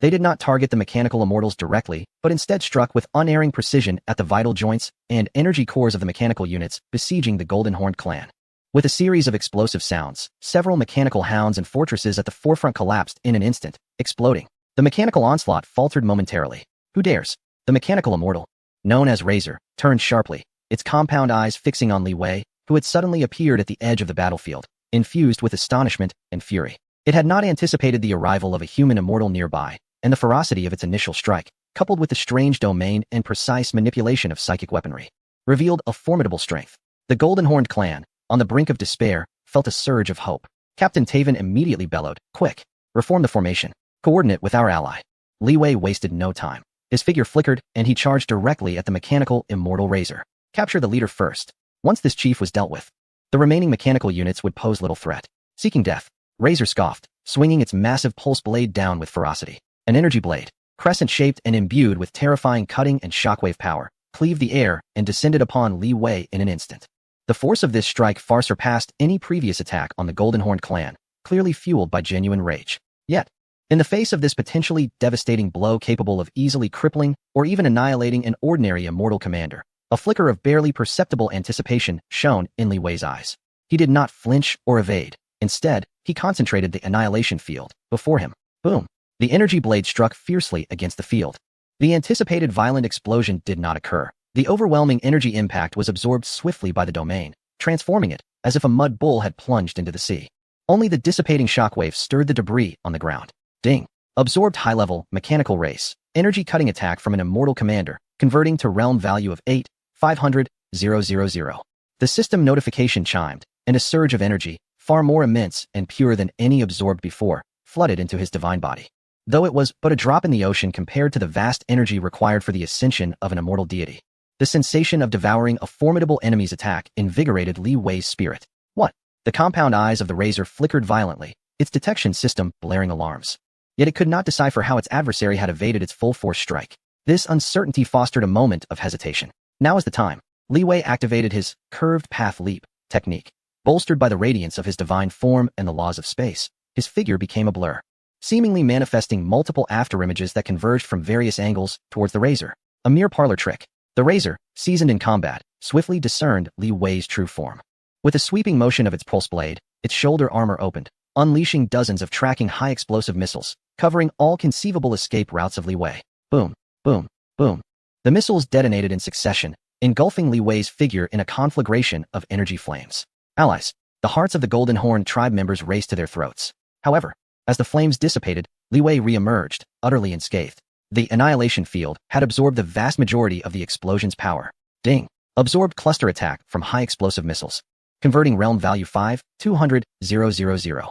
They did not target the mechanical immortals directly, but instead struck with unerring precision at the vital joints and energy cores of the mechanical units besieging the Golden-Horned clan. With a series of explosive sounds, several mechanical hounds and fortresses at the forefront collapsed in an instant, exploding. The mechanical onslaught faltered momentarily. Who dares? The mechanical immortal, known as Razor, turned sharply, its compound eyes fixing on Li Wei, who had suddenly appeared at the edge of the battlefield, infused with astonishment and fury. It had not anticipated the arrival of a human immortal nearby, and the ferocity of its initial strike, coupled with the strange domain and precise manipulation of psychic weaponry, revealed a formidable strength. The Golden-Horned clan, on the brink of despair, felt a surge of hope. Captain Taven immediately bellowed, "Quick! Reform the formation. Coordinate with our ally." Li Wei wasted no time. His figure flickered, and he charged directly at the mechanical immortal Razor. Capture the leader first. Once this chief was dealt with, the remaining mechanical units would pose little threat. Seeking death, Razor scoffed, swinging its massive pulse blade down with ferocity. An energy blade, crescent-shaped and imbued with terrifying cutting and shockwave power, cleaved the air and descended upon Li Wei in an instant. The force of this strike far surpassed any previous attack on the Golden-Horned clan, clearly fueled by genuine rage. Yet, in the face of this potentially devastating blow capable of easily crippling or even annihilating an ordinary immortal commander, a flicker of barely perceptible anticipation shone in Li Wei's eyes. He did not flinch or evade. Instead, he concentrated the Annihilation Field before him. Boom! The energy blade struck fiercely against the field. The anticipated violent explosion did not occur. The overwhelming energy impact was absorbed swiftly by the domain, transforming it as if a mud bull had plunged into the sea. Only the dissipating shockwaves stirred the debris on the ground. Ding! Absorbed high-level, mechanical race, energy-cutting attack from an immortal commander, converting to realm value of 8,500,000. The system notification chimed, and a surge of energy, far more immense and pure than any absorbed before, flooded into his divine body. Though it was but a drop in the ocean compared to the vast energy required for the ascension of an immortal deity. The sensation of devouring a formidable enemy's attack invigorated Li Wei's spirit. What? The compound eyes of the Razor flickered violently, its detection system blaring alarms. Yet it could not decipher how its adversary had evaded its full-force strike. This uncertainty fostered a moment of hesitation. Now is the time. Li Wei activated his curved path leap technique. Bolstered by the radiance of his divine form and the laws of space, his figure became a blur, seemingly manifesting multiple afterimages that converged from various angles towards the Razor. A mere parlor trick. The Razor, seasoned in combat, swiftly discerned Li Wei's true form. With a sweeping motion of its pulse blade, its shoulder armor opened, unleashing dozens of tracking high-explosive missiles, covering all conceivable escape routes of Li Wei. Boom, boom, boom. The missiles detonated in succession, engulfing Li Wei's figure in a conflagration of energy flames. Allies, the hearts of the Golden-Horned tribe members raced to their throats. However, as the flames dissipated, Li Wei re-emerged, utterly unscathed. The Annihilation Field had absorbed the vast majority of the explosion's power. Ding! Absorbed cluster attack from high-explosive missiles, converting realm value 5,200,000.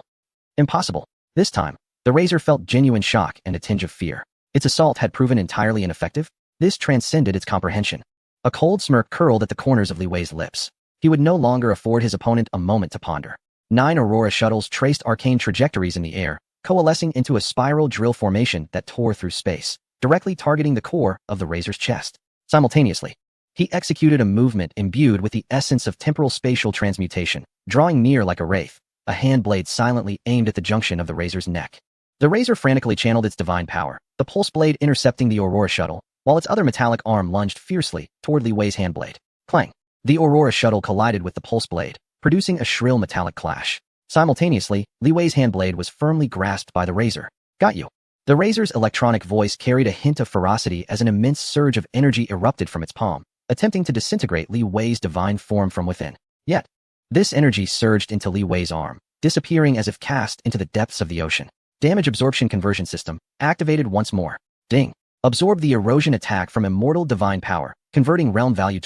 Impossible. This time, the Razor felt genuine shock and a tinge of fear. Its assault had proven entirely ineffective. This transcended its comprehension. A cold smirk curled at the corners of Li Wei's lips. He would no longer afford his opponent a moment to ponder. 9 Aurora shuttles traced arcane trajectories in the air, coalescing into a spiral drill formation that tore through space, directly targeting the core of the Razor's chest. Simultaneously, he executed a movement imbued with the essence of temporal spatial transmutation, drawing near like a wraith, a hand blade silently aimed at the junction of the Razor's neck. The Razor frantically channeled its divine power, the pulse blade intercepting the Aurora shuttle, while its other metallic arm lunged fiercely toward Li Wei's handblade. Clang! The Aurora shuttle collided with the pulse blade, producing a shrill metallic clash. Simultaneously, Li Wei's handblade was firmly grasped by the Razor. Got you. The Razor's electronic voice carried a hint of ferocity as an immense surge of energy erupted from its palm, attempting to disintegrate Li Wei's divine form from within. Yet, this energy surged into Li Wei's arm, disappearing as if cast into the depths of the ocean. Damage absorption conversion system, activated once more. Ding. Absorb the erosion attack from immortal divine power, converting realm value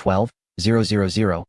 000.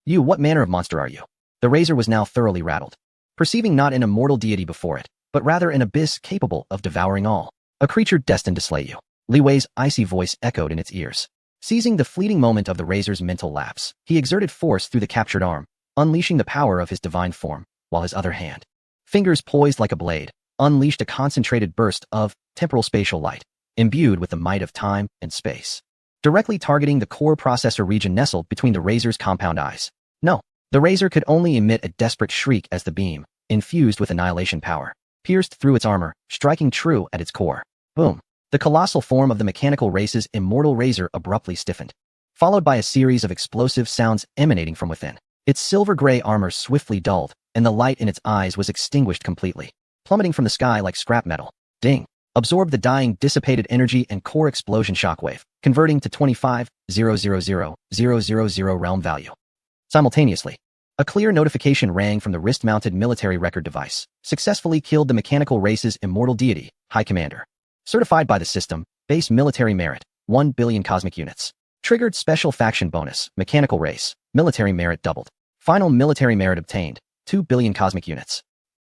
You, what manner of monster are you? The razor was now thoroughly rattled, perceiving not an immortal deity before it, but rather an abyss capable of devouring all, a creature destined to slay you. Li Wei's icy voice echoed in its ears. Seizing the fleeting moment of the razor's mental lapse, he exerted force through the captured arm, unleashing the power of his divine form, while his other hand, fingers poised like a blade, unleashed a concentrated burst of temporal spatial light, imbued with the might of time and space, directly targeting the core processor region nestled between the razor's compound eyes. No, the razor could only emit a desperate shriek as the beam, infused with annihilation power, pierced through its armor, striking true at its core. Boom. The colossal form of the mechanical race's immortal razor abruptly stiffened, followed by a series of explosive sounds emanating from within. Its silver-gray armor swiftly dulled, and the light in its eyes was extinguished completely, plummeting from the sky like scrap metal. Ding! Absorbed the dying dissipated energy and core explosion shockwave, converting to 25,000,000 realm value. Simultaneously, a clear notification rang from the wrist-mounted military record device, successfully killed the mechanical race's immortal deity, High Commander. Certified by the system, base military merit, 1 billion cosmic units. Triggered special faction bonus, mechanical race, military merit doubled. Final military merit obtained, 2 billion cosmic units.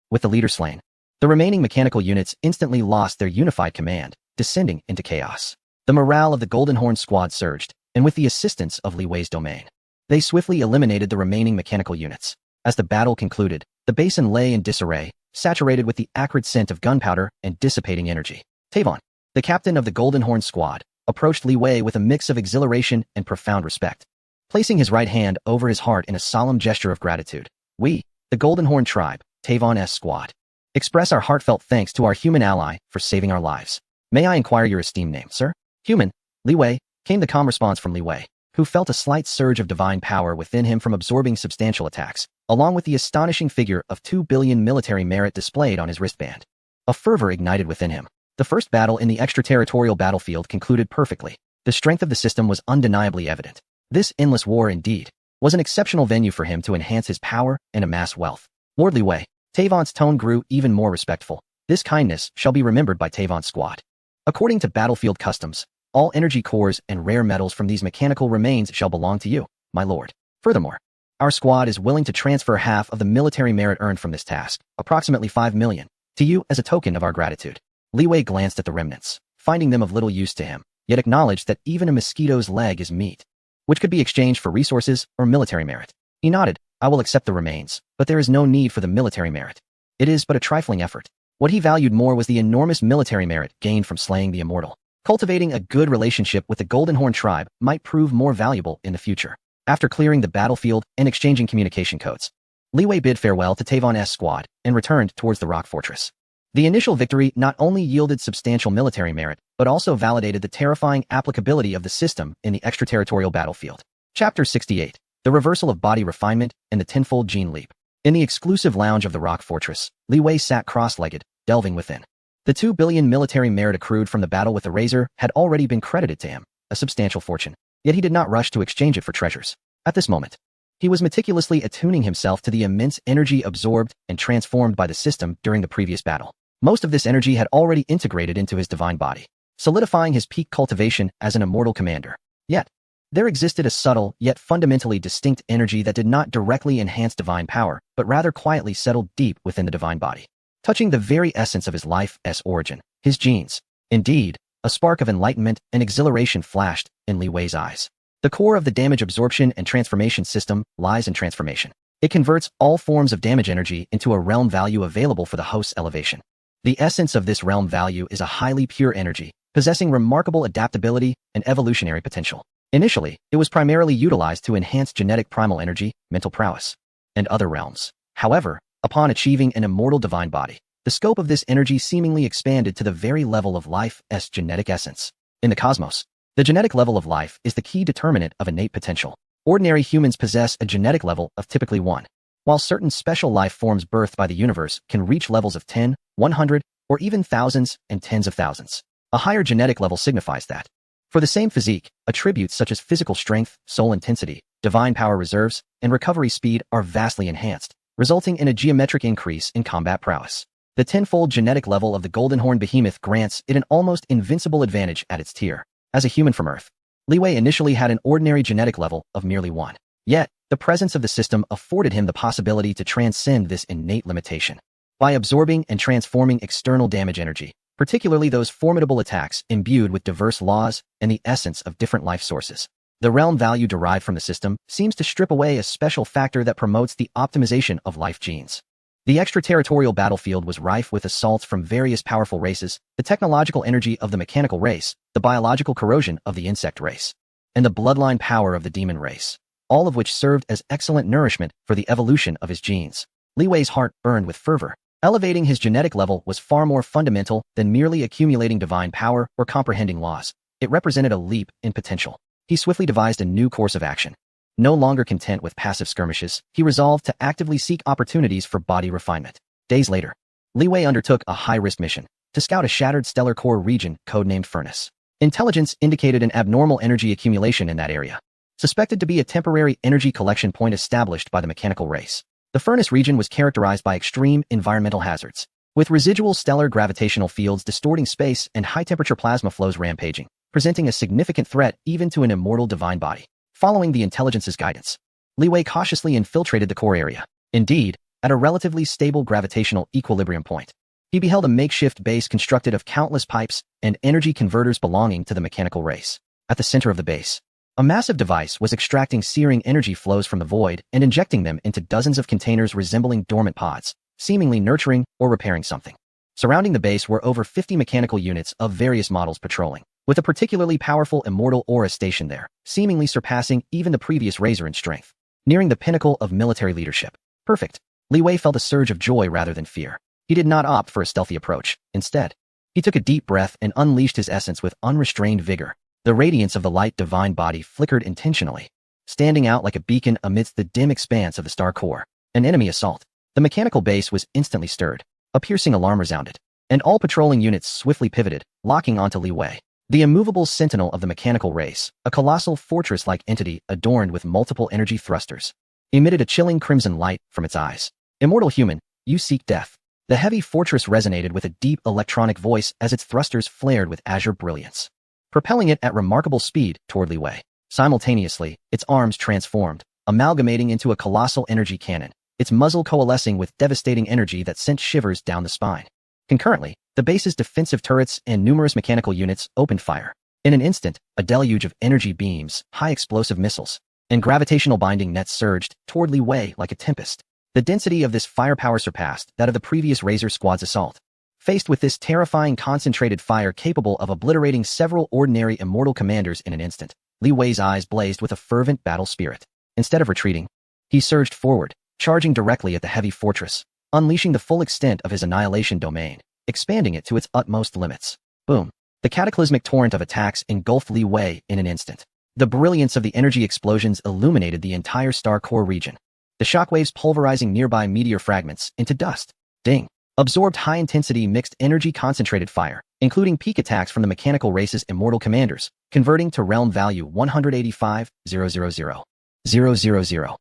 With the leader slain, the remaining mechanical units instantly lost their unified command, descending into chaos. The morale of the Golden Horn squad surged, and with the assistance of Li Wei's domain, they swiftly eliminated the remaining mechanical units. As the battle concluded, the basin lay in disarray, saturated with the acrid scent of gunpowder and dissipating energy. Tavon, the captain of the Golden Horn squad, approached Li Wei with a mix of exhilaration and profound respect. Placing his right hand over his heart in a solemn gesture of gratitude, we, the Golden Horn tribe, Tavon squad, express our heartfelt thanks to our human ally for saving our lives. May I inquire your esteemed name, sir? Human, Li Wei, came the calm response from Li Wei, who felt a slight surge of divine power within him from absorbing substantial attacks, along with the astonishing figure of 2 billion military merit displayed on his wristband. A fervor ignited within him. The first battle in the extraterritorial battlefield concluded perfectly. The strength of the system was undeniably evident. This endless war, indeed, was an exceptional venue for him to enhance his power and amass wealth. Lord Li Wei, Tavon's tone grew even more respectful. This kindness shall be remembered by Tavon's squad. According to battlefield customs, all energy cores and rare metals from these mechanical remains shall belong to you, my lord. Furthermore, our squad is willing to transfer half of the military merit earned from this task, approximately 5 million, to you as a token of our gratitude. Li Wei glanced at the remnants, finding them of little use to him, yet acknowledged that even a mosquito's leg is meat, which could be exchanged for resources or military merit. He nodded. I will accept the remains, but there is no need for the military merit. It is but a trifling effort. What he valued more was the enormous military merit gained from slaying the immortal. Cultivating a good relationship with the Golden Horn tribe might prove more valuable in the future. After clearing the battlefield and exchanging communication codes, Li Wei bid farewell to Tavon's squad and returned towards the rock fortress. The initial victory not only yielded substantial military merit, but also validated the terrifying applicability of the system in the extraterritorial battlefield. Chapter 68. The Reversal of Body Refinement and the Tenfold Gene Leap. In the exclusive lounge of the rock fortress, Li Wei sat cross-legged, delving within. The 2 billion military merit accrued from the battle with the razor had already been credited to him, a substantial fortune. Yet he did not rush to exchange it for treasures. At this moment, he was meticulously attuning himself to the immense energy absorbed and transformed by the system during the previous battle. Most of this energy had already integrated into his divine body, solidifying his peak cultivation as an immortal commander. Yet, there existed a subtle yet fundamentally distinct energy that did not directly enhance divine power, but rather quietly settled deep within the divine body, touching the very essence of his life's origin, his genes. Indeed, a spark of enlightenment and exhilaration flashed in Li Wei's eyes. The core of the damage absorption and transformation system lies in transformation. It converts all forms of damage energy into a realm value available for the host's elevation. The essence of this realm value is a highly pure energy, possessing remarkable adaptability and evolutionary potential. Initially, it was primarily utilized to enhance genetic primal energy, mental prowess, and other realms. However, upon achieving an immortal divine body, the scope of this energy seemingly expanded to the very level of life's genetic essence. In the cosmos, the genetic level of life is the key determinant of innate potential. Ordinary humans possess a genetic level of typically 1, while certain special life forms birthed by the universe can reach levels of 10, 100, or even thousands and tens of thousands. A higher genetic level signifies that, for the same physique, attributes such as physical strength, soul intensity, divine power reserves, and recovery speed are vastly enhanced, resulting in a geometric increase in combat prowess. The tenfold genetic level of the Golden Horn Behemoth grants it an almost invincible advantage at its tier. As a human from Earth, Li Wei initially had an ordinary genetic level of merely 1. Yet, the presence of the system afforded him the possibility to transcend this innate limitation. By absorbing and transforming external damage energy, particularly those formidable attacks imbued with diverse laws and the essence of different life sources, the realm value derived from the system seems to strip away a special factor that promotes the optimization of life genes. The extraterritorial battlefield was rife with assaults from various powerful races, the technological energy of the mechanical race, the biological corrosion of the insect race, and the bloodline power of the demon race, all of which served as excellent nourishment for the evolution of his genes. Li Wei's heart burned with fervor. Elevating his genetic level was far more fundamental than merely accumulating divine power or comprehending laws. It represented a leap in potential. He swiftly devised a new course of action. No longer content with passive skirmishes, he resolved to actively seek opportunities for body refinement. Days later, Li Wei undertook a high-risk mission to scout a shattered stellar core region codenamed Furnace. Intelligence indicated an abnormal energy accumulation in that area, suspected to be a temporary energy collection point established by the mechanical race. The Furnace region was characterized by extreme environmental hazards, with residual stellar gravitational fields distorting space and high-temperature plasma flows rampaging, presenting a significant threat even to an immortal divine body. Following the intelligence's guidance, Li Wei cautiously infiltrated the core area. Indeed, at a relatively stable gravitational equilibrium point, he beheld a makeshift base constructed of countless pipes and energy converters belonging to the mechanical race. At the center of the base, a massive device was extracting searing energy flows from the void and injecting them into dozens of containers resembling dormant pods, seemingly nurturing or repairing something. Surrounding the base were over 50 mechanical units of various models patrolling, with a particularly powerful immortal aura stationed there, seemingly surpassing even the previous Razor in strength. Nearing the pinnacle of military leadership. Perfect. Li Wei felt a surge of joy rather than fear. He did not opt for a stealthy approach. Instead, he took a deep breath and unleashed his essence with unrestrained vigor. The radiance of the light divine body flickered intentionally, standing out like a beacon amidst the dim expanse of the star core. An enemy assault. The mechanical base was instantly stirred. A piercing alarm resounded, and all patrolling units swiftly pivoted, locking onto Li Wei. The immovable sentinel of the mechanical race, a colossal fortress-like entity adorned with multiple energy thrusters, emitted a chilling crimson light from its eyes. Immortal human, you seek death. The heavy fortress resonated with a deep electronic voice as its thrusters flared with azure brilliance, propelling it at remarkable speed toward Li Wei. Simultaneously, its arms transformed, amalgamating into a colossal energy cannon, its muzzle coalescing with devastating energy that sent shivers down the spine. Concurrently, the base's defensive turrets and numerous mechanical units opened fire. In an instant, a deluge of energy beams, high-explosive missiles, and gravitational binding nets surged toward Li Wei like a tempest. The density of this firepower surpassed that of the previous Razor Squad's assault. Faced with this terrifying concentrated fire capable of obliterating several ordinary immortal commanders in an instant, Li Wei's eyes blazed with a fervent battle spirit. Instead of retreating, he surged forward, charging directly at the heavy fortress, unleashing the full extent of his annihilation domain, expanding it to its utmost limits. Boom. The cataclysmic torrent of attacks engulfed Li Wei in an instant. The brilliance of the energy explosions illuminated the entire star core region, the shockwaves pulverizing nearby meteor fragments into dust. Ding. Absorbed high-intensity mixed energy concentrated fire, including peak attacks from the mechanical race's immortal commanders, converting to realm value 185,000,000.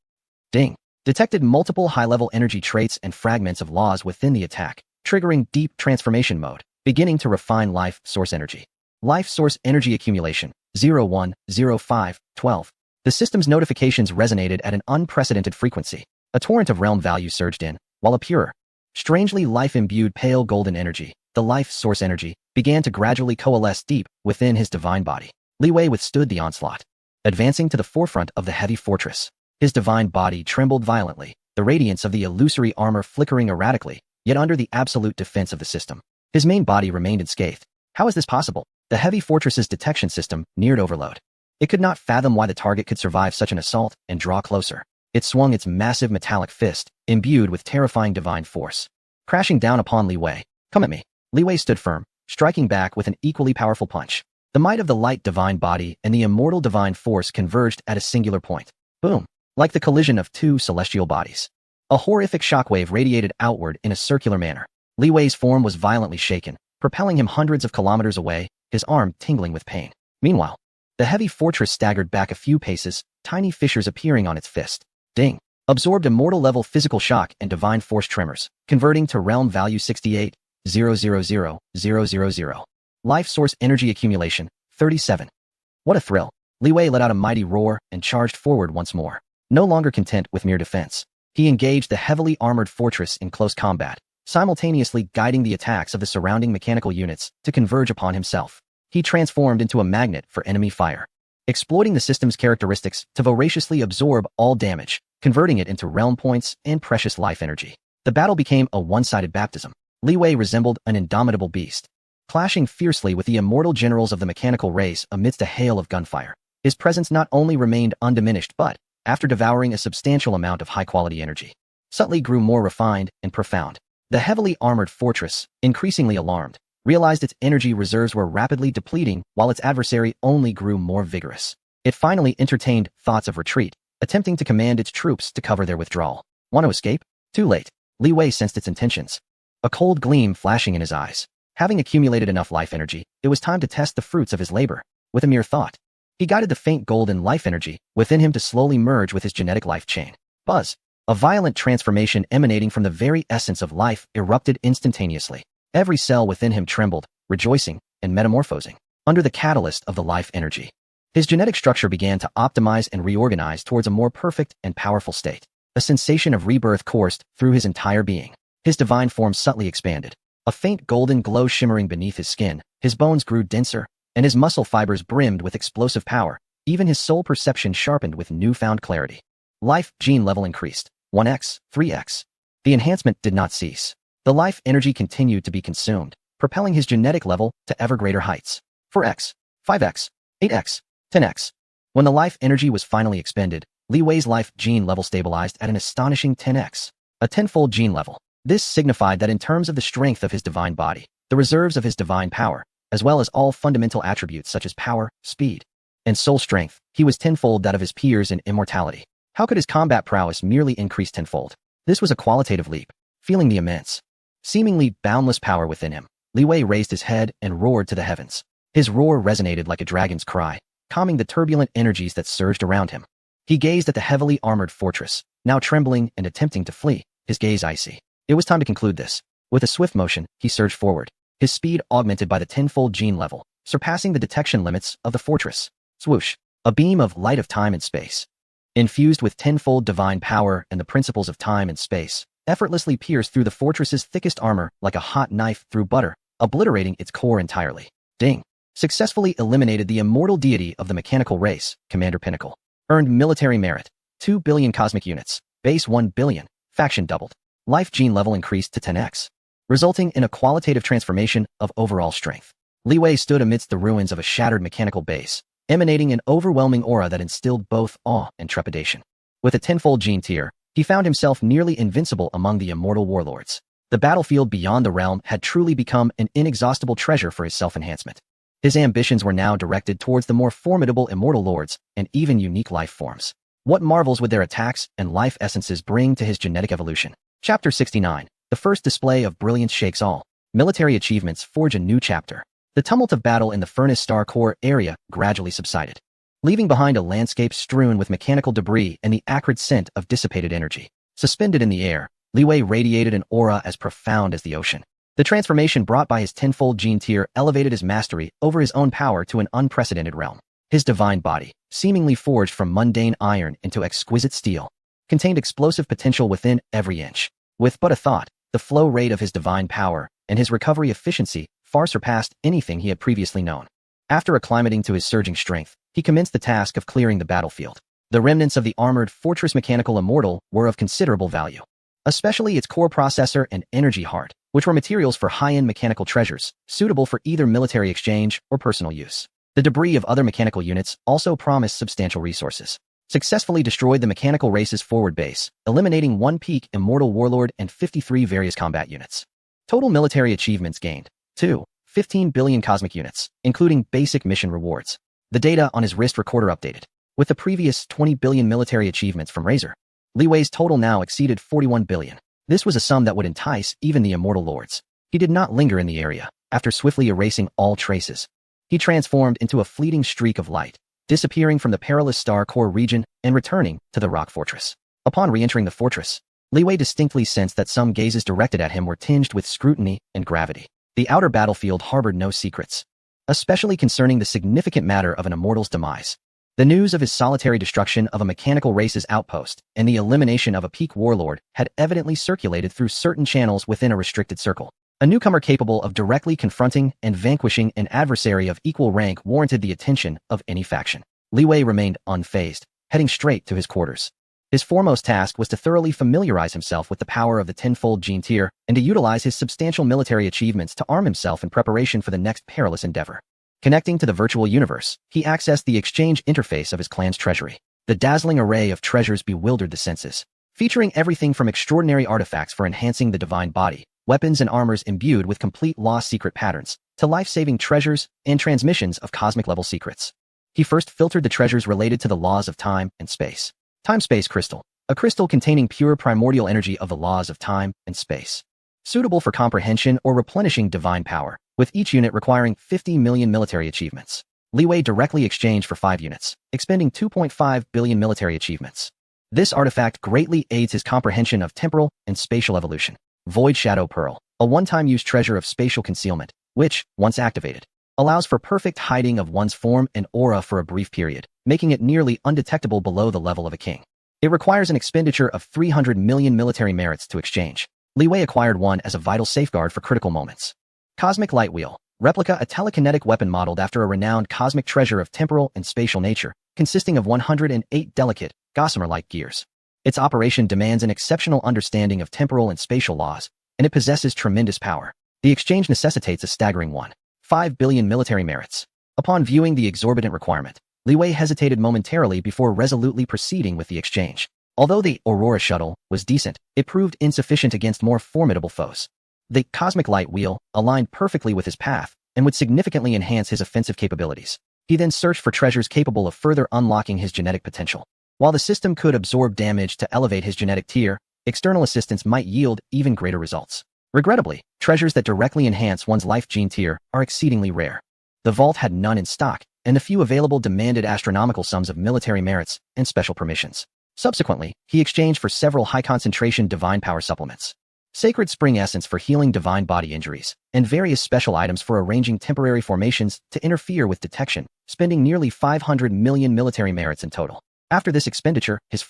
Ding. Detected multiple high-level energy traits and fragments of laws within the attack, triggering deep transformation mode, beginning to refine life source energy. Life source energy accumulation, 010512. The system's notifications resonated at an unprecedented frequency. A torrent of realm value surged in, while a pure, strangely life-imbued pale golden energy, the life source energy, began to gradually coalesce deep within his divine body. Li Wei withstood the onslaught, advancing to the forefront of the heavy fortress. His divine body trembled violently, the radiance of the illusory armor flickering erratically, yet under the absolute defense of the system. His main body remained unscathed. How is this possible? The heavy fortress's detection system neared overload. It could not fathom why the target could survive such an assault and draw closer. It swung its massive metallic fist, imbued with terrifying divine force, crashing down upon Li Wei. Come at me. Li Wei stood firm, striking back with an equally powerful punch. The might of the light divine body and the immortal divine force converged at a singular point. Boom. Like the collision of two celestial bodies. A horrific shockwave radiated outward in a circular manner. Li Wei's form was violently shaken, propelling him hundreds of kilometers away, his arm tingling with pain. Meanwhile, the heavy fortress staggered back a few paces, tiny fissures appearing on its fist. Ding. Absorbed immortal-level physical shock and divine force tremors, converting to realm value 68,000,000. Life source energy accumulation, 37. What a thrill. Li Wei let out a mighty roar and charged forward once more. No longer content with mere defense, he engaged the heavily armored fortress in close combat, simultaneously guiding the attacks of the surrounding mechanical units to converge upon himself. He transformed into a magnet for enemy fire, exploiting the system's characteristics to voraciously absorb all damage, converting it into realm points and precious life energy. The battle became a one-sided baptism. Li Wei resembled an indomitable beast, clashing fiercely with the immortal generals of the mechanical race amidst a hail of gunfire. His presence not only remained undiminished but, after devouring a substantial amount of high-quality energy, subtly grew more refined and profound. The heavily armored fortress, increasingly alarmed, realized its energy reserves were rapidly depleting while its adversary only grew more vigorous. It finally entertained thoughts of retreat, attempting to command its troops to cover their withdrawal. Want to escape? Too late. Li Wei sensed its intentions, a cold gleam flashing in his eyes. Having accumulated enough life energy, it was time to test the fruits of his labor. With a mere thought, he guided the faint golden life energy within him to slowly merge with his genetic life chain. Buzz! A violent transformation emanating from the very essence of life erupted instantaneously. Every cell within him trembled, rejoicing, and metamorphosing under the catalyst of the life energy. His genetic structure began to optimize and reorganize towards a more perfect and powerful state. A sensation of rebirth coursed through his entire being. His divine form subtly expanded, a faint golden glow shimmering beneath his skin. His bones grew denser, and his muscle fibers brimmed with explosive power. Even his soul perception sharpened with newfound clarity. Life gene level increased, 1x, 3x. The enhancement did not cease. The life energy continued to be consumed, propelling his genetic level to ever greater heights. 4x, 5x, 8x, 10x. When the life energy was finally expended, Li Wei's life gene level stabilized at an astonishing 10x, a tenfold gene level. This signified that in terms of the strength of his divine body, the reserves of his divine power, as well as all fundamental attributes such as power, speed, and soul strength, he was tenfold that of his peers in immortality. How could his combat prowess merely increase tenfold? This was a qualitative leap. Feeling the immense, seemingly boundless power within him, Li Wei raised his head and roared to the heavens. His roar resonated like a dragon's cry, calming the turbulent energies that surged around him. He gazed at the heavily armored fortress, now trembling and attempting to flee, his gaze icy. It was time to conclude this. With a swift motion, he surged forward, his speed augmented by the tenfold gene level, surpassing the detection limits of the fortress. Swoosh! A beam of light of time and space, infused with tenfold divine power and the principles of time and space, effortlessly pierced through the fortress's thickest armor like a hot knife through butter, obliterating its core entirely. Ding! Successfully eliminated the immortal deity of the mechanical race, Commander Pinnacle. Earned military merit, 2 billion cosmic units, base 1 billion, faction doubled. Life gene level increased to 10x, resulting in a qualitative transformation of overall strength. Li Wei stood amidst the ruins of a shattered mechanical base, emanating an overwhelming aura that instilled both awe and trepidation. With a tenfold gene tier, he found himself nearly invincible among the immortal warlords. The battlefield beyond the realm had truly become an inexhaustible treasure for his self-enhancement. His ambitions were now directed towards the more formidable immortal lords and even unique life forms. What marvels would their attacks and life essences bring to his genetic evolution? Chapter 69. The first display of brilliance shakes all. Military achievements forge a new chapter. The tumult of battle in the Furnace Star Core area gradually subsided, leaving behind a landscape strewn with mechanical debris and the acrid scent of dissipated energy. Suspended in the air, Li Wei radiated an aura as profound as the ocean. The transformation brought by his tenfold gene tier elevated his mastery over his own power to an unprecedented realm. His divine body, seemingly forged from mundane iron into exquisite steel, contained explosive potential within every inch. With but a thought, the flow rate of his divine power and his recovery efficiency far surpassed anything he had previously known. After acclimating to his surging strength, he commenced the task of clearing the battlefield. The remnants of the armored fortress mechanical immortal were of considerable value, especially its core processor and energy heart, which were materials for high-end mechanical treasures, suitable for either military exchange or personal use. The debris of other mechanical units also promised substantial resources. Successfully destroyed the mechanical race's forward base, eliminating one peak immortal warlord and 53 various combat units. Total military achievements gained: 15 billion cosmic units, including basic mission rewards. The data on his wrist recorder updated. With the previous 20 billion military achievements from Razer, Li Wei's total now exceeded 41 billion. This was a sum that would entice even the immortal lords. He did not linger in the area. After swiftly erasing all traces, he transformed into a fleeting streak of light, disappearing from the perilous Star Core region and returning to the Rock Fortress. Upon re-entering the fortress, Li Wei distinctly sensed that some gazes directed at him were tinged with scrutiny and gravity. The outer battlefield harbored no secrets, especially concerning the significant matter of an immortal's demise. The news of his solitary destruction of a mechanical race's outpost and the elimination of a peak warlord had evidently circulated through certain channels within a restricted circle. A newcomer capable of directly confronting and vanquishing an adversary of equal rank warranted the attention of any faction. Li Wei remained unfazed, heading straight to his quarters. His foremost task was to thoroughly familiarize himself with the power of the tenfold gene tier and to utilize his substantial military achievements to arm himself in preparation for the next perilous endeavor. Connecting to the virtual universe, he accessed the exchange interface of his clan's treasury. The dazzling array of treasures bewildered the senses, featuring everything from extraordinary artifacts for enhancing the divine body, weapons and armors imbued with complete lost secret patterns, to life-saving treasures and transmissions of cosmic-level secrets. He first filtered the treasures related to the laws of time and space. Time-Space Crystal, a crystal containing pure primordial energy of the laws of time and space. Suitable for comprehension or replenishing divine power, with each unit requiring 50 million military achievements. Li Wei directly exchanged for 5 units, expending 2.5 billion military achievements. This artifact greatly aids his comprehension of temporal and spatial evolution. Void Shadow Pearl, a one-time use treasure of spatial concealment, which, once activated, allows for perfect hiding of one's form and aura for a brief period, making it nearly undetectable below the level of a king. It requires an expenditure of 300 million military merits to exchange. Li Wei acquired one as a vital safeguard for critical moments. Cosmic Light Wheel, replica, a telekinetic weapon modeled after a renowned cosmic treasure of temporal and spatial nature, consisting of 108 delicate, gossamer-like gears. Its operation demands an exceptional understanding of temporal and spatial laws, and it possesses tremendous power. The exchange necessitates a staggering 1.5 billion military merits. Upon viewing the exorbitant requirement, Li Wei hesitated momentarily before resolutely proceeding with the exchange. Although the Aurora Shuttle was decent, it proved insufficient against more formidable foes. The Cosmic Light Wheel aligned perfectly with his path and would significantly enhance his offensive capabilities. He then searched for treasures capable of further unlocking his genetic potential. While the system could absorb damage to elevate his genetic tier, external assistance might yield even greater results. Regrettably, treasures that directly enhance one's life gene tier are exceedingly rare. The vault had none in stock, and the few available demanded astronomical sums of military merits and special permissions. Subsequently, he exchanged for several high-concentration divine power supplements. Sacred Spring Essence for healing divine body injuries, and various special items for arranging temporary formations to interfere with detection, spending nearly 500 million military merits in total. After this expenditure, his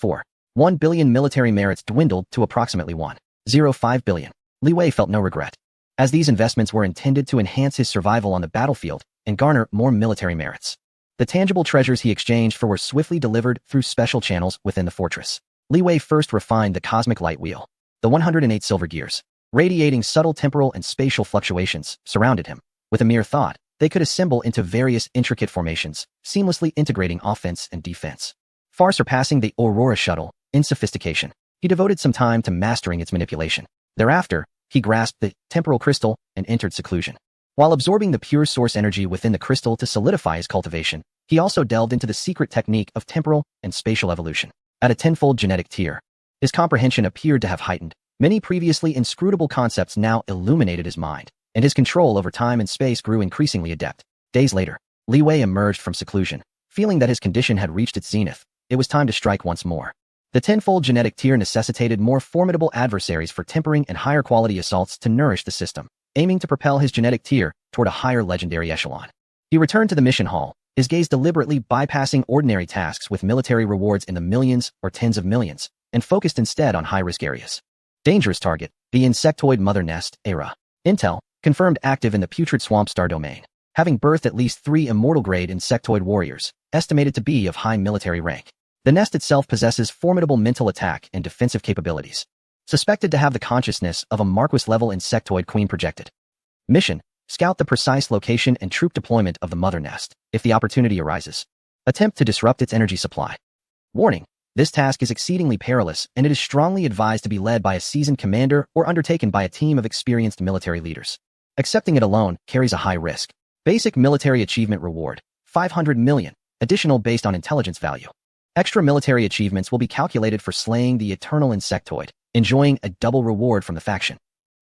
1 billion military merits dwindled to approximately 1.05 billion. Li Wei felt no regret, as these investments were intended to enhance his survival on the battlefield and garner more military merits. The tangible treasures he exchanged for were swiftly delivered through special channels within the fortress. Li Wei first refined the Cosmic Light Wheel. The 108 silver gears, radiating subtle temporal and spatial fluctuations, surrounded him. With a mere thought, they could assemble into various intricate formations, seamlessly integrating offense and defense. Far surpassing the Aurora Shuttle in sophistication, he devoted some time to mastering its manipulation. Thereafter, he grasped the temporal crystal and entered seclusion. While absorbing the pure source energy within the crystal to solidify his cultivation, he also delved into the secret technique of temporal and spatial evolution. At a tenfold genetic tier, his comprehension appeared to have heightened. Many previously inscrutable concepts now illuminated his mind, and his control over time and space grew increasingly adept. Days later, Li Wei emerged from seclusion, feeling that his condition had reached its zenith. It was time to strike once more. The tenfold genetic tier necessitated more formidable adversaries for tempering and higher quality assaults to nourish the system, aiming to propel his genetic tier toward a higher legendary echelon. He returned to the mission hall, his gaze deliberately bypassing ordinary tasks with military rewards in the millions or tens of millions, and focused instead on high-risk areas. Dangerous target, the insectoid mother nest, Era. Intel, confirmed active in the Putrid Swamp Star domain, having birthed at least 3 immortal-grade insectoid warriors, estimated to be of high military rank. The nest itself possesses formidable mental attack and defensive capabilities. Suspected to have the consciousness of a Marquis-level insectoid queen projected. Mission, scout the precise location and troop deployment of the mother nest, if the opportunity arises. Attempt to disrupt its energy supply. Warning. This task is exceedingly perilous, and it is strongly advised to be led by a seasoned commander or undertaken by a team of experienced military leaders. Accepting it alone carries a high risk. Basic military achievement reward, 500 million, additional based on intelligence value. Extra military achievements will be calculated for slaying the eternal insectoid, enjoying a double reward from the faction.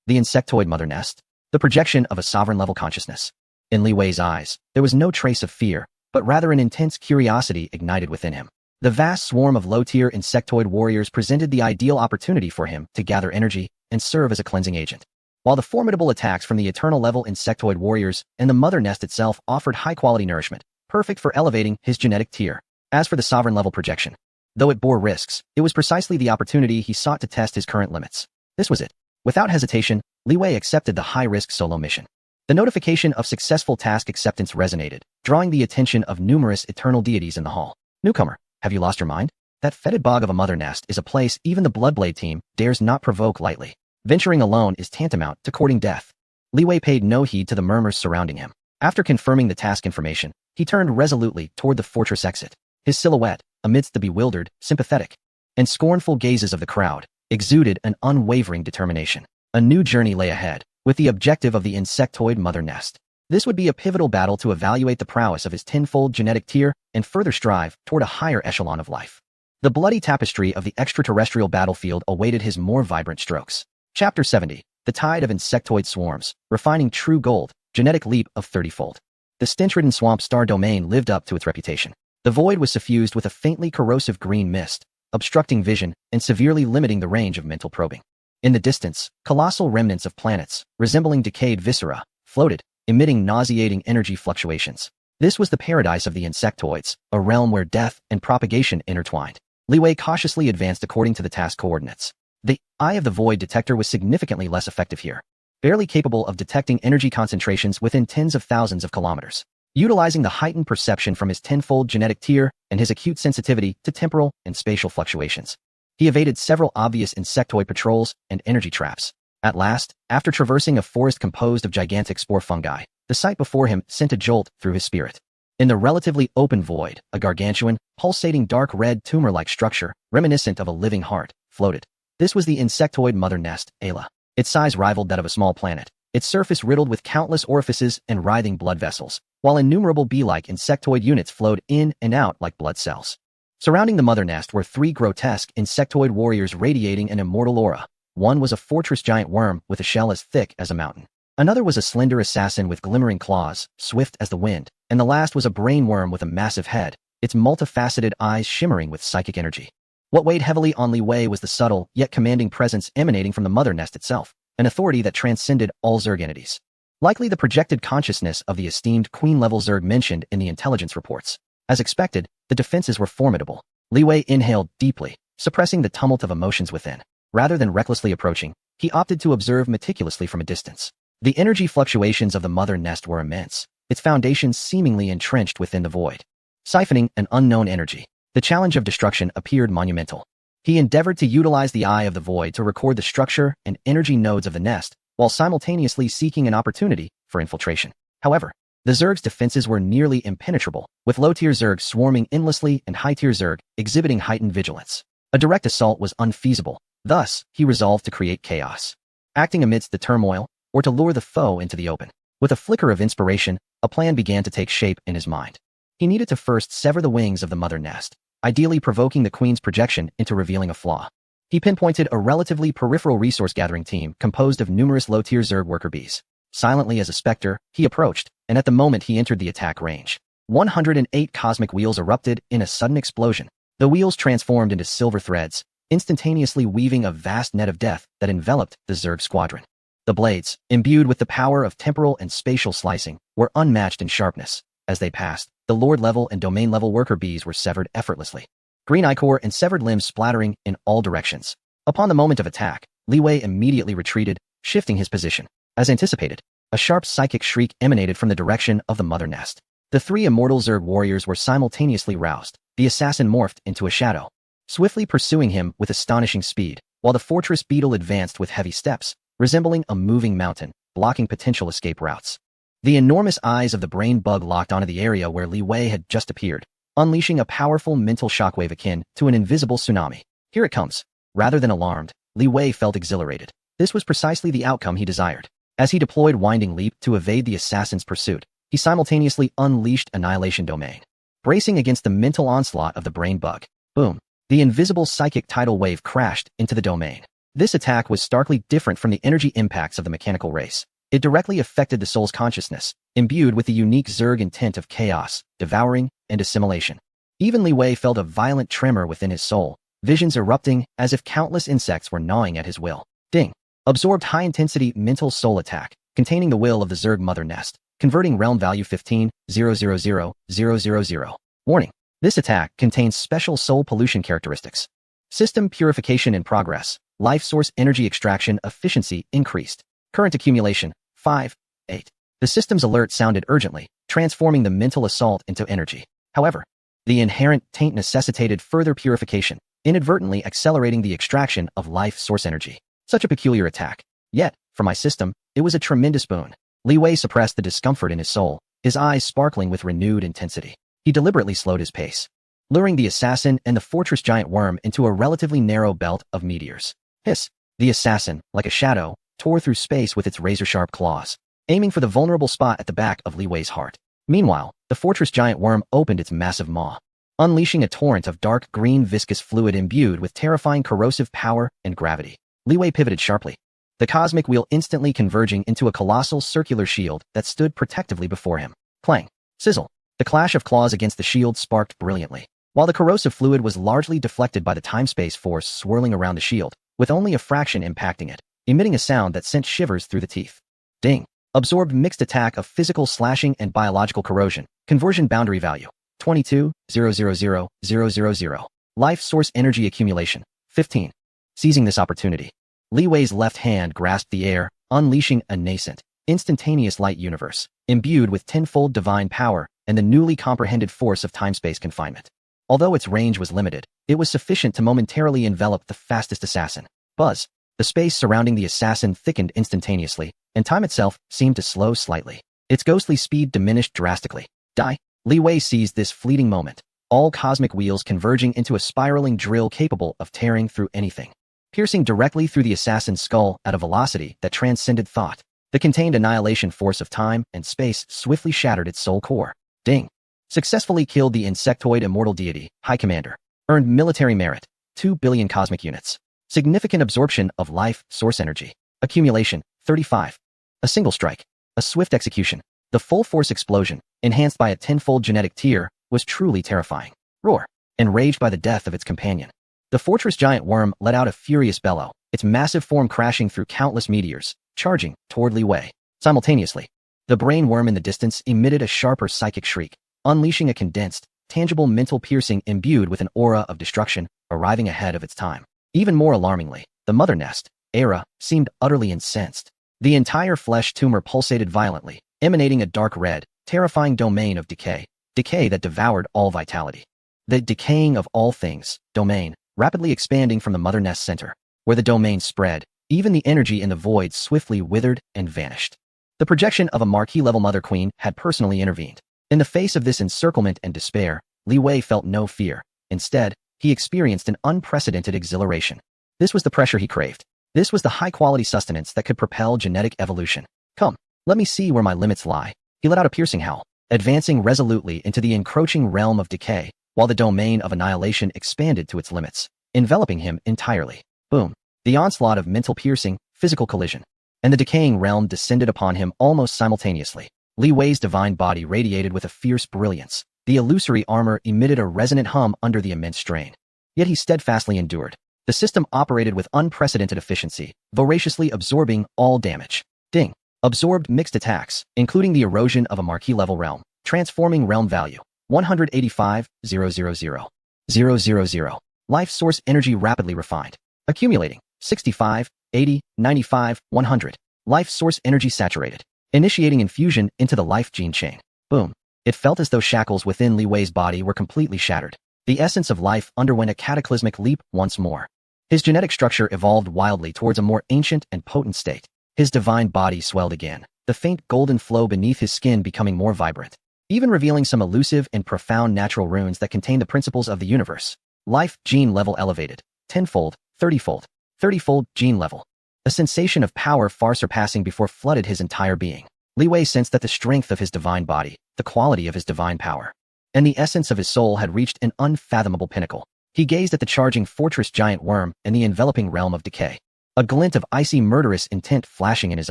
The insectoid mother nest, the projection of a sovereign-level consciousness. In Li Wei's eyes, there was no trace of fear, but rather an intense curiosity ignited within him. The vast swarm of low-tier insectoid warriors presented the ideal opportunity for him to gather energy and serve as a cleansing agent. While the formidable attacks from the eternal-level insectoid warriors and the mother nest itself offered high-quality nourishment, perfect for elevating his genetic tier. As for the sovereign-level projection, though it bore risks, it was precisely the opportunity he sought to test his current limits. This was it. Without hesitation, Li Wei accepted the high-risk solo mission. The notification of successful task acceptance resonated, drawing the attention of numerous eternal deities in the hall. Newcomer, have you lost your mind? That fetid bog of a mother nest is a place even the Bloodblade team dares not provoke lightly. Venturing alone is tantamount to courting death. Li Wei paid no heed to the murmurs surrounding him. After confirming the task information, he turned resolutely toward the fortress exit. His silhouette, amidst the bewildered, sympathetic, and scornful gazes of the crowd, exuded an unwavering determination. A new journey lay ahead, with the objective of the insectoid mother nest. This would be a pivotal battle to evaluate the prowess of his tenfold genetic tier and further strive toward a higher echelon of life. The bloody tapestry of the extraterrestrial battlefield awaited his more vibrant strokes. Chapter 70. The Tide of Insectoid Swarms, Refining True Gold, Genetic Leap of 30-fold. The stench-ridden swamp star domain lived up to its reputation. The void was suffused with a faintly corrosive green mist, obstructing vision and severely limiting the range of mental probing. In the distance, colossal remnants of planets, resembling decayed viscera, floated, emitting nauseating energy fluctuations. This was the paradise of the insectoids, a realm where death and propagation intertwined. Li Wei cautiously advanced according to the task coordinates. The Eye of the Void detector was significantly less effective here, barely capable of detecting energy concentrations within tens of thousands of kilometers. Utilizing the heightened perception from his tenfold genetic tier and his acute sensitivity to temporal and spatial fluctuations, he evaded several obvious insectoid patrols and energy traps. At last, after traversing a forest composed of gigantic spore fungi, the sight before him sent a jolt through his spirit. In the relatively open void, a gargantuan, pulsating dark red tumor-like structure, reminiscent of a living heart, floated. This was the insectoid mother nest, Ayla. Its size rivaled that of a small planet, its surface riddled with countless orifices and writhing blood vessels, while innumerable bee-like insectoid units flowed in and out like blood cells. Surrounding the mother nest were three grotesque insectoid warriors radiating an immortal aura. One was a fortress giant worm with a shell as thick as a mountain. Another was a slender assassin with glimmering claws, swift as the wind, and the last was a brain worm with a massive head, its multifaceted eyes shimmering with psychic energy. What weighed heavily on Li Wei was the subtle, yet commanding presence emanating from the mother nest itself, an authority that transcended all Zerg entities. Likely the projected consciousness of the esteemed Queen-level Zerg mentioned in the intelligence reports. As expected, the defenses were formidable. Li Wei inhaled deeply, suppressing the tumult of emotions within. Rather than recklessly approaching, he opted to observe meticulously from a distance. The energy fluctuations of the mother nest were immense, its foundations seemingly entrenched within the void. Siphoning an unknown energy, the challenge of destruction appeared monumental. He endeavored to utilize the Eye of the Void to record the structure and energy nodes of the nest, while simultaneously seeking an opportunity for infiltration. However, the Zerg's defenses were nearly impenetrable, with low-tier Zerg swarming endlessly and high-tier Zerg exhibiting heightened vigilance. A direct assault was unfeasible. Thus, he resolved to create chaos, acting amidst the turmoil, or to lure the foe into the open. With a flicker of inspiration, a plan began to take shape in his mind. He needed to first sever the wings of the mother nest, ideally provoking the queen's projection into revealing a flaw. He pinpointed a relatively peripheral resource-gathering team composed of numerous low-tier Zerg worker bees. Silently as a specter, he approached, and at the moment he entered the attack range, 108 cosmic wheels erupted in a sudden explosion. The wheels transformed into silver threads, instantaneously weaving a vast net of death that enveloped the Zerg squadron. The blades, imbued with the power of temporal and spatial slicing, were unmatched in sharpness. As they passed, the Lord-level and Domain-level worker bees were severed effortlessly, green ichor and severed limbs splattering in all directions. Upon the moment of attack, Li Wei immediately retreated, shifting his position. As anticipated, a sharp psychic shriek emanated from the direction of the mother nest. The three immortal Zerg warriors were simultaneously roused. The assassin morphed into a shadow, swiftly pursuing him with astonishing speed, while the fortress beetle advanced with heavy steps, resembling a moving mountain, blocking potential escape routes. The enormous eyes of the brain bug locked onto the area where Li Wei had just appeared, unleashing a powerful mental shockwave akin to an invisible tsunami. Here it comes. Rather than alarmed, Li Wei felt exhilarated. This was precisely the outcome he desired. As he deployed Winding Leap to evade the assassin's pursuit, he simultaneously unleashed Annihilation Domain, bracing against the mental onslaught of the brain bug. Boom! The invisible psychic tidal wave crashed into the domain. This attack was starkly different from the energy impacts of the mechanical race. It directly affected the soul's consciousness, imbued with the unique Zerg intent of chaos, devouring, and assimilation. Even Li Wei felt a violent tremor within his soul, visions erupting as if countless insects were gnawing at his will. Ding! Absorbed high-intensity mental soul attack, containing the will of the Zerg mother nest, converting realm value 15,000,000. Warning. This attack contains special soul pollution characteristics. System purification in progress. Life source energy extraction efficiency increased. Current accumulation, 5, 8. The system's alert sounded urgently, transforming the mental assault into energy. However, the inherent taint necessitated further purification, inadvertently accelerating the extraction of life source energy. Such a peculiar attack. Yet, for my system, it was a tremendous boon. Li Wei suppressed the discomfort in his soul, his eyes sparkling with renewed intensity. He deliberately slowed his pace, luring the assassin and the fortress giant worm into a relatively narrow belt of meteors. Hiss! The assassin, like a shadow, tore through space with its razor-sharp claws, aiming for the vulnerable spot at the back of Li Wei's heart. Meanwhile, the fortress giant worm opened its massive maw, unleashing a torrent of dark green viscous fluid imbued with terrifying corrosive power and gravity. Li Wei pivoted sharply, the cosmic wheel instantly converging into a colossal circular shield that stood protectively before him. Clang! Sizzle! The clash of claws against the shield sparked brilliantly, while the corrosive fluid was largely deflected by the time-space force swirling around the shield, with only a fraction impacting it, emitting a sound that sent shivers through the teeth. Ding! Absorbed mixed attack of physical slashing and biological corrosion. Conversion boundary value, 22,000,000. Life source energy accumulation, 15. Seizing this opportunity, Li Wei's left hand grasped the air, unleashing a nascent, instantaneous light universe, imbued with tenfold divine power and the newly comprehended force of time-space confinement. Although its range was limited, it was sufficient to momentarily envelop the fastest assassin. Buzz! The space surrounding the assassin thickened instantaneously, and time itself seemed to slow slightly. Its ghostly speed diminished drastically. Die! Li Wei seized this fleeting moment, all cosmic wheels converging into a spiraling drill capable of tearing through anything. Piercing directly through the assassin's skull at a velocity that transcended thought, the contained annihilation force of time and space swiftly shattered its soul core. Ding! Successfully killed the insectoid immortal deity, High Commander. Earned military merit, 2 billion cosmic units. Significant absorption of life source energy. Accumulation, 35. A single strike. A swift execution. The full force explosion, enhanced by a tenfold genetic tier, was truly terrifying. Roar! Enraged by the death of its companion, the fortress giant worm let out a furious bellow, its massive form crashing through countless meteors, charging toward Li Wei. Simultaneously, the brain worm in the distance emitted a sharper psychic shriek, unleashing a condensed, tangible mental piercing imbued with an aura of destruction, arriving ahead of its time. Even more alarmingly, the mother nest, Era, seemed utterly incensed. The entire flesh tumor pulsated violently, emanating a dark red, terrifying domain of decay that devoured all vitality. The decaying of all things, domain, rapidly expanding from the mother nest center. Where the domain spread, even the energy in the void swiftly withered and vanished. The projection of a marquee-level Mother Queen had personally intervened. In the face of this encirclement and despair, Li Wei felt no fear. Instead, he experienced an unprecedented exhilaration. This was the pressure he craved. This was the high-quality sustenance that could propel genetic evolution. Come, let me see where my limits lie. He let out a piercing howl, advancing resolutely into the encroaching realm of decay, while the domain of annihilation expanded to its limits, enveloping him entirely. Boom! The onslaught of mental piercing, physical collision, and the decaying realm descended upon him almost simultaneously. Li Wei's divine body radiated with a fierce brilliance. The illusory armor emitted a resonant hum under the immense strain. Yet he steadfastly endured. The system operated with unprecedented efficiency, voraciously absorbing all damage. Ding! Absorbed mixed attacks, including the erosion of a marquee-level realm, transforming realm value, 185,000,000. Life source energy rapidly refined. Accumulating, 65, 80, 95, 100. Life source energy saturated. Initiating infusion into the life gene chain. Boom. It felt as though shackles within Li Wei's body were completely shattered. The essence of life underwent a cataclysmic leap once more. His genetic structure evolved wildly towards a more ancient and potent state. His divine body swelled again, the faint golden flow beneath his skin becoming more vibrant, even revealing some elusive and profound natural runes that contain the principles of the universe. Life gene level elevated, tenfold, 30-fold, 30-fold gene level. A sensation of power far surpassing before flooded his entire being. Li Wei sensed that the strength of his divine body, the quality of his divine power, and the essence of his soul had reached an unfathomable pinnacle. He gazed at the charging fortress giant worm and the enveloping realm of decay, a glint of icy murderous intent flashing in his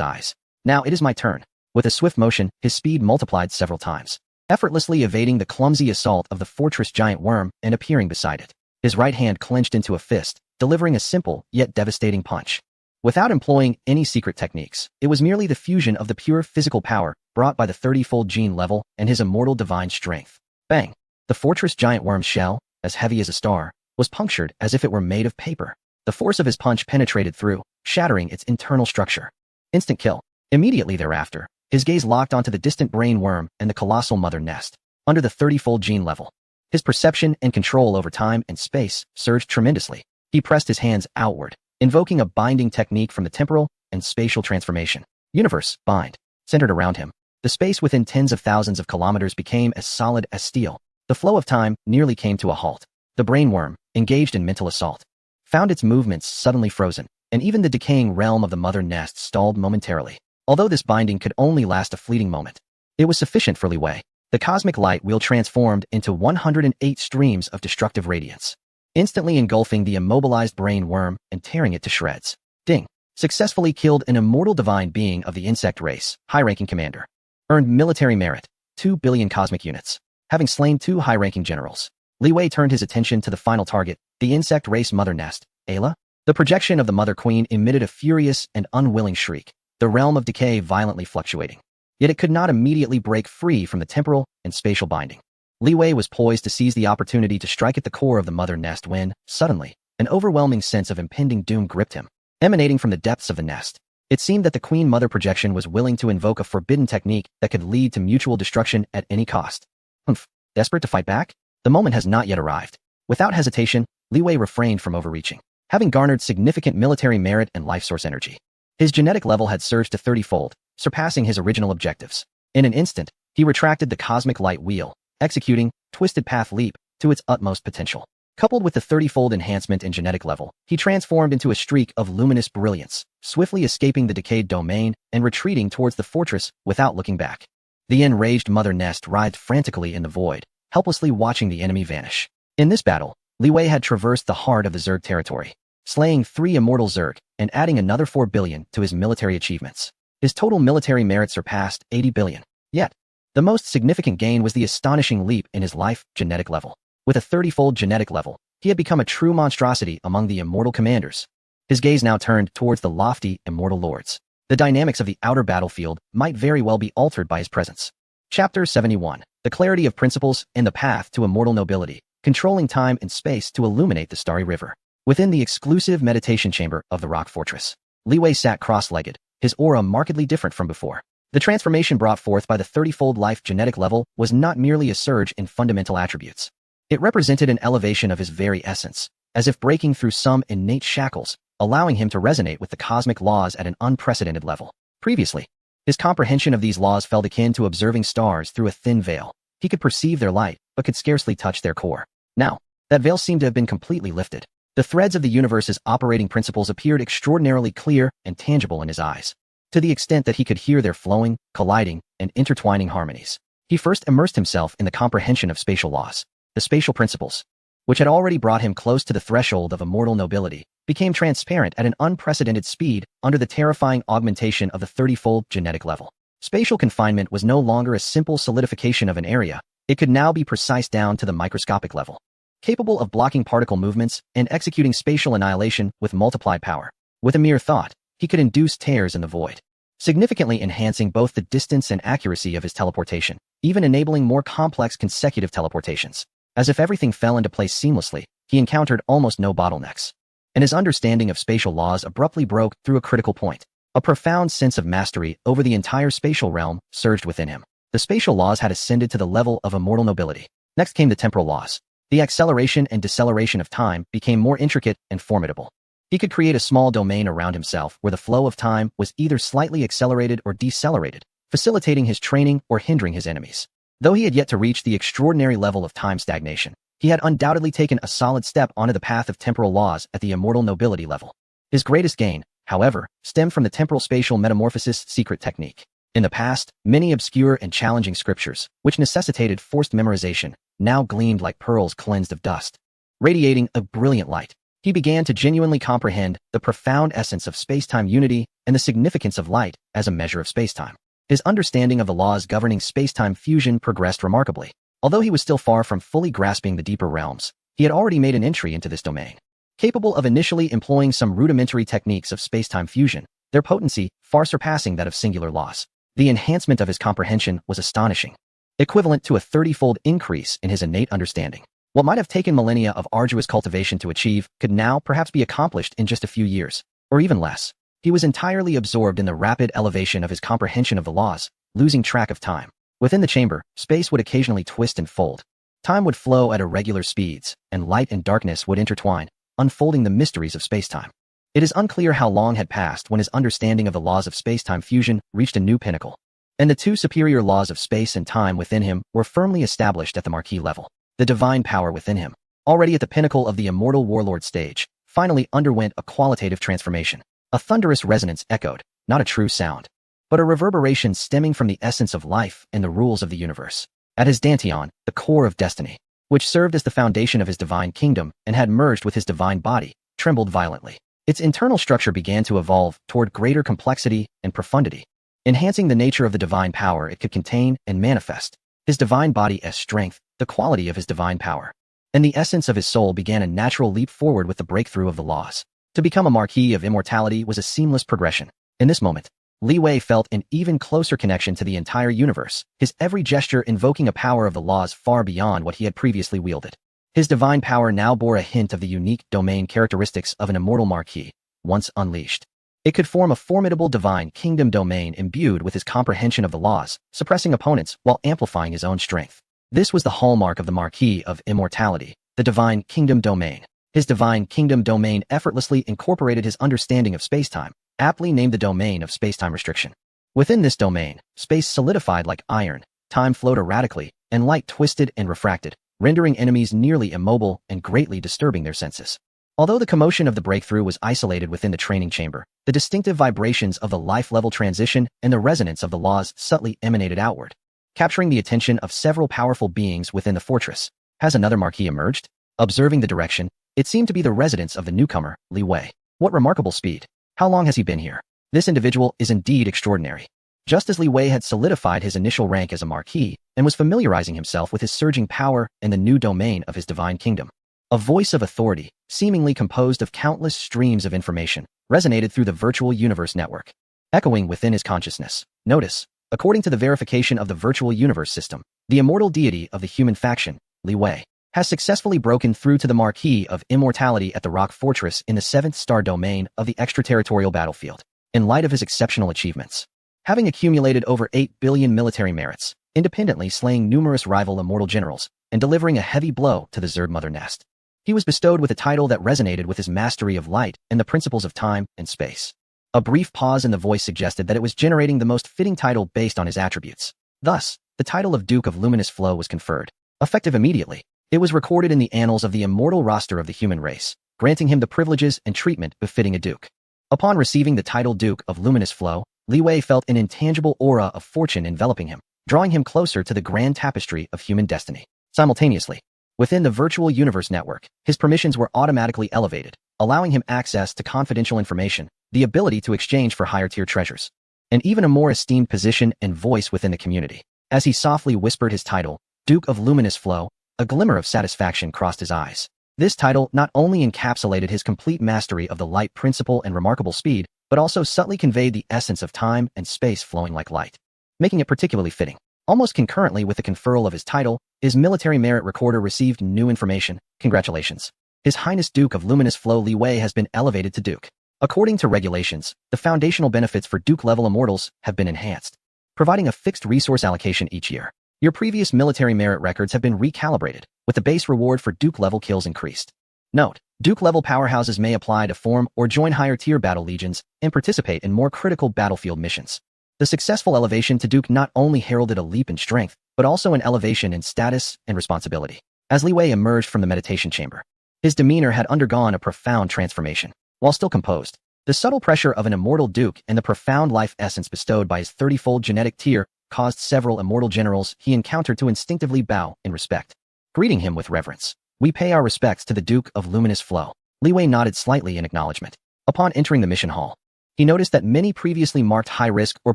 eyes. Now it is my turn. With a swift motion, his speed multiplied several times, effortlessly evading the clumsy assault of the fortress giant worm and appearing beside it. His right hand clenched into a fist, delivering a simple yet devastating punch. Without employing any secret techniques, it was merely the fusion of the pure physical power brought by the 30-fold gene level and his immortal divine strength. Bang! The fortress giant worm's shell, as heavy as a star, was punctured as if it were made of paper. The force of his punch penetrated through, shattering its internal structure. Instant kill. Immediately thereafter, his gaze locked onto the distant brain worm and the colossal mother nest, under the 30-fold gene level. His perception and control over time and space surged tremendously. He pressed his hands outward, invoking a binding technique from the temporal and spatial transformation. Universe, bind. Centered around him, the space within tens of thousands of kilometers became as solid as steel. The flow of time nearly came to a halt. The brain worm, engaged in mental assault, found its movements suddenly frozen, and even the decaying realm of the mother nest stalled momentarily. Although this binding could only last a fleeting moment, it was sufficient for Li Wei. The cosmic light wheel transformed into 108 streams of destructive radiance, instantly engulfing the immobilized brain worm and tearing it to shreds. Ding. Successfully killed an immortal divine being of the insect race, high-ranking commander. Earned military merit, 2 billion cosmic units. Having slain 2 high-ranking generals, Li Wei turned his attention to the final target, the insect race mother nest, Ayla. The projection of the mother queen emitted a furious and unwilling shriek, the realm of decay violently fluctuating. Yet it could not immediately break free from the temporal and spatial binding. Li Wei was poised to seize the opportunity to strike at the core of the mother nest when, suddenly, an overwhelming sense of impending doom gripped him. Emanating from the depths of the nest, it seemed that the Queen Mother projection was willing to invoke a forbidden technique that could lead to mutual destruction at any cost. Humph. Desperate to fight back? The moment has not yet arrived. Without hesitation, Li Wei refrained from overreaching, having garnered significant military merit and life source energy. His genetic level had surged to 30-fold, surpassing his original objectives. In an instant, he retracted the cosmic light wheel, executing Twisted Path Leap to its utmost potential. Coupled with the 30-fold enhancement in genetic level, he transformed into a streak of luminous brilliance, swiftly escaping the decayed domain and retreating towards the fortress without looking back. The enraged mother nest writhed frantically in the void, helplessly watching the enemy vanish. In this battle, Li Wei had traversed the heart of the Zerg territory, slaying 3 immortal Zerg and adding another 4 billion to his military achievements. His total military merit surpassed 80 billion. Yet, the most significant gain was the astonishing leap in his life genetic level. With a 30-fold genetic level, he had become a true monstrosity among the immortal commanders. His gaze now turned towards the lofty, immortal lords. The dynamics of the outer battlefield might very well be altered by his presence. Chapter 71. The clarity of principles and the path to immortal nobility, controlling time and space to illuminate the starry river. Within the exclusive meditation chamber of the rock fortress, Li Wei sat cross-legged, his aura markedly different from before. The transformation brought forth by the 30-fold life genetic level was not merely a surge in fundamental attributes. It represented an elevation of his very essence, as if breaking through some innate shackles, allowing him to resonate with the cosmic laws at an unprecedented level. Previously, his comprehension of these laws felt akin to observing stars through a thin veil. He could perceive their light, but could scarcely touch their core. Now, that veil seemed to have been completely lifted. The threads of the universe's operating principles appeared extraordinarily clear and tangible in his eyes, to the extent that he could hear their flowing, colliding, and intertwining harmonies. He first immersed himself in the comprehension of spatial laws. The spatial principles, which had already brought him close to the threshold of immortal nobility, became transparent at an unprecedented speed under the terrifying augmentation of the 30-fold genetic level. Spatial confinement was no longer a simple solidification of an area, it could now be precise down to the microscopic level, capable of blocking particle movements and executing spatial annihilation with multiplied power. With a mere thought, he could induce tears in the void, significantly enhancing both the distance and accuracy of his teleportation, even enabling more complex consecutive teleportations. As if everything fell into place seamlessly, he encountered almost no bottlenecks, and his understanding of spatial laws abruptly broke through a critical point. A profound sense of mastery over the entire spatial realm surged within him. The spatial laws had ascended to the level of immortal nobility. Next came the temporal laws. The acceleration and deceleration of time became more intricate and formidable. He could create a small domain around himself where the flow of time was either slightly accelerated or decelerated, facilitating his training or hindering his enemies. Though he had yet to reach the extraordinary level of time stagnation, he had undoubtedly taken a solid step onto the path of temporal laws at the immortal nobility level. His greatest gain, however, stemmed from the temporal spatial metamorphosis secret technique. In the past, many obscure and challenging scriptures, which necessitated forced memorization, now gleamed like pearls cleansed of dust. Radiating a brilliant light, he began to genuinely comprehend the profound essence of space-time unity and the significance of light as a measure of space-time. His understanding of the laws governing space-time fusion progressed remarkably. Although he was still far from fully grasping the deeper realms, he had already made an entry into this domain. Capable of initially employing some rudimentary techniques of space-time fusion, their potency far surpassing that of singular laws. The enhancement of his comprehension was astonishing. equivalent to a 30-fold increase in his innate understanding. What might have taken millennia of arduous cultivation to achieve could now perhaps be accomplished in just a few years, or even less. He was entirely absorbed in the rapid elevation of his comprehension of the laws, losing track of time. Within the chamber, space would occasionally twist and fold. Time would flow at irregular speeds, and light and darkness would intertwine, unfolding the mysteries of spacetime. It is unclear how long had passed when his understanding of the laws of spacetime fusion reached a new pinnacle. And the two superior laws of space and time within him were firmly established at the Marquis level. The divine power within him, already at the pinnacle of the immortal warlord stage, finally underwent a qualitative transformation. A thunderous resonance echoed, not a true sound, but a reverberation stemming from the essence of life and the rules of the universe. At his dantian, the core of destiny, which served as the foundation of his divine kingdom and had merged with his divine body, trembled violently. Its internal structure began to evolve toward greater complexity and profundity, enhancing the nature of the divine power it could contain and manifest. His divine body as strength, the quality of his divine power, and the essence of his soul began a natural leap forward with the breakthrough of the laws. To become a Marquis of Immortality was a seamless progression. In this moment, Li Wei felt an even closer connection to the entire universe, his every gesture invoking a power of the laws far beyond what he had previously wielded. His divine power now bore a hint of the unique domain characteristics of an immortal Marquis, once unleashed. It could form a formidable divine kingdom domain imbued with his comprehension of the laws, suppressing opponents while amplifying his own strength. This was the hallmark of the Marquis of Immortality, the divine kingdom domain. His divine kingdom domain effortlessly incorporated his understanding of spacetime, aptly named the domain of spacetime restriction. Within this domain, space solidified like iron, time flowed erratically, and light twisted and refracted, rendering enemies nearly immobile and greatly disturbing their senses. Although the commotion of the breakthrough was isolated within the training chamber, the distinctive vibrations of the life-level transition and the resonance of the laws subtly emanated outward, capturing the attention of several powerful beings within the fortress. Has another Marquis emerged? Observing the direction, it seemed to be the residence of the newcomer, Li Wei. What remarkable speed! How long has he been here? This individual is indeed extraordinary. Just as Li Wei had solidified his initial rank as a Marquis and was familiarizing himself with his surging power and the new domain of his divine kingdom, a voice of authority, seemingly composed of countless streams of information, resonated through the virtual universe network, echoing within his consciousness. Notice, according to the verification of the virtual universe system, the immortal deity of the human faction, Li Wei, has successfully broken through to the Marquis of Immortality at the Rock Fortress in the 7th star domain of the extraterritorial battlefield. In light of his exceptional achievements, having accumulated over 8 billion military merits, independently slaying numerous rival immortal generals, and delivering a heavy blow to the Zerg Mother Nest, he was bestowed with a title that resonated with his mastery of light and the principles of time and space. A brief pause in the voice suggested that it was generating the most fitting title based on his attributes. Thus, the title of Duke of Luminous Flow was conferred, effective immediately. It was recorded in the annals of the immortal roster of the human race, granting him the privileges and treatment befitting a duke. Upon receiving the title Duke of Luminous Flow, Li Wei felt an intangible aura of fortune enveloping him, drawing him closer to the grand tapestry of human destiny. Simultaneously, within the virtual universe network, his permissions were automatically elevated, allowing him access to confidential information, the ability to exchange for higher-tier treasures, and even a more esteemed position and voice within the community. As he softly whispered his title, Duke of Luminous Flow, a glimmer of satisfaction crossed his eyes. This title not only encapsulated his complete mastery of the light principle and remarkable speed, but also subtly conveyed the essence of time and space flowing like light, making it particularly fitting. Almost concurrently with the conferral of his title, his military merit recorder received new information. Congratulations. His Highness Duke of Luminous Flow Li Wei has been elevated to Duke. According to regulations, the foundational benefits for Duke-level immortals have been enhanced, providing a fixed resource allocation each year. Your previous military merit records have been recalibrated, with the base reward for Duke-level kills increased. Note, Duke-level powerhouses may apply to form or join higher-tier battle legions and participate in more critical battlefield missions. The successful elevation to Duke not only heralded a leap in strength, but also an elevation in status and responsibility. As Li Wei emerged from the meditation chamber, his demeanor had undergone a profound transformation. While still composed, the subtle pressure of an immortal Duke and the profound life essence bestowed by his 30-fold genetic tier caused several immortal generals he encountered to instinctively bow in respect, greeting him with reverence. We pay our respects to the Duke of Luminous Flow. Li Wei nodded slightly in acknowledgement. Upon entering the mission hall, he noticed that many previously marked high-risk or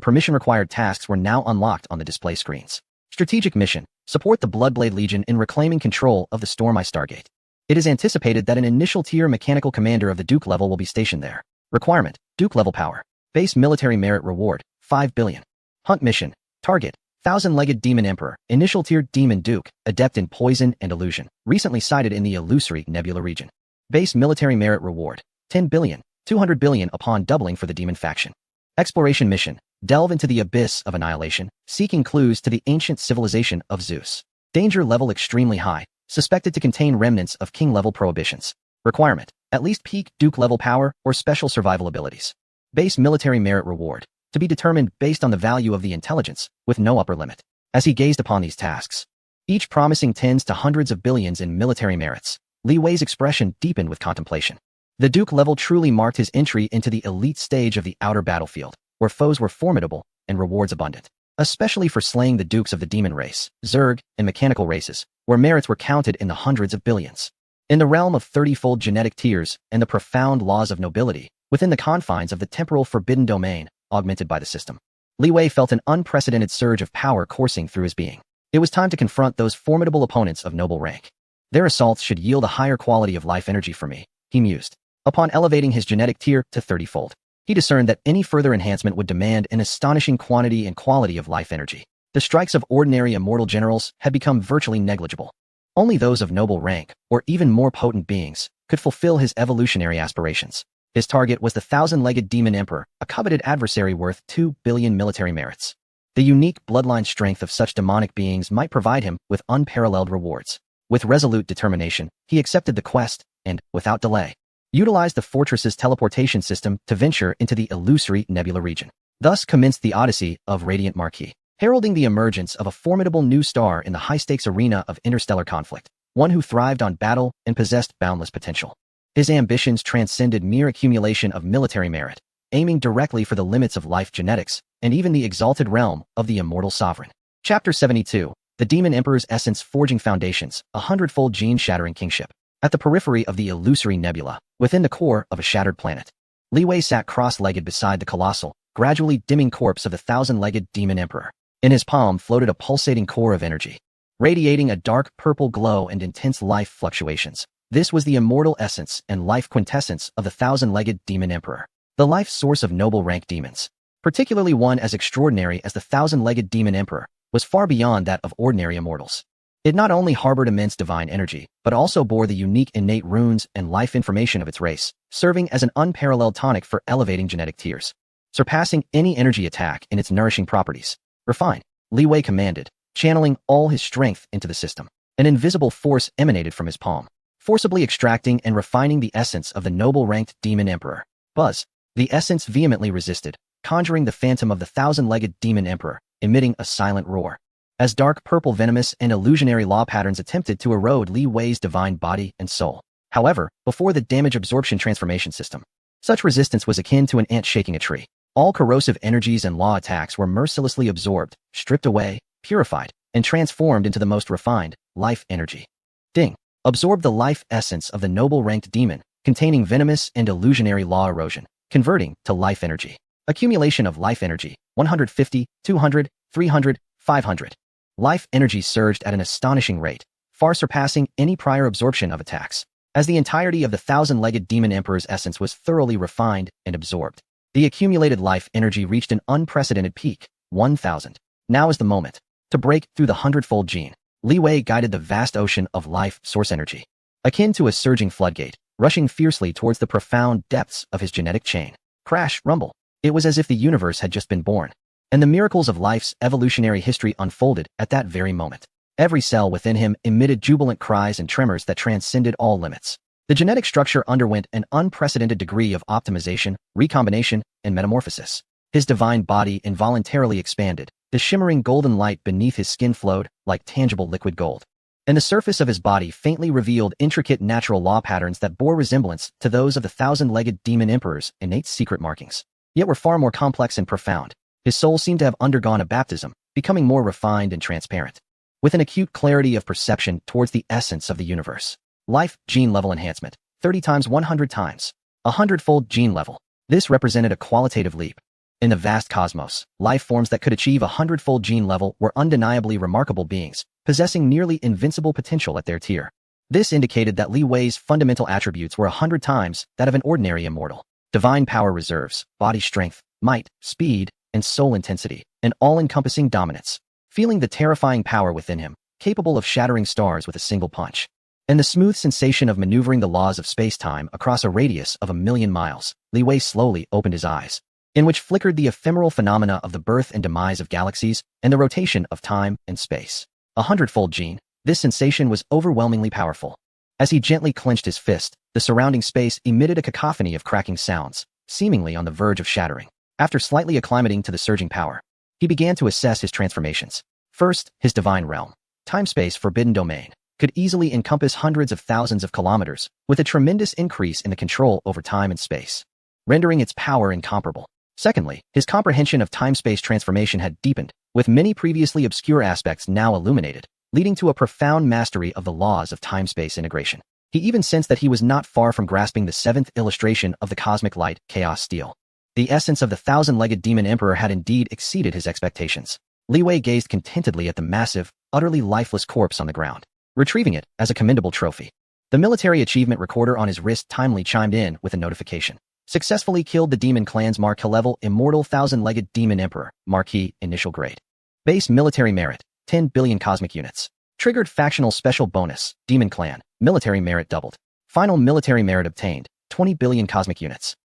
permission-required tasks were now unlocked on the display screens. Strategic mission: support the Bloodblade Legion in reclaiming control of the Storm-Eye Stargate. It is anticipated that an initial tier mechanical commander of the Duke level will be stationed there. Requirement: Duke level power. Base military merit reward: 5 billion. Hunt mission: target Thousand-legged demon emperor, initial tier demon duke, adept in poison and illusion, recently sighted in the Illusory Nebula region. Base military merit reward, 10 billion, 200 billion upon doubling for the demon faction. Exploration mission, delve into the abyss of annihilation, seeking clues to the ancient civilization of Zeus. Danger level extremely high, suspected to contain remnants of king-level prohibitions. Requirement, at least peak duke-level power or special survival abilities. Base military merit reward, to be determined based on the value of the intelligence, with no upper limit. As he gazed upon these tasks, each promising tens to hundreds of billions in military merits, Li Wei's expression deepened with contemplation. The Duke level truly marked his entry into the elite stage of the outer battlefield, where foes were formidable and rewards abundant, especially for slaying the dukes of the demon race, Zerg, and mechanical races, where merits were counted in the hundreds of billions. In the realm of 30-fold genetic tiers and the profound laws of nobility, within the confines of the temporal forbidden domain, augmented by the system, Li Wei felt an unprecedented surge of power coursing through his being. It was time to confront those formidable opponents of noble rank. Their assaults should yield a higher quality of life energy for me, he mused. Upon elevating his genetic tier to 30-fold, he discerned that any further enhancement would demand an astonishing quantity and quality of life energy. The strikes of ordinary immortal generals had become virtually negligible. Only those of noble rank, or even more potent beings, could fulfill his evolutionary aspirations. His target was the thousand-legged demon emperor, a coveted adversary worth 2 billion military merits. The unique bloodline strength of such demonic beings might provide him with unparalleled rewards. With resolute determination, he accepted the quest and, without delay, utilized the fortress's teleportation system to venture into the Illusory Nebula region. Thus commenced the odyssey of Radiant Marquis, heralding the emergence of a formidable new star in the high-stakes arena of interstellar conflict, one who thrived on battle and possessed boundless potential. His ambitions transcended mere accumulation of military merit, aiming directly for the limits of life genetics and even the exalted realm of the immortal sovereign. Chapter 72, The Demon Emperor's Essence Forging Foundations, a hundredfold gene-shattering kingship. At the periphery of the Illusory Nebula, within the core of a shattered planet, Li Wei sat cross-legged beside the colossal, gradually dimming corpse of the thousand-legged demon emperor. In his palm floated a pulsating core of energy, radiating a dark purple glow and intense life fluctuations. This was the immortal essence and life quintessence of the thousand-legged demon emperor, the life source of noble rank demons. Particularly one as extraordinary as the thousand-legged demon emperor was far beyond that of ordinary immortals. It not only harbored immense divine energy, but also bore the unique innate runes and life information of its race, serving as an unparalleled tonic for elevating genetic tiers. Surpassing any energy attack in its nourishing properties. Refine, Li Wei commanded, channeling all his strength into the system. An invisible force emanated from his palm, forcibly extracting and refining the essence of the noble-ranked demon emperor. Buzz. The essence vehemently resisted, conjuring the phantom of the thousand-legged demon emperor, emitting a silent roar. As dark purple venomous and illusionary law patterns attempted to erode Li Wei's divine body and soul. However, before the damage absorption transformation system, such resistance was akin to an ant shaking a tree. All corrosive energies and law attacks were mercilessly absorbed, stripped away, purified, and transformed into the most refined, life energy. Ding. Absorb the life essence of the noble-ranked demon, containing venomous and illusionary law erosion, converting to life energy. Accumulation of life energy, 150, 200, 300, 500. Life energy surged at an astonishing rate, far surpassing any prior absorption of attacks. As the entirety of the thousand-legged demon emperor's essence was thoroughly refined and absorbed, the accumulated life energy reached an unprecedented peak, 1,000. Now is the moment. To break through the hundredfold gene, Li Wei guided the vast ocean of life source energy, akin to a surging floodgate, rushing fiercely towards the profound depths of his genetic chain. Crash, rumble. It was as if the universe had just been born, and the miracles of life's evolutionary history unfolded at that very moment. Every cell within him emitted jubilant cries and tremors that transcended all limits. The genetic structure underwent an unprecedented degree of optimization, recombination, and metamorphosis. His divine body involuntarily expanded. The shimmering golden light beneath his skin flowed like tangible liquid gold, and the surface of his body faintly revealed intricate natural law patterns that bore resemblance to those of the thousand-legged demon emperor's innate secret markings, yet were far more complex and profound. His soul seemed to have undergone a baptism, becoming more refined and transparent, with an acute clarity of perception towards the essence of the universe. Life, gene level enhancement, 30 times 100 times. A hundredfold gene level. This represented a qualitative leap. In the vast cosmos, life forms that could achieve a hundredfold gene level were undeniably remarkable beings, possessing nearly invincible potential at their tier. This indicated that Li Wei's fundamental attributes were 100 times that of an ordinary immortal. Divine power reserves, body strength, might, speed, and soul intensity, an all-encompassing dominance. feeling the terrifying power within him, capable of shattering stars with a single punch. And the smooth sensation of maneuvering the laws of space-time across a radius of 1,000,000 miles, Li Wei slowly opened his eyes, in which flickered the ephemeral phenomena of the birth and demise of galaxies and the rotation of time and space. 100-fold gene, this sensation was overwhelmingly powerful. As he gently clenched his fist, the surrounding space emitted a cacophony of cracking sounds, seemingly on the verge of shattering. After slightly acclimating to the surging power, he began to assess his transformations. First, his divine realm, time-space forbidden domain, could easily encompass hundreds of thousands of kilometers, with a tremendous increase in the control over time and space, rendering its power incomparable. Secondly, his comprehension of time-space transformation had deepened, with many previously obscure aspects now illuminated, leading to a profound mastery of the laws of time-space integration. He even sensed that he was not far from grasping the seventh illustration of the cosmic light, chaos steel. The essence of the thousand-legged demon emperor had indeed exceeded his expectations. Li Wei gazed contentedly at the massive, utterly lifeless corpse on the ground, retrieving it as a commendable trophy. The military achievement recorder on his wrist timely chimed in with a notification. Successfully killed the Demon Clan's Mark level Immortal Thousand-Legged Demon Emperor, Marquis, initial grade. Base military merit, 10 billion cosmic units. Triggered factional special bonus, Demon Clan, military merit doubled. Final military merit obtained, 20 billion cosmic units.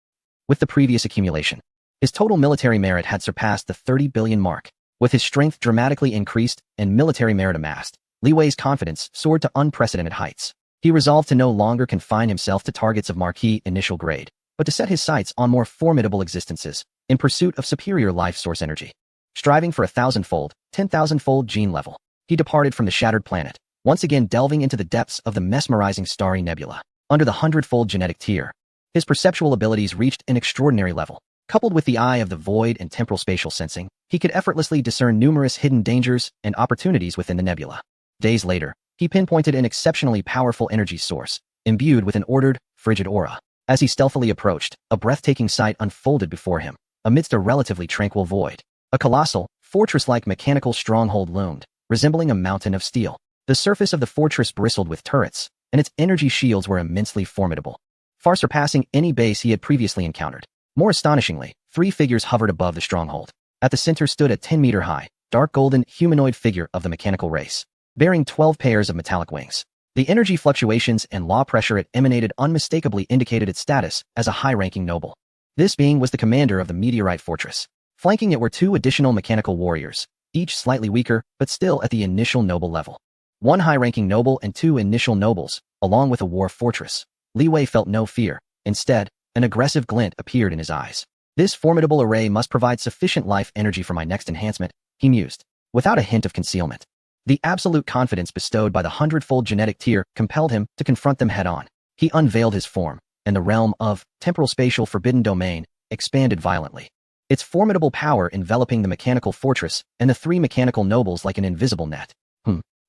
With the previous accumulation, his total military merit had surpassed the 30 billion mark. With his strength dramatically increased and military merit amassed, Li Wei's confidence soared to unprecedented heights. He resolved to no longer confine himself to targets of Marquis initial grade, but to set his sights on more formidable existences, in pursuit of superior life source energy. Striving for 1,000-fold, 10,000-fold gene level, he departed from the shattered planet, once again delving into the depths of the mesmerizing starry nebula. Under the 100-fold genetic tier, his perceptual abilities reached an extraordinary level. Coupled with the eye of the void and temporal spatial sensing, he could effortlessly discern numerous hidden dangers and opportunities within the nebula. Days later, he pinpointed an exceptionally powerful energy source, imbued with an ordered, frigid aura. As he stealthily approached, a breathtaking sight unfolded before him, amidst a relatively tranquil void. A colossal, fortress-like mechanical stronghold loomed, resembling a mountain of steel. The surface of the fortress bristled with turrets, and its energy shields were immensely formidable, far surpassing any base he had previously encountered. More astonishingly, 3 figures hovered above the stronghold. At the center stood a 10-meter-high, dark golden, humanoid figure of the mechanical race, bearing 12 pairs of metallic wings. The energy fluctuations and law pressure it emanated unmistakably indicated its status as a high-ranking noble. This being was the commander of the Meteorite Fortress. Flanking it were 2 additional mechanical warriors, each slightly weaker, but still at the initial noble level. 1 high-ranking noble and 2 initial nobles, along with a war fortress. Li Wei felt no fear. Instead, an aggressive glint appeared in his eyes. This formidable array must provide sufficient life energy for my next enhancement, he mused, without a hint of concealment. The absolute confidence bestowed by the 100-fold genetic tier compelled him to confront them head-on. He unveiled his form, and the realm of temporal spatial forbidden domain expanded violently, its formidable power enveloping the mechanical fortress and the 3 mechanical nobles like an invisible net.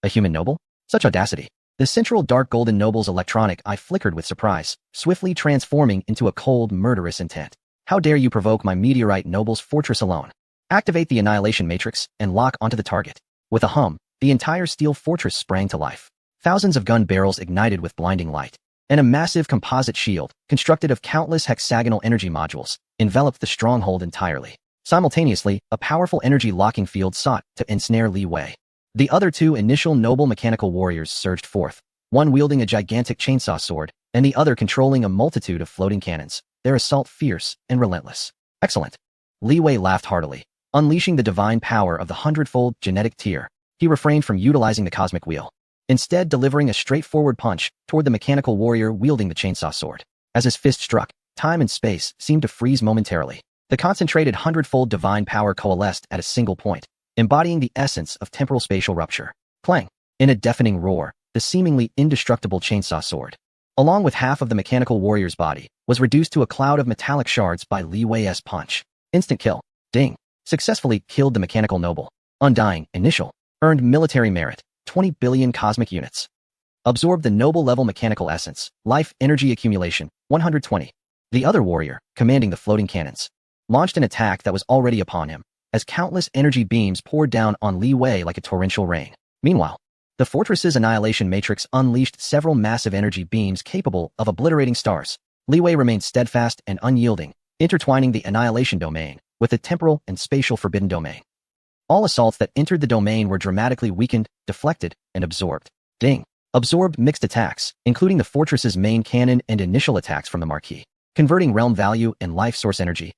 A human noble? Such audacity. The central dark golden noble's electronic eye flickered with surprise, swiftly transforming into a cold, murderous intent. How dare you provoke my Meteorite noble's fortress alone? Activate the annihilation matrix and lock onto the target. With a hum, the entire steel fortress sprang to life. Thousands of gun barrels ignited with blinding light, and a massive composite shield, constructed of countless hexagonal energy modules, enveloped the stronghold entirely. Simultaneously, a powerful energy locking field sought to ensnare Li Wei. The other 2 initial noble mechanical warriors surged forth, one wielding a gigantic chainsaw sword, and the other controlling a multitude of floating cannons, their assault fierce and relentless. Excellent. Li Wei laughed heartily, unleashing the divine power of the 100-fold genetic tier. He refrained from utilizing the cosmic wheel, instead delivering a straightforward punch toward the mechanical warrior wielding the chainsaw sword. As his fist struck, time and space seemed to freeze momentarily. The concentrated 100-fold divine power coalesced at a single point, embodying the essence of temporal spatial rupture. Clang! In a deafening roar, the seemingly indestructible chainsaw sword, along with half of the mechanical warrior's body, was reduced to a cloud of metallic shards by Li Wei's punch. Instant kill. Ding. Successfully killed the mechanical noble. Undying. Initial. Earned military merit. 20 billion cosmic units. Absorbed the noble level mechanical essence. Life energy accumulation. 120. The other warrior, commanding the floating cannons, launched an attack that was already upon him, as countless energy beams poured down on Li Wei like a torrential rain. Meanwhile, the fortress's annihilation matrix unleashed several massive energy beams capable of obliterating stars. Li Wei remained steadfast and unyielding, intertwining the annihilation domain with the temporal and spatial forbidden domain. All assaults that entered the domain were dramatically weakened, deflected, and absorbed. Ding. Absorbed mixed attacks, including the fortress's main cannon and initial attacks from the Marquis. Converting realm value and life source energy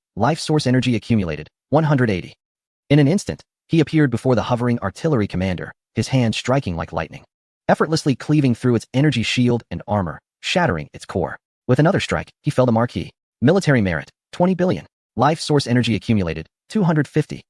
accumulated, 180. In an instant, he appeared before the hovering artillery commander, his hand striking like lightning, effortlessly cleaving through its energy shield and armor, shattering its core. With another strike, he felled the Marquis. Military merit, 20 billion. Life source energy accumulated, 250.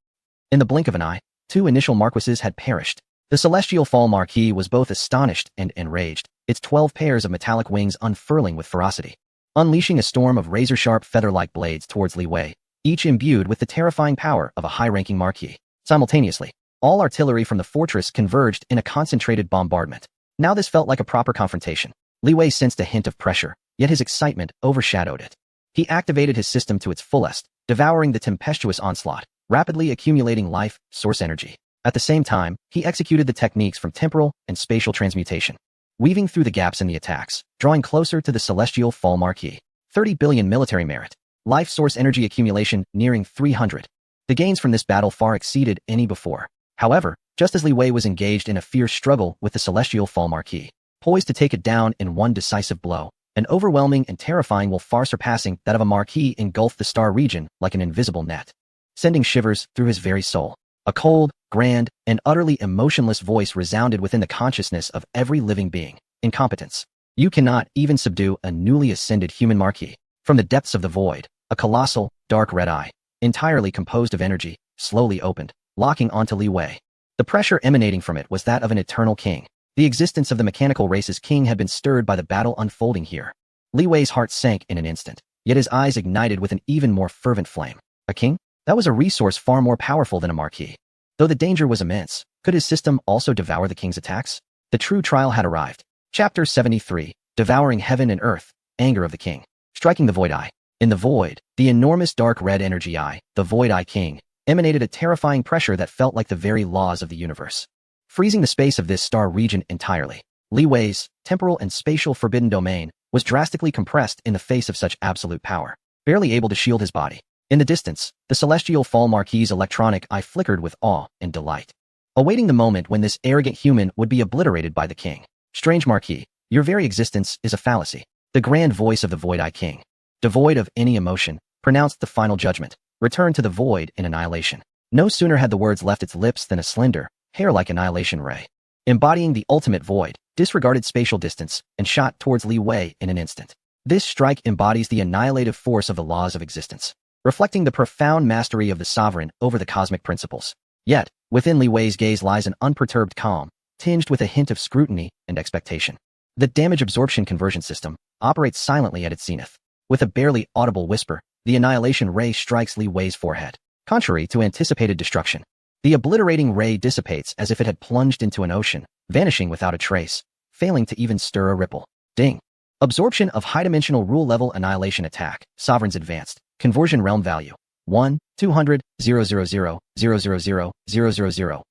In the blink of an eye, 2 initial Marquises had perished. The Celestial Fall Marquis was both astonished and enraged, its 12 pairs of metallic wings unfurling with ferocity, unleashing a storm of razor-sharp feather-like blades towards Li Wei, each imbued with the terrifying power of a high-ranking Marquis. Simultaneously, all artillery from the fortress converged in a concentrated bombardment. Now this felt like a proper confrontation. Li Wei sensed a hint of pressure, yet his excitement overshadowed it. He activated his system to its fullest, devouring the tempestuous onslaught, rapidly accumulating life source energy. At the same time, he executed the techniques from temporal and spatial transmutation, weaving through the gaps in the attacks, drawing closer to the Celestial Fall Marquis. 30 billion military merit. Life source energy accumulation nearing 300. The gains from this battle far exceeded any before. However, just as Li Wei was engaged in a fierce struggle with the Celestial Fall Marquis, poised to take it down in one decisive blow, an overwhelming and terrifying will far surpassing that of a Marquis engulfed the star region like an invisible net, sending shivers through his very soul. A cold, grand, and utterly emotionless voice resounded within the consciousness of every living being. Incompetence. You cannot even subdue a newly ascended human Marquis. From the depths of the void, a colossal, dark red eye, entirely composed of energy, slowly opened, locking onto Li Wei. The pressure emanating from it was that of an eternal king. The existence of the mechanical race's king had been stirred by the battle unfolding here. Li Wei's heart sank in an instant, yet his eyes ignited with an even more fervent flame. A king? That was a resource far more powerful than a Marquis. Though the danger was immense, could his system also devour the king's attacks? The true trial had arrived. Chapter 73, Devouring Heaven and Earth, Anger of the King. Striking the Void Eye. In the void, the enormous dark red energy eye, the Void Eye King, emanated a terrifying pressure that felt like the very laws of the universe, freezing the space of this star region entirely. Li Wei's temporal and spatial forbidden domain was drastically compressed in the face of such absolute power, barely able to shield his body. In the distance, the Celestial Fall Marquis' electronic eye flickered with awe and delight, awaiting the moment when this arrogant human would be obliterated by the king. Strange Marquis, your very existence is a fallacy. The grand voice of the Void Eye King, devoid of any emotion, pronounced the final judgment. Return to the void in annihilation. No sooner had the words left its lips than a slender, hair-like annihilation ray, embodying the ultimate void, disregarded spatial distance and shot towards Li Wei in an instant. This strike embodies the annihilative force of the laws of existence, reflecting the profound mastery of the sovereign over the cosmic principles. Yet, within Li Wei's gaze lies an unperturbed calm, tinged with a hint of scrutiny and expectation. The damage absorption conversion system operates silently at its zenith. With a barely audible whisper, the annihilation ray strikes Li Wei's forehead. Contrary to anticipated destruction, the obliterating ray dissipates as if it had plunged into an ocean, vanishing without a trace, failing to even stir a ripple. Ding. Absorption of high-dimensional rule-level annihilation attack. Sovereign's advanced. Conversion realm value. 1, 200, 000, 000, 000,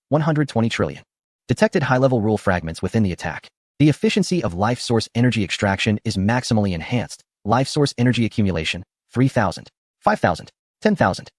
120 trillion. Detected high-level rule fragments within the attack. The efficiency of life source energy extraction is maximally enhanced. Life source energy accumulation, 3,000, 5,000, 10,000.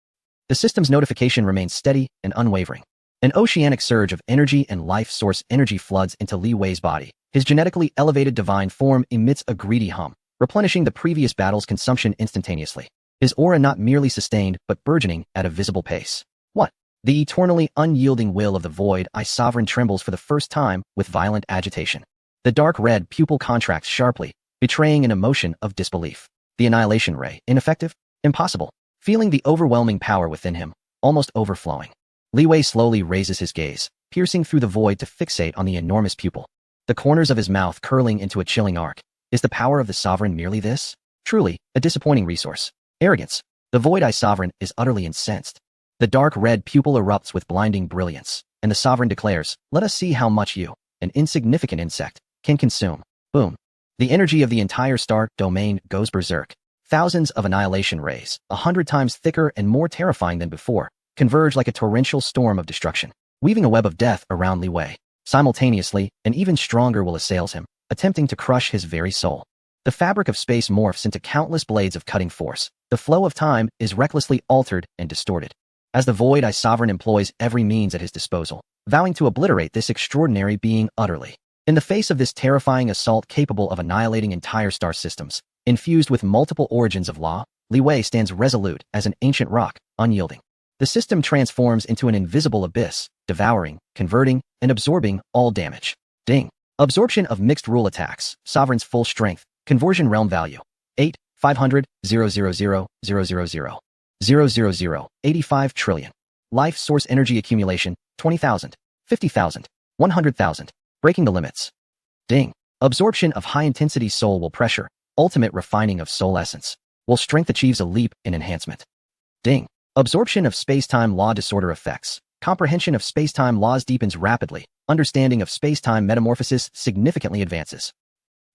The system's notification remains steady and unwavering. An oceanic surge of energy and life source energy floods into Li Wei's body. His genetically elevated divine form emits a greedy hum, replenishing the previous battle's consumption instantaneously. His aura not merely sustained, but burgeoning at a visible pace. What? The eternally unyielding will of the Void Eye Sovereign trembles for the first time with violent agitation. The dark red pupil contracts sharply, betraying an emotion of disbelief. The annihilation ray, ineffective? Impossible. Feeling the overwhelming power within him, almost overflowing, Li Wei slowly raises his gaze, piercing through the void to fixate on the enormous pupil, the corners of his mouth curling into a chilling arc. Is the power of the sovereign merely this? Truly, a disappointing resource. Arrogance. The Void Eye Sovereign is utterly incensed. The dark red pupil erupts with blinding brilliance, and the sovereign declares, "Let us see how much you, an insignificant insect, can consume." Boom. The energy of the entire star domain goes berserk. Thousands of annihilation rays, 100 times thicker and more terrifying than before, converge like a torrential storm of destruction, weaving a web of death around Li Wei. Simultaneously, an even stronger will assails him, attempting to crush his very soul. The fabric of space morphs into countless blades of cutting force. The flow of time is recklessly altered and distorted. as the Void Eye Sovereign employs every means at his disposal, vowing to obliterate this extraordinary being utterly. In the face of this terrifying assault capable of annihilating entire star systems, infused with multiple origins of law, Li Wei stands resolute as an ancient rock, unyielding. The system transforms into an invisible abyss, devouring, converting, and absorbing all damage. Ding. Absorption of mixed rule attacks, Sovereign's full strength, conversion realm value, 8, 500, 000, 000, 000, 85 trillion. Life source energy accumulation, 20,000, 50,000, 100,000, breaking the limits. Ding. Absorption of high-intensity soul will pressure, ultimate refining of soul essence, while strength achieves a leap in enhancement. Ding. Absorption of space-time law disorder effects. Comprehension of space-time laws deepens rapidly. Understanding of space-time metamorphosis significantly advances.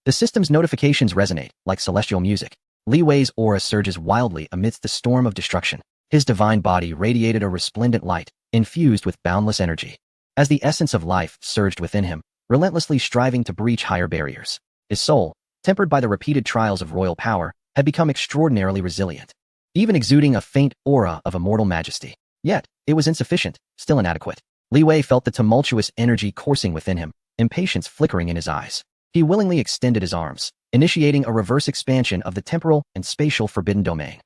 The system's notifications resonate like celestial music. Li Wei's aura surges wildly amidst the storm of destruction. His divine body radiated a resplendent light, infused with boundless energy. As the essence of life surged within him, relentlessly striving to breach higher barriers, his soul, tempered by the repeated trials of royal power, had become extraordinarily resilient, even exuding a faint aura of immortal majesty. Yet, it was insufficient, still inadequate. Li Wei felt the tumultuous energy coursing within him, impatience flickering in his eyes. He willingly extended his arms, initiating a reverse expansion of the temporal and spatial forbidden domain,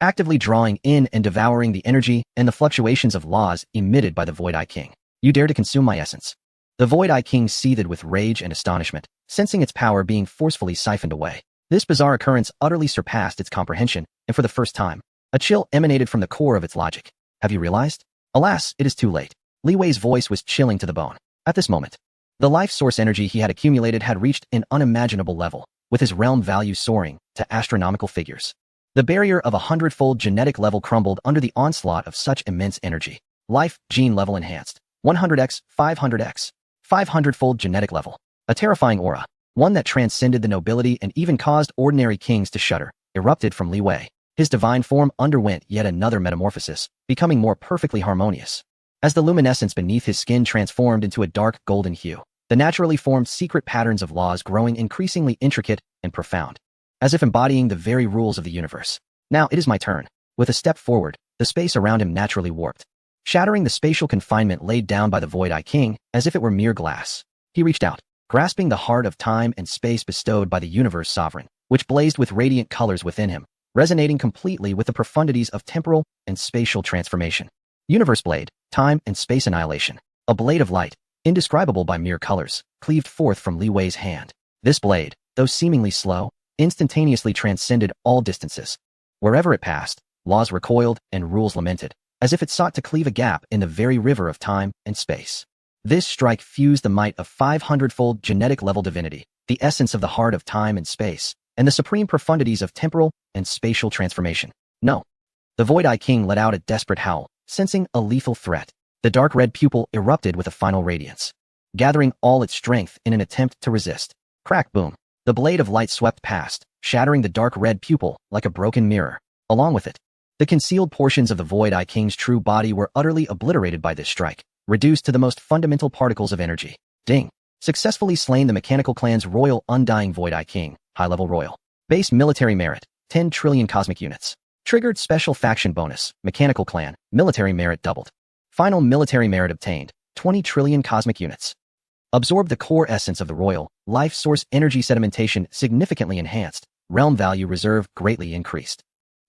actively drawing in and devouring the energy and the fluctuations of laws emitted by the Void Eye King. You dare to consume my essence. The Void Eye King seethed with rage and astonishment, sensing its power being forcefully siphoned away. This bizarre occurrence utterly surpassed its comprehension, and for the first time, a chill emanated from the core of its logic. Have you realized? Alas, it is too late. Li Wei's voice was chilling to the bone. At this moment, the life source energy he had accumulated had reached an unimaginable level, with his realm value soaring to astronomical figures. The barrier of 100-fold genetic level crumbled under the onslaught of such immense energy. Life, gene level enhanced. 100x, 500x. 500-fold genetic level. A terrifying aura, one that transcended the nobility and even caused ordinary kings to shudder, erupted from Li Wei. His divine form underwent yet another metamorphosis, becoming more perfectly harmonious. As the luminescence beneath his skin transformed into a dark golden hue, the naturally formed secret patterns of laws growing increasingly intricate and profound, as if embodying the very rules of the universe. Now it is my turn. With a step forward, the space around him naturally warped, shattering the spatial confinement laid down by the Void Eye King as if it were mere glass. He reached out, grasping the heart of time and space bestowed by the universe sovereign, which blazed with radiant colors within him, resonating completely with the profundities of temporal and spatial transformation. Universe blade, time and space annihilation. A blade of light, indescribable by mere colors, cleaved forth from Li Wei's hand. This blade, though seemingly slow, instantaneously transcended all distances. Wherever it passed, laws recoiled and rules lamented, as if it sought to cleave a gap in the very river of time and space. This strike fused the might of 500-fold genetic level divinity, the essence of the heart of time and space, and the supreme profundities of temporal and spatial transformation. No. The Void Eye King let out a desperate howl, sensing a lethal threat. The dark red pupil erupted with a final radiance, gathering all its strength in an attempt to resist. Crack, boom. The blade of light swept past, shattering the dark red pupil like a broken mirror. Along with it, the concealed portions of the Void Eye King's true body were utterly obliterated by this strike, reduced to the most fundamental particles of energy. Ding. Successfully slain the Mechanical Clan's Royal Undying Void Eye King, high-level royal. Base military merit, 10 trillion cosmic units. Triggered special faction bonus, Mechanical Clan, military merit doubled. Final military merit obtained, 20 trillion cosmic units. Absorbed the core essence of the royal, life source energy sedimentation significantly enhanced, realm value reserve greatly increased.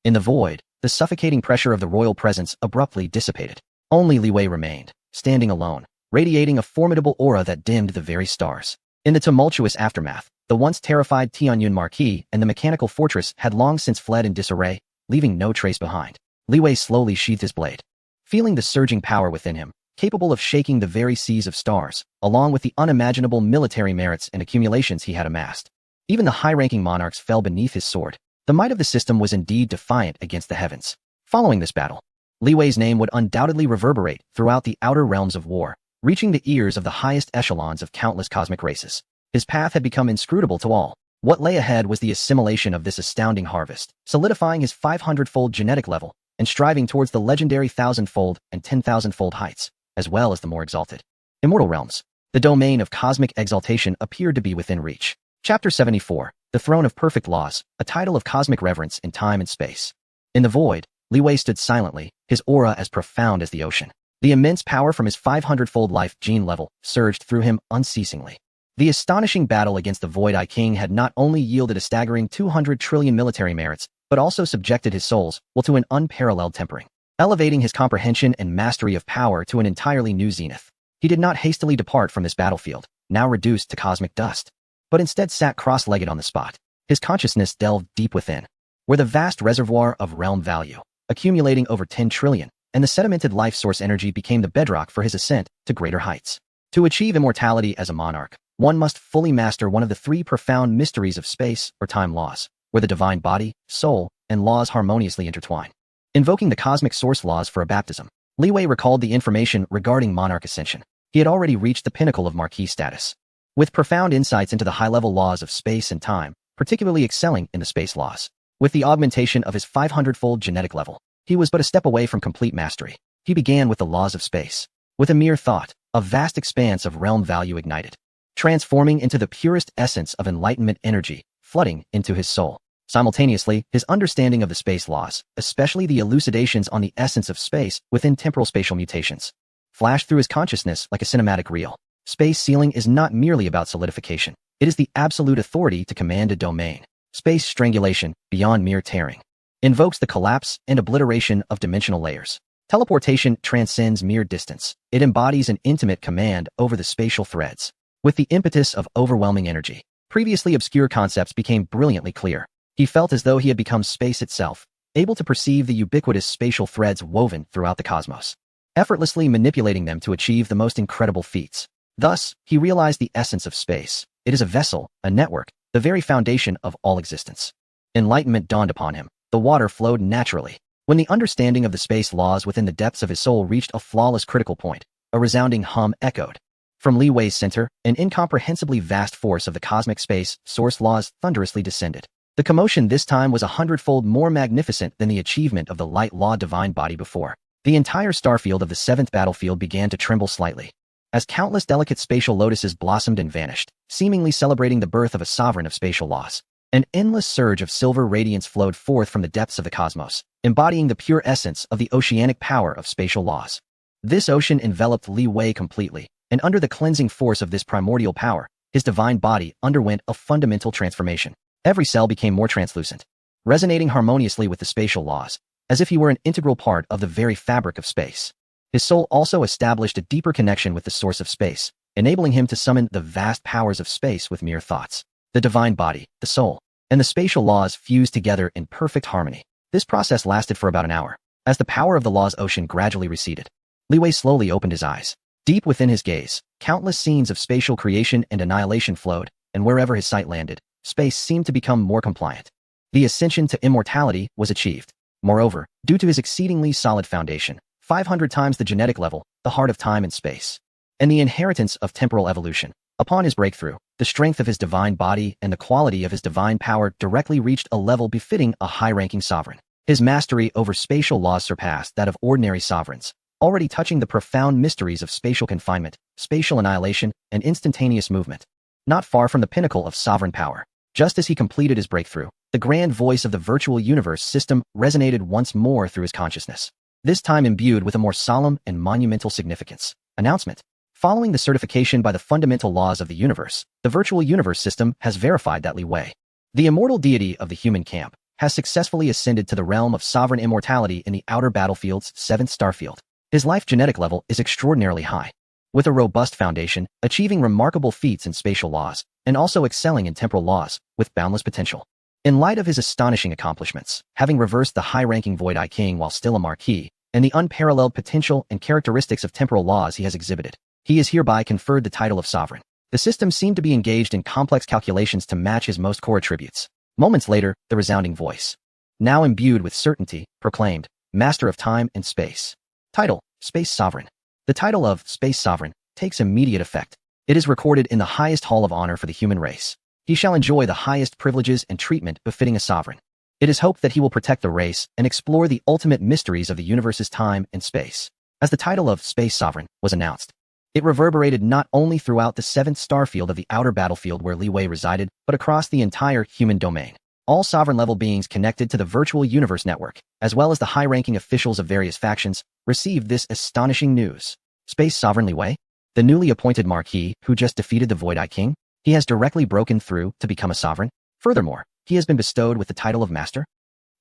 In the void, the suffocating pressure of the royal presence abruptly dissipated. Only Li Wei remained, standing alone, radiating a formidable aura that dimmed the very stars. In the tumultuous aftermath, the once terrified Tianyun Marquis and the mechanical fortress had long since fled in disarray, leaving no trace behind. Li Wei slowly sheathed his blade, feeling the surging power within him, capable of shaking the very seas of stars, along with the unimaginable military merits and accumulations he had amassed. Even the high-ranking monarchs fell beneath his sword. The might of the system was indeed defiant against the heavens. Following this battle, Li Wei's name would undoubtedly reverberate throughout the outer realms of war, reaching the ears of the highest echelons of countless cosmic races. His path had become inscrutable to all. What lay ahead was the assimilation of this astounding harvest, solidifying his 500-fold genetic level, and striving towards the legendary 1,000-fold and 10,000-fold heights, as well as the more exalted immortal realms. The domain of cosmic exaltation appeared to be within reach. Chapter 74, The Throne of Perfect Laws, a title of cosmic reverence in time and space. In the void, Li Wei stood silently, his aura as profound as the ocean. The immense power from his 500-fold life gene level surged through him unceasingly. The astonishing battle against the Void Eye King had not only yielded a staggering 200 trillion military merits, but also subjected his soul's will to an unparalleled tempering, elevating his comprehension and mastery of power to an entirely new zenith. He did not hastily depart from this battlefield, now reduced to cosmic dust, but instead sat cross-legged on the spot. His consciousness delved deep within, where the vast reservoir of realm value, accumulating over 10 trillion, and the sedimented life source energy became the bedrock for his ascent to greater heights. To achieve immortality as a monarch, one must fully master one of the three profound mysteries of space or time laws, where the divine body, soul, and laws harmoniously intertwine. Invoking the cosmic source laws for a baptism, Li Wei recalled the information regarding monarch ascension. He had already reached the pinnacle of marquis status. With profound insights into the high-level laws of space and time, particularly excelling in the space laws. With the augmentation of his 500-fold genetic level, he was but a step away from complete mastery. He began with the laws of space. With a mere thought, a vast expanse of realm value ignited, transforming into the purest essence of enlightenment energy, flooding into his soul. Simultaneously, his understanding of the space laws, especially the elucidations on the essence of space within temporal spatial mutations, flashed through his consciousness like a cinematic reel. Space sealing is not merely about solidification. It is the absolute authority to command a domain. Space strangulation, beyond mere tearing, invokes the collapse and obliteration of dimensional layers. Teleportation transcends mere distance. It embodies an intimate command over the spatial threads. With the impetus of overwhelming energy, previously obscure concepts became brilliantly clear. He felt as though he had become space itself, able to perceive the ubiquitous spatial threads woven throughout the cosmos, effortlessly manipulating them to achieve the most incredible feats. Thus, he realized the essence of space. It is a vessel, a network, the very foundation of all existence. Enlightenment dawned upon him. The water flowed naturally. When the understanding of the space laws within the depths of his soul reached a flawless critical point, a resounding hum echoed. From Li Wei's center, an incomprehensibly vast force of the cosmic space source laws thunderously descended. The commotion this time was 100-fold more magnificent than the achievement of the light law divine body before. The entire starfield of the seventh battlefield began to tremble slightly, as countless delicate spatial lotuses blossomed and vanished, seemingly celebrating the birth of a sovereign of spatial laws. An endless surge of silver radiance flowed forth from the depths of the cosmos, embodying the pure essence of the oceanic power of spatial laws. This ocean enveloped Li Wei completely, and under the cleansing force of this primordial power, his divine body underwent a fundamental transformation. Every cell became more translucent, resonating harmoniously with the spatial laws, as if he were an integral part of the very fabric of space. His soul also established a deeper connection with the source of space, enabling him to summon the vast powers of space with mere thoughts. The divine body, the soul, and the spatial laws fused together in perfect harmony. This process lasted for about an hour. As the power of the law's ocean gradually receded, Li Wei slowly opened his eyes. Deep within his gaze, countless scenes of spatial creation and annihilation flowed, and wherever his sight landed, space seemed to become more compliant. The ascension to immortality was achieved. Moreover, due to his exceedingly solid foundation, 500 times the genetic level, the heart of time and space, and the inheritance of temporal evolution. Upon his breakthrough, the strength of his divine body and the quality of his divine power directly reached a level befitting a high-ranking sovereign. His mastery over spatial laws surpassed that of ordinary sovereigns, already touching the profound mysteries of spatial confinement, spatial annihilation, and instantaneous movement. Not far from the pinnacle of sovereign power, just as he completed his breakthrough, the grand voice of the virtual universe system resonated once more through his consciousness, this time imbued with a more solemn and monumental significance. Announcement. Following the certification by the fundamental laws of the universe, the virtual universe system has verified that Li Wei, the immortal deity of the human camp, has successfully ascended to the realm of sovereign immortality in the outer battlefield's seventh starfield. His life genetic level is extraordinarily high, with a robust foundation, achieving remarkable feats in spatial laws, and also excelling in temporal laws, with boundless potential. In light of his astonishing accomplishments, having reversed the high-ranking Void Eye King while still a marquis, and the unparalleled potential and characteristics of temporal laws he has exhibited, he is hereby conferred the title of sovereign. The system seemed to be engaged in complex calculations to match his most core attributes. Moments later, the resounding voice, now imbued with certainty, proclaimed, Master of Time and Space. Title, Space Sovereign. The title of Space Sovereign takes immediate effect. It is recorded in the highest hall of honor for the human race. He shall enjoy the highest privileges and treatment befitting a sovereign. It is hoped that he will protect the race and explore the ultimate mysteries of the universe's time and space. As the title of Space Sovereign was announced, it reverberated not only throughout the seventh starfield of the outer battlefield where Li Wei resided, but across the entire human domain. All sovereign-level beings connected to the virtual universe network, as well as the high-ranking officials of various factions, received this astonishing news. Space Sovereign Li Wei, the newly appointed Marquis who just defeated the Void Eye King, he has directly broken through to become a sovereign. Furthermore, he has been bestowed with the title of Master.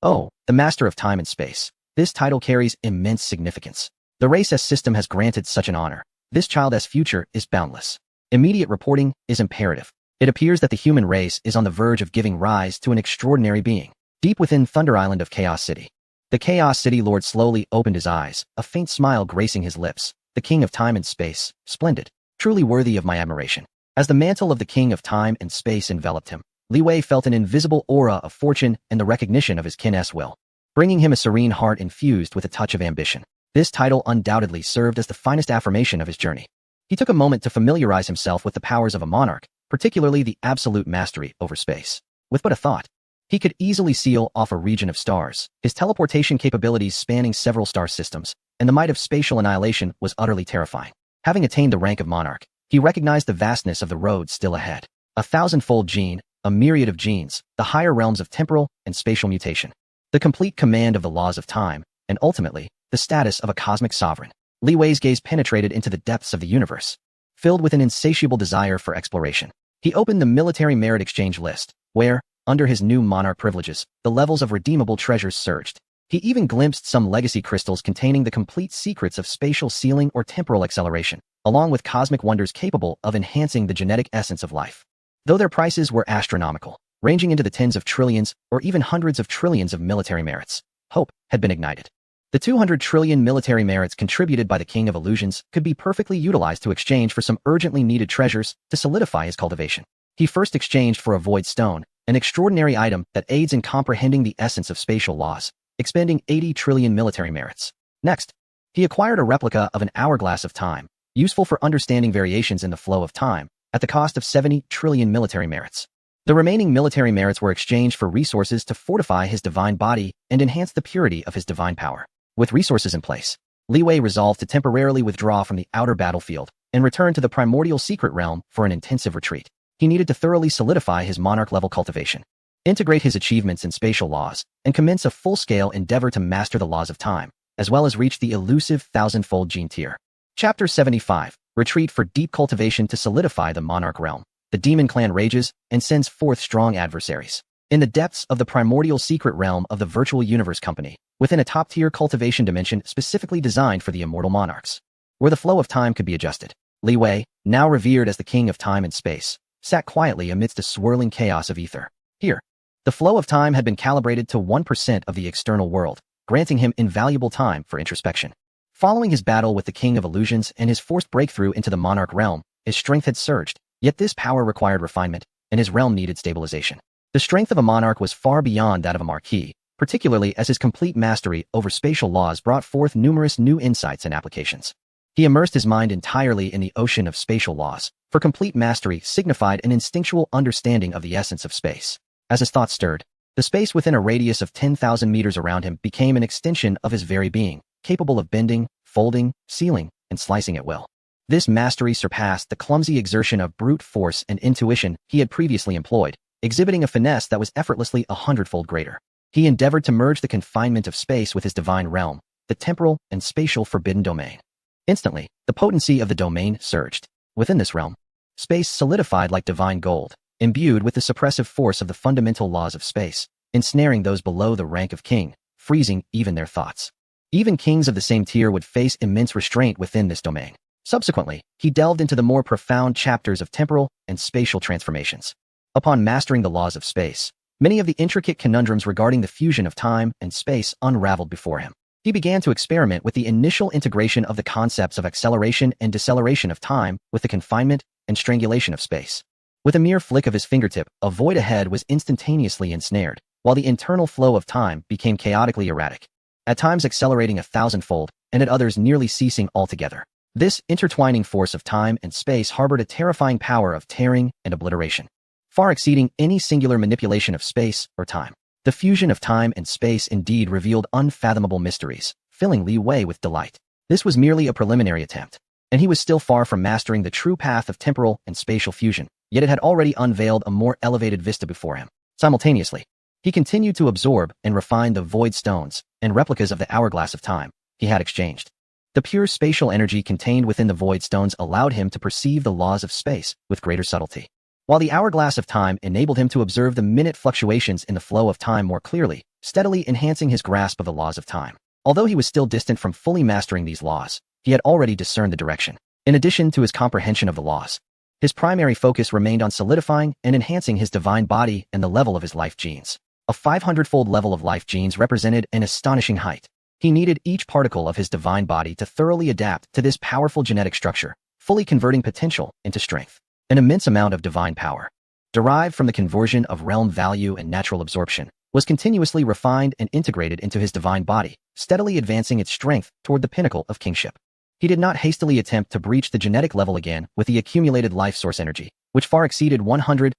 Oh, the Master of Time and Space. This title carries immense significance. The Race S system has granted such an honor. This child's future is boundless. Immediate reporting is imperative. It appears that the human race is on the verge of giving rise to an extraordinary being, deep within Thunder Island of Chaos City. The Chaos City Lord slowly opened his eyes, a faint smile gracing his lips. The King of Time and Space, splendid, truly worthy of my admiration. As the mantle of the King of Time and Space enveloped him, Li Wei felt an invisible aura of fortune and the recognition of his kin's will, bringing him a serene heart infused with a touch of ambition. This title undoubtedly served as the finest affirmation of his journey. He took a moment to familiarize himself with the powers of a monarch, particularly the absolute mastery over space. With but a thought, he could easily seal off a region of stars, his teleportation capabilities spanning several star systems, and the might of spatial annihilation was utterly terrifying. Having attained the rank of monarch, he recognized the vastness of the road still ahead. A thousand-fold gene, a myriad of genes, the higher realms of temporal and spatial mutation, the complete command of the laws of time, and ultimately, the status of a cosmic sovereign. Li Wei's gaze penetrated into the depths of the universe, filled with an insatiable desire for exploration. He opened the military merit exchange list, where, under his new monarch privileges, the levels of redeemable treasures surged. He even glimpsed some legacy crystals containing the complete secrets of spatial sealing or temporal acceleration, along with cosmic wonders capable of enhancing the genetic essence of life. Though their prices were astronomical, ranging into the tens of trillions or even hundreds of trillions of military merits, hope had been ignited. The 200 trillion military merits contributed by the King of Illusions could be perfectly utilized to exchange for some urgently needed treasures to solidify his cultivation. He first exchanged for a Void Stone, an extraordinary item that aids in comprehending the essence of spatial laws, expending 80 trillion military merits. Next, he acquired a replica of an Hourglass of Time, useful for understanding variations in the flow of time, at the cost of 70 trillion military merits. The remaining military merits were exchanged for resources to fortify his divine body and enhance the purity of his divine power. With resources in place, Li Wei resolved to temporarily withdraw from the outer battlefield and return to the primordial secret realm for an intensive retreat. He needed to thoroughly solidify his monarch-level cultivation, integrate his achievements in spatial laws, and commence a full-scale endeavor to master the laws of time, as well as reach the elusive thousand-fold gene tier. Chapter 75. Retreat for deep cultivation to solidify the monarch realm. The demon clan rages and sends forth strong adversaries. In the depths of the primordial secret realm of the Virtual Universe Company, within a top-tier cultivation dimension specifically designed for the immortal monarchs, where the flow of time could be adjusted, Li Wei, now revered as the King of Time and Space, sat quietly amidst a swirling chaos of ether. Here, the flow of time had been calibrated to 1% of the external world, granting him invaluable time for introspection. Following his battle with the King of Illusions and his forced breakthrough into the monarch realm, his strength had surged, yet this power required refinement, and his realm needed stabilization. The strength of a monarch was far beyond that of a marquis, particularly as his complete mastery over spatial laws brought forth numerous new insights and applications. He immersed his mind entirely in the ocean of spatial laws, for complete mastery signified an instinctual understanding of the essence of space. As his thoughts stirred, the space within a radius of 10,000 meters around him became an extension of his very being, capable of bending, folding, sealing, and slicing at will. This mastery surpassed the clumsy exertion of brute force and intuition he had previously employed, exhibiting a finesse that was effortlessly 100-fold greater. He endeavored to merge the confinement of space with his divine realm, the temporal and spatial forbidden domain. Instantly, the potency of the domain surged. Within this realm, space solidified like divine gold, imbued with the suppressive force of the fundamental laws of space, ensnaring those below the rank of king, freezing even their thoughts. Even kings of the same tier would face immense restraint within this domain. Subsequently, he delved into the more profound chapters of temporal and spatial transformations. Upon mastering the laws of space, many of the intricate conundrums regarding the fusion of time and space unraveled before him. He began to experiment with the initial integration of the concepts of acceleration and deceleration of time with the confinement and strangulation of space. With a mere flick of his fingertip, a void ahead was instantaneously ensnared, while the internal flow of time became chaotically erratic, at times accelerating 1,000-fold, and at others nearly ceasing altogether. This intertwining force of time and space harbored a terrifying power of tearing and obliteration, far exceeding any singular manipulation of space or time. The fusion of time and space indeed revealed unfathomable mysteries, filling Li Wei with delight. This was merely a preliminary attempt, and he was still far from mastering the true path of temporal and spatial fusion, yet it had already unveiled a more elevated vista before him. Simultaneously, He continued to absorb and refine the void stones and replicas of the hourglass of time he had exchanged. The pure spatial energy contained within the void stones allowed him to perceive the laws of space with greater subtlety, while the hourglass of time enabled him to observe the minute fluctuations in the flow of time more clearly, steadily enhancing his grasp of the laws of time. Although he was still distant from fully mastering these laws, he had already discerned the direction. In addition to his comprehension of the laws, his primary focus remained on solidifying and enhancing his divine body and the level of his life genes. A 500-fold level of life genes represented an astonishing height. He needed each particle of his divine body to thoroughly adapt to this powerful genetic structure, fully converting potential into strength. An immense amount of divine power, derived from the conversion of realm value and natural absorption, was continuously refined and integrated into his divine body, steadily advancing its strength toward the pinnacle of kingship. He did not hastily attempt to breach the genetic level again with the accumulated life source energy, which far exceeded 100,000.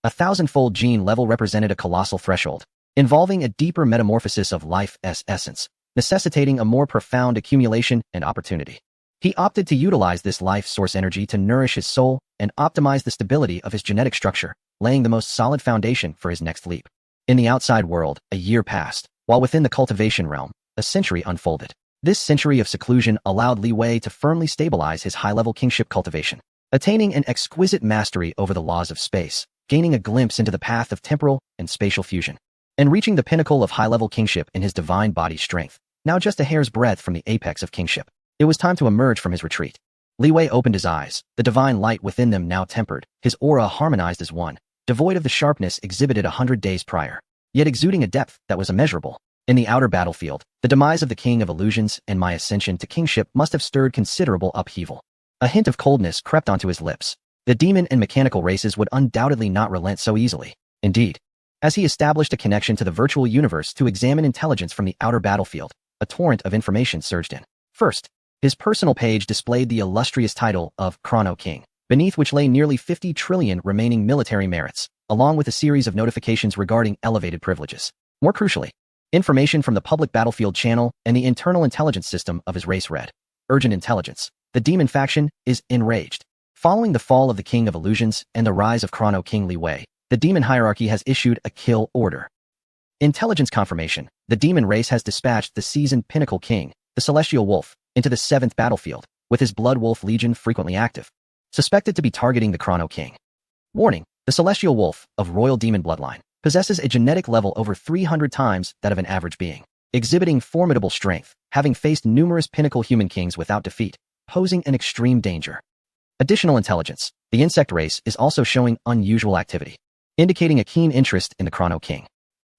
A 1,000-fold gene level represented a colossal threshold, involving a deeper metamorphosis of life's essence, necessitating a more profound accumulation and opportunity. He opted to utilize this life source energy to nourish his soul and optimize the stability of his genetic structure, laying the most solid foundation for his next leap. In the outside world, a year passed, while within the cultivation realm, a century unfolded. This century of seclusion allowed Li Wei to firmly stabilize his high-level kingship cultivation, attaining an exquisite mastery over the laws of space, gaining a glimpse into the path of temporal and spatial fusion, and reaching the pinnacle of high-level kingship in his divine body strength, now just a hair's breadth from the apex of kingship. It was time to emerge from his retreat. Li Wei opened his eyes, the divine light within them now tempered, his aura harmonized as one, devoid of the sharpness exhibited 100 days prior, yet exuding a depth that was immeasurable. In the outer battlefield, the demise of the King of Illusions and my ascension to kingship must have stirred considerable upheaval. A hint of coldness crept onto his lips. The demon and mechanical races would undoubtedly not relent so easily. Indeed, as he established a connection to the virtual universe to examine intelligence from the outer battlefield, a torrent of information surged in. First, his personal page displayed the illustrious title of Chrono King, beneath which lay nearly 50 trillion remaining military merits, along with a series of notifications regarding elevated privileges. More crucially, information from the public battlefield channel and the internal intelligence system of his race read. Urgent intelligence. The demon faction is enraged. Following the fall of the King of Illusions and the rise of Chrono King Li Wei, the demon hierarchy has issued a kill order. Intelligence confirmation. The demon race has dispatched the seasoned Pinnacle King, the Celestial Wolf, into the 7th battlefield, with his Blood Wolf Legion frequently active, suspected to be targeting the Chrono King. Warning, the Celestial Wolf, of Royal Demon bloodline, possesses a genetic level over 300 times that of an average being, exhibiting formidable strength, having faced numerous pinnacle human kings without defeat, posing an extreme danger. Additional intelligence. The insect race is also showing unusual activity, indicating a keen interest in the Chrono King.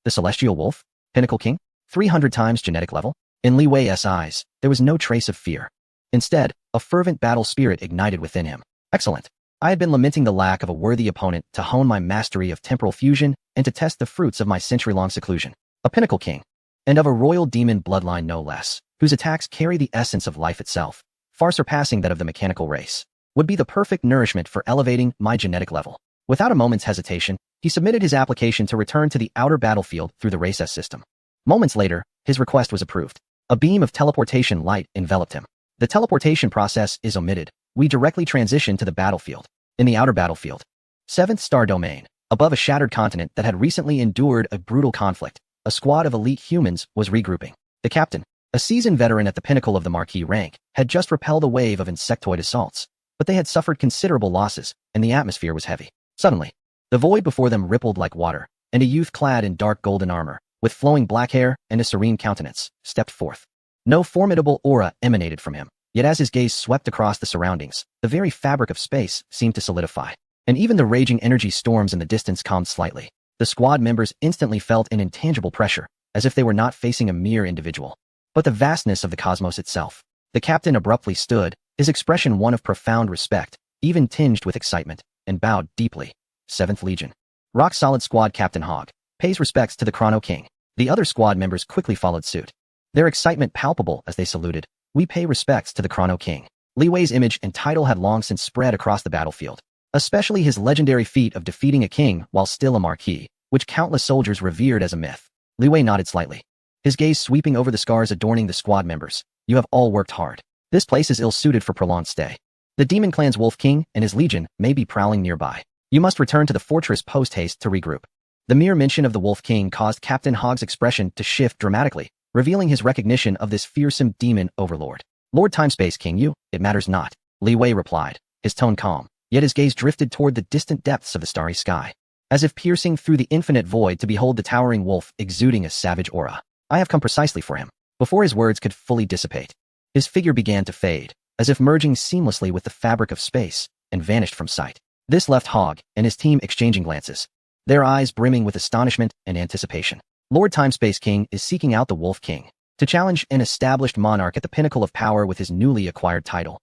The Celestial Wolf, Pinnacle King, 300 times genetic level. In Li Wei's eyes, there was no trace of fear. Instead, a fervent battle spirit ignited within him. Excellent. I had been lamenting the lack of a worthy opponent to hone my mastery of temporal fusion and to test the fruits of my century-long seclusion. A Pinnacle King, and of a royal demon bloodline no less, whose attacks carry the essence of life itself, far surpassing that of the mechanical race, would be the perfect nourishment for elevating my genetic level. Without a moment's hesitation, he submitted his application to return to the outer battlefield through the Race S system. Moments later, his request was approved. A beam of teleportation light enveloped him. The teleportation process is omitted. We directly transition to the battlefield. In the outer battlefield, 7th Star Domain, above a shattered continent that had recently endured a brutal conflict, a squad of elite humans was regrouping. The captain, a seasoned veteran at the pinnacle of the Marquis rank, had just repelled a wave of insectoid assaults, but they had suffered considerable losses, and the atmosphere was heavy. Suddenly, the void before them rippled like water, and a youth clad in dark golden armor, with flowing black hair and a serene countenance, stepped forth. No formidable aura emanated from him, yet as his gaze swept across the surroundings, the very fabric of space seemed to solidify, and even the raging energy storms in the distance calmed slightly. The squad members instantly felt an intangible pressure, as if they were not facing a mere individual, but the vastness of the cosmos itself. The captain abruptly stood, his expression one of profound respect, even tinged with excitement, and bowed deeply. 7th Legion. Rock-solid squad Captain Hogg pays respects to the Chrono King. The other squad members quickly followed suit, their excitement palpable as they saluted. We pay respects to the Chrono King. Li Wei's image and title had long since spread across the battlefield, especially his legendary feat of defeating a king while still a marquis, which countless soldiers revered as a myth. Li Wei nodded slightly, his gaze sweeping over the scars adorning the squad members. You have all worked hard. This place is ill-suited for prolonged stay. The Demon Clan's Wolf King and his legion may be prowling nearby. You must return to the fortress post-haste to regroup. The mere mention of the Wolf King caused Captain Hogg's expression to shift dramatically, revealing his recognition of this fearsome demon overlord. Lord Timespace King, it matters not, Li Wei replied, his tone calm, yet his gaze drifted toward the distant depths of the starry sky, as if piercing through the infinite void to behold the towering wolf exuding a savage aura. I have come precisely for him. Before his words could fully dissipate, his figure began to fade, as if merging seamlessly with the fabric of space, and vanished from sight. This left Hogg and his team exchanging glances, their eyes brimming with astonishment and anticipation. Lord Timespace King is seeking out the Wolf King to challenge an established monarch at the pinnacle of power with his newly acquired title.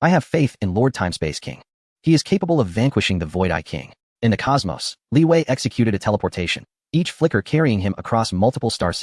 I have faith in Lord Timespace King. He is capable of vanquishing the Void Eye King. In the cosmos, Li Wei executed a teleportation, each flicker carrying him across multiple star systems.